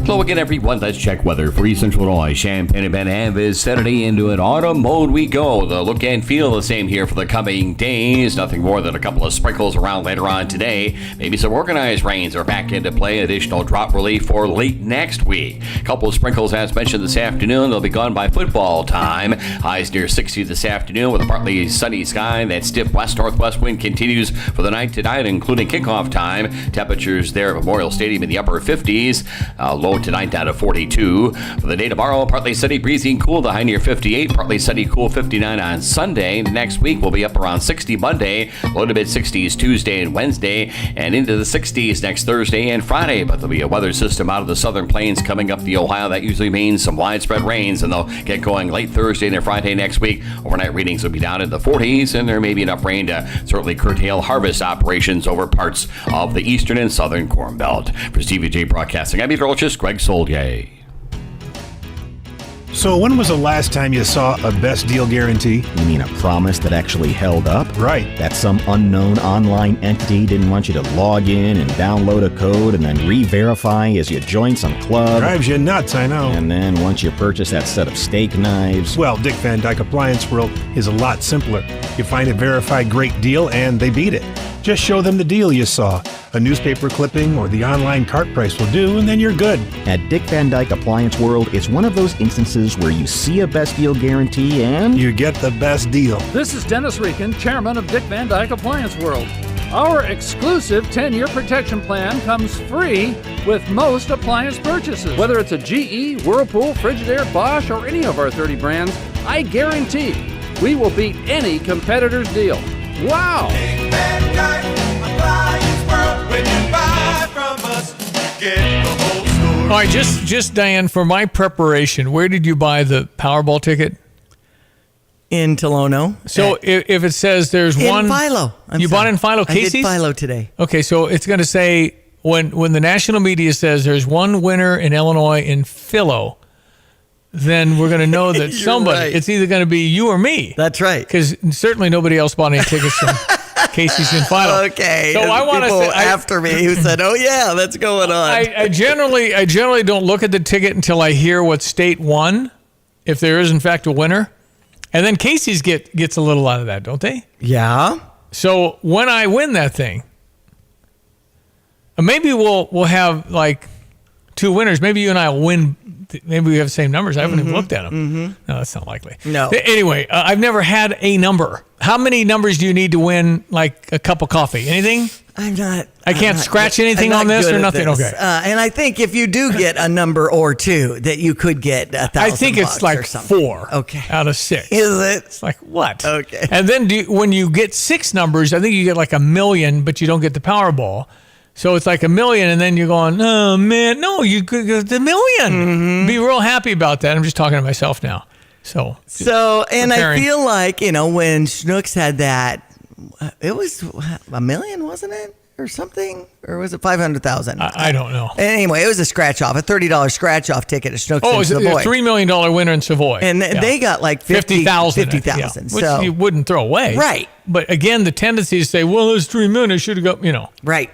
Hello again, everyone. Let's check weather for East Central Illinois. Champaign and Ben Nevis, Saturday into an autumn mode we go. The look and feel the same here for the coming days. Nothing more than a couple of sprinkles around later on today. Maybe some organized rains are back into play. Additional drop relief for late next week. A couple of sprinkles as mentioned this afternoon. They'll be gone by football time. Highs near 60 this afternoon with a partly sunny sky. That stiff west-northwest wind continues for the night tonight, including kickoff time. Temperatures there at Memorial Stadium in the upper 50s. Low tonight down to 42. For the day tomorrow, partly sunny, breezy, and cool. The high near 58. Partly sunny, cool, 59 on Sunday. Next week will be up around 60 Monday. Low to mid 60s Tuesday and Wednesday. And into the 60s next Thursday and Friday. But there'll be a weather system out of the southern plains coming up the Ohio. That usually means some widespread rains. And they'll get going late Thursday and Friday next week. Overnight readings will be down in the 40s. And there may be enough rain to certainly curtail harvest operations over parts of the eastern and southern Corn Belt. For Stevie Jay Broadcasting, I'm meteorologist Greg Soldier. So when was the last time you saw a best deal guarantee? You mean a promise that actually held up? Right. That some unknown online entity didn't want you to log in and download a code and then re-verify as you join some club. Drives you nuts, I know. And then once you purchase that set of steak knives... Well, Dick Van Dyke Appliance World is a lot simpler. You find a verified great deal and they beat it. Just show them the deal you saw. A newspaper clipping or the online cart price will do, and then you're good. At Dick Van Dyke Appliance World, it's one of those instances where you see a best deal guarantee and... you get the best deal. This is Dennis Rieken, chairman of Dick Van Dyke Appliance World. Our exclusive 10-year protection plan comes free with most appliance purchases. Whether it's a GE, Whirlpool, Frigidaire, Bosch, or any of our 30 brands, I guarantee we will beat any competitor's deal. Wow! Dick Van Dyke Appliance World. When you buy from us, get the whole store. All right, just Diane, for my preparation, where did you buy the Powerball ticket? In Tolono. So if it says there's one... In Philo. You bought it in Philo, Casey's? I did Philo today. Okay, so it's going to say, when the national media says there's one winner in Illinois in Philo, then we're going to know that somebody, right. It's either going to be you or me. That's right. Because certainly nobody else bought any tickets from Casey's in Philo. Okay. So I want to say... after me who said, oh yeah, that's going on. I generally don't look at the ticket until I hear what state won, if there is in fact a winner. And then Casey's gets a little out of that, don't they? Yeah. So when I win that thing, maybe we'll have like two winners. Maybe you and I will win. Maybe we have the same numbers. I haven't even looked at them. Mm-hmm. No, that's not likely. No. Anyway, I've never had a number. How many numbers do you need to win like a cup of coffee? Anything? I can't scratch anything on this or nothing? Okay. And I think if you do get a number or two, that you could get $1,000. I think it's like 4 out of 6. Is it? It's like, what? Okay. And then when you get 6 numbers, I think you get like $1 million, but you don't get the Powerball. So it's like $1 million, and then you're going, oh, man, no, you could get the $1 million. Mm-hmm. Be real happy about that. I'm just talking to myself now. So and I feel like, when Schnucks had that, it was $1 million, wasn't it? Or something? Or was it 500,000? I don't know. Anyway, it was a scratch-off, a $30 scratch-off ticket at Schnucks it was in Savoy. a $3 million winner in Savoy. And they got like 50,000. Which you wouldn't throw away. Right. But again, the tendency is to say, well, there's $3 million, I should have got, Right.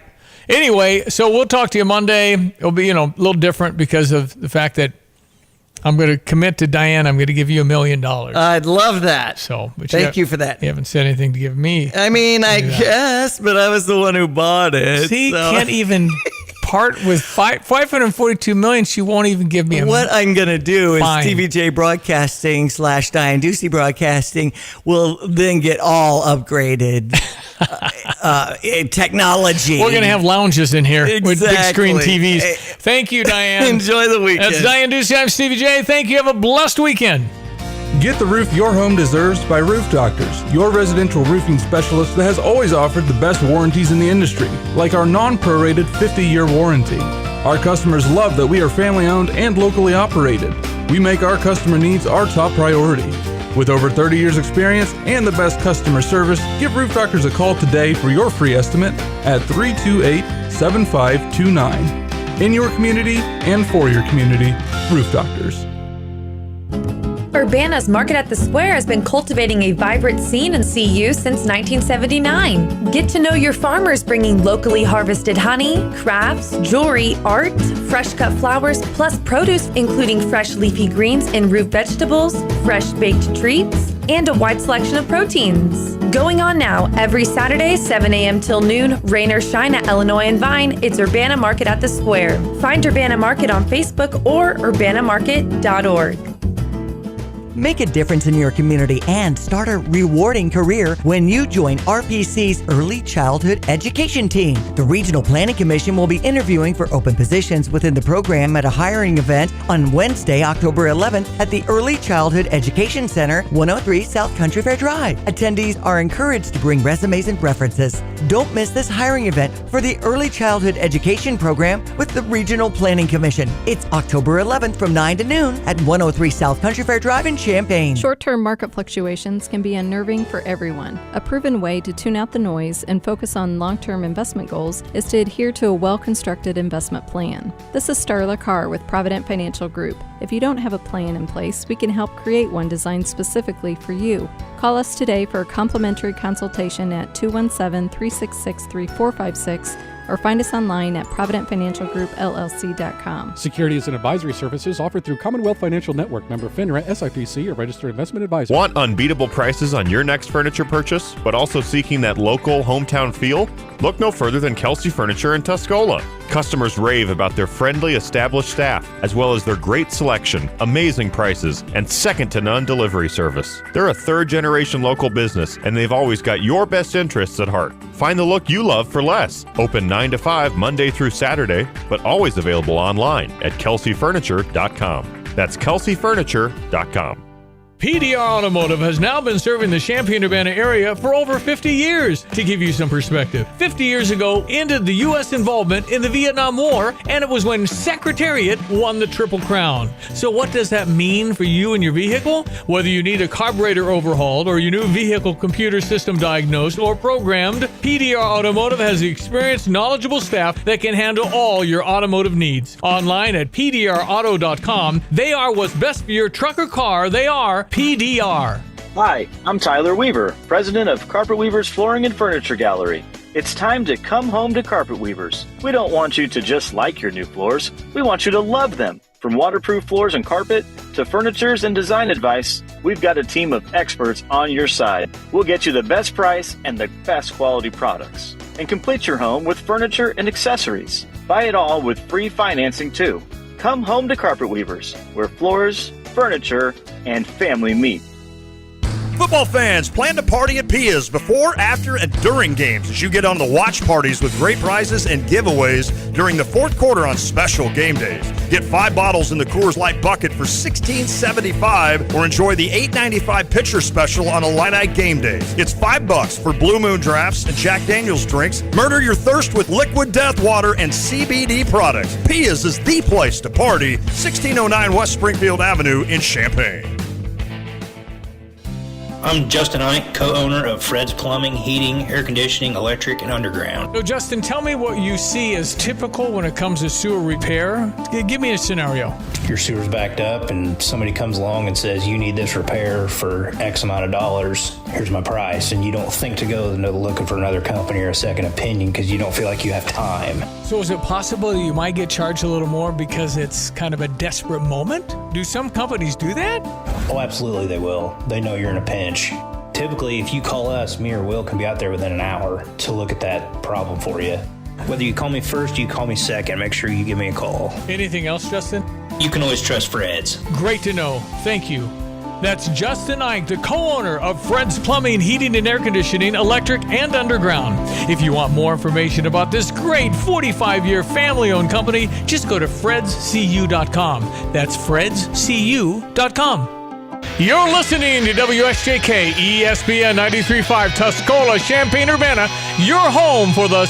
Anyway, so we'll talk to you Monday. It'll be, a little different because of the fact that I'm going to commit to Diane. I'm going to give you $1 million. I'd love that. So, thank you for that. You haven't said anything to give me. I mean, I guess, but I was the one who bought it. See, can't even part with $542 million. She won't even give me What I'm going to do is Fine. Stevie Jay Broadcasting / Diane Ducey Broadcasting will then get all upgraded technology. We're going to have lounges in here with big screen Exactly. TVs. Thank you, Diane. Enjoy the weekend. That's Diane Ducey. I'm Stevie Jay. Thank you. Have a blessed weekend. Get the roof your home deserves by Roof Doctors, your residential roofing specialist that has always offered the best warranties in the industry, like our non-prorated 50-year warranty. Our customers love that we are family-owned and locally operated. We make our customer needs our top priority. With over 30 years experience and the best customer service, give Roof Doctors a call today for your free estimate at 328-7529. In your community and for your community, Roof Doctors. Urbana's Market at the Square has been cultivating a vibrant scene in CU since 1979. Get to know your farmers bringing locally harvested honey, crafts, jewelry, art, fresh cut flowers, plus produce including fresh leafy greens and root vegetables, fresh baked treats, and a wide selection of proteins. Going on now, every Saturday, 7 a.m. till noon, rain or shine at Illinois and Vine, it's Urbana Market at the Square. Find Urbana Market on Facebook or urbanamarket.org. Make a difference in your community and start a rewarding career when you join RPC's Early Childhood Education Team. The Regional Planning Commission will be interviewing for open positions within the program at a hiring event on Wednesday, October 11th at the Early Childhood Education Center, 103 South Country Fair Drive. Attendees are encouraged to bring resumes and references. Don't miss this hiring event for the Early Childhood Education Program with the Regional Planning Commission. It's October 11th from 9 to noon at 103 South Country Fair Drive in Champaign. Short-term market fluctuations can be unnerving for everyone. A proven way to tune out the noise and focus on long-term investment goals is to adhere to a well-constructed investment plan. This is Starla Carr with Provident Financial Group. If you don't have a plan in place, we can help create one designed specifically for you. Call us today for a complimentary consultation at 217-366-3456 or find us online at providentfinancialgroupllc.com. Securities and advisory services offered through Commonwealth Financial Network, member FINRA, SIPC, a registered investment advisor. Want unbeatable prices on your next furniture purchase, but also seeking that local hometown feel? Look no further than Kelsey Furniture in Tuscola. Customers rave about their friendly, established staff, as well as their great selection, amazing prices, and second-to-none delivery service. They're a third-generation local business, and they've always got your best interests at heart. Find the look you love for less. Open 9 to 5 Monday through Saturday, but always available online at kelseyfurniture.com. That's kelseyfurniture.com. PDR Automotive has now been serving the Champaign-Urbana area for over 50 years. To give you some perspective, 50 years ago ended the U.S. involvement in the Vietnam War, and it was when Secretariat won the Triple Crown. So what does that mean for you and your vehicle? Whether you need a carburetor overhauled or your new vehicle computer system diagnosed or programmed, PDR Automotive has the experienced, knowledgeable staff that can handle all your automotive needs. Online at pdrauto.com, they are what's best for your truck or car. They are PDR. Hi, I'm Tyler Weaver, president of Carpet Weavers Flooring and Furniture Gallery. It's time to come home to Carpet Weavers. We don't want you to just like your new floors. We want you to love them. From waterproof floors and carpet to furnitures and design advice, we've got a team of experts on your side. We'll get you the best price and the best quality products. And complete your home with furniture and accessories. Buy it all with free financing too. Come home to Carpet Weavers, where floors, furniture, and family meet. Football fans, plan to party at Pia's before, after, and during games as you get on the watch parties with great prizes and giveaways during the fourth quarter on special game days. Get 5 bottles in the Coors Light bucket for $16.75 or enjoy the $8.95 pitcher special on Illini game days. It's $5 for Blue Moon drafts and Jack Daniels drinks. Murder your thirst with liquid death water and CBD products. Pia's is the place to party. 1609 West Springfield Avenue in Champaign. I'm Justin Ike, co-owner of Fred's Plumbing, Heating, Air Conditioning, Electric, and Underground. So, Justin, tell me what you see as typical when it comes to sewer repair. Give me a scenario. Your sewer's backed up and somebody comes along and says, you need this repair for X amount of dollars. Here's my price. And you don't think to go looking for another company or a second opinion because you don't feel like you have time. So is it possible you might get charged a little more because it's kind of a desperate moment? Do some companies do that? Oh, absolutely they will. They know you're in a pinch. Typically, if you call us, me or Will can be out there within an hour to look at that problem for you. Whether you call me first, you call me second, make sure you give me a call. Anything else, Justin? You can always trust Fred's. Great to know. Thank you. That's Justin Ike, the co-owner of Fred's Plumbing, Heating, and Air Conditioning, Electric, and Underground. If you want more information about this great 45-year family-owned company, just go to fredscu.com. That's fredscu.com. You're listening to WSJK ESPN 93.5 Tuscola, Champaign-Urbana, your home for the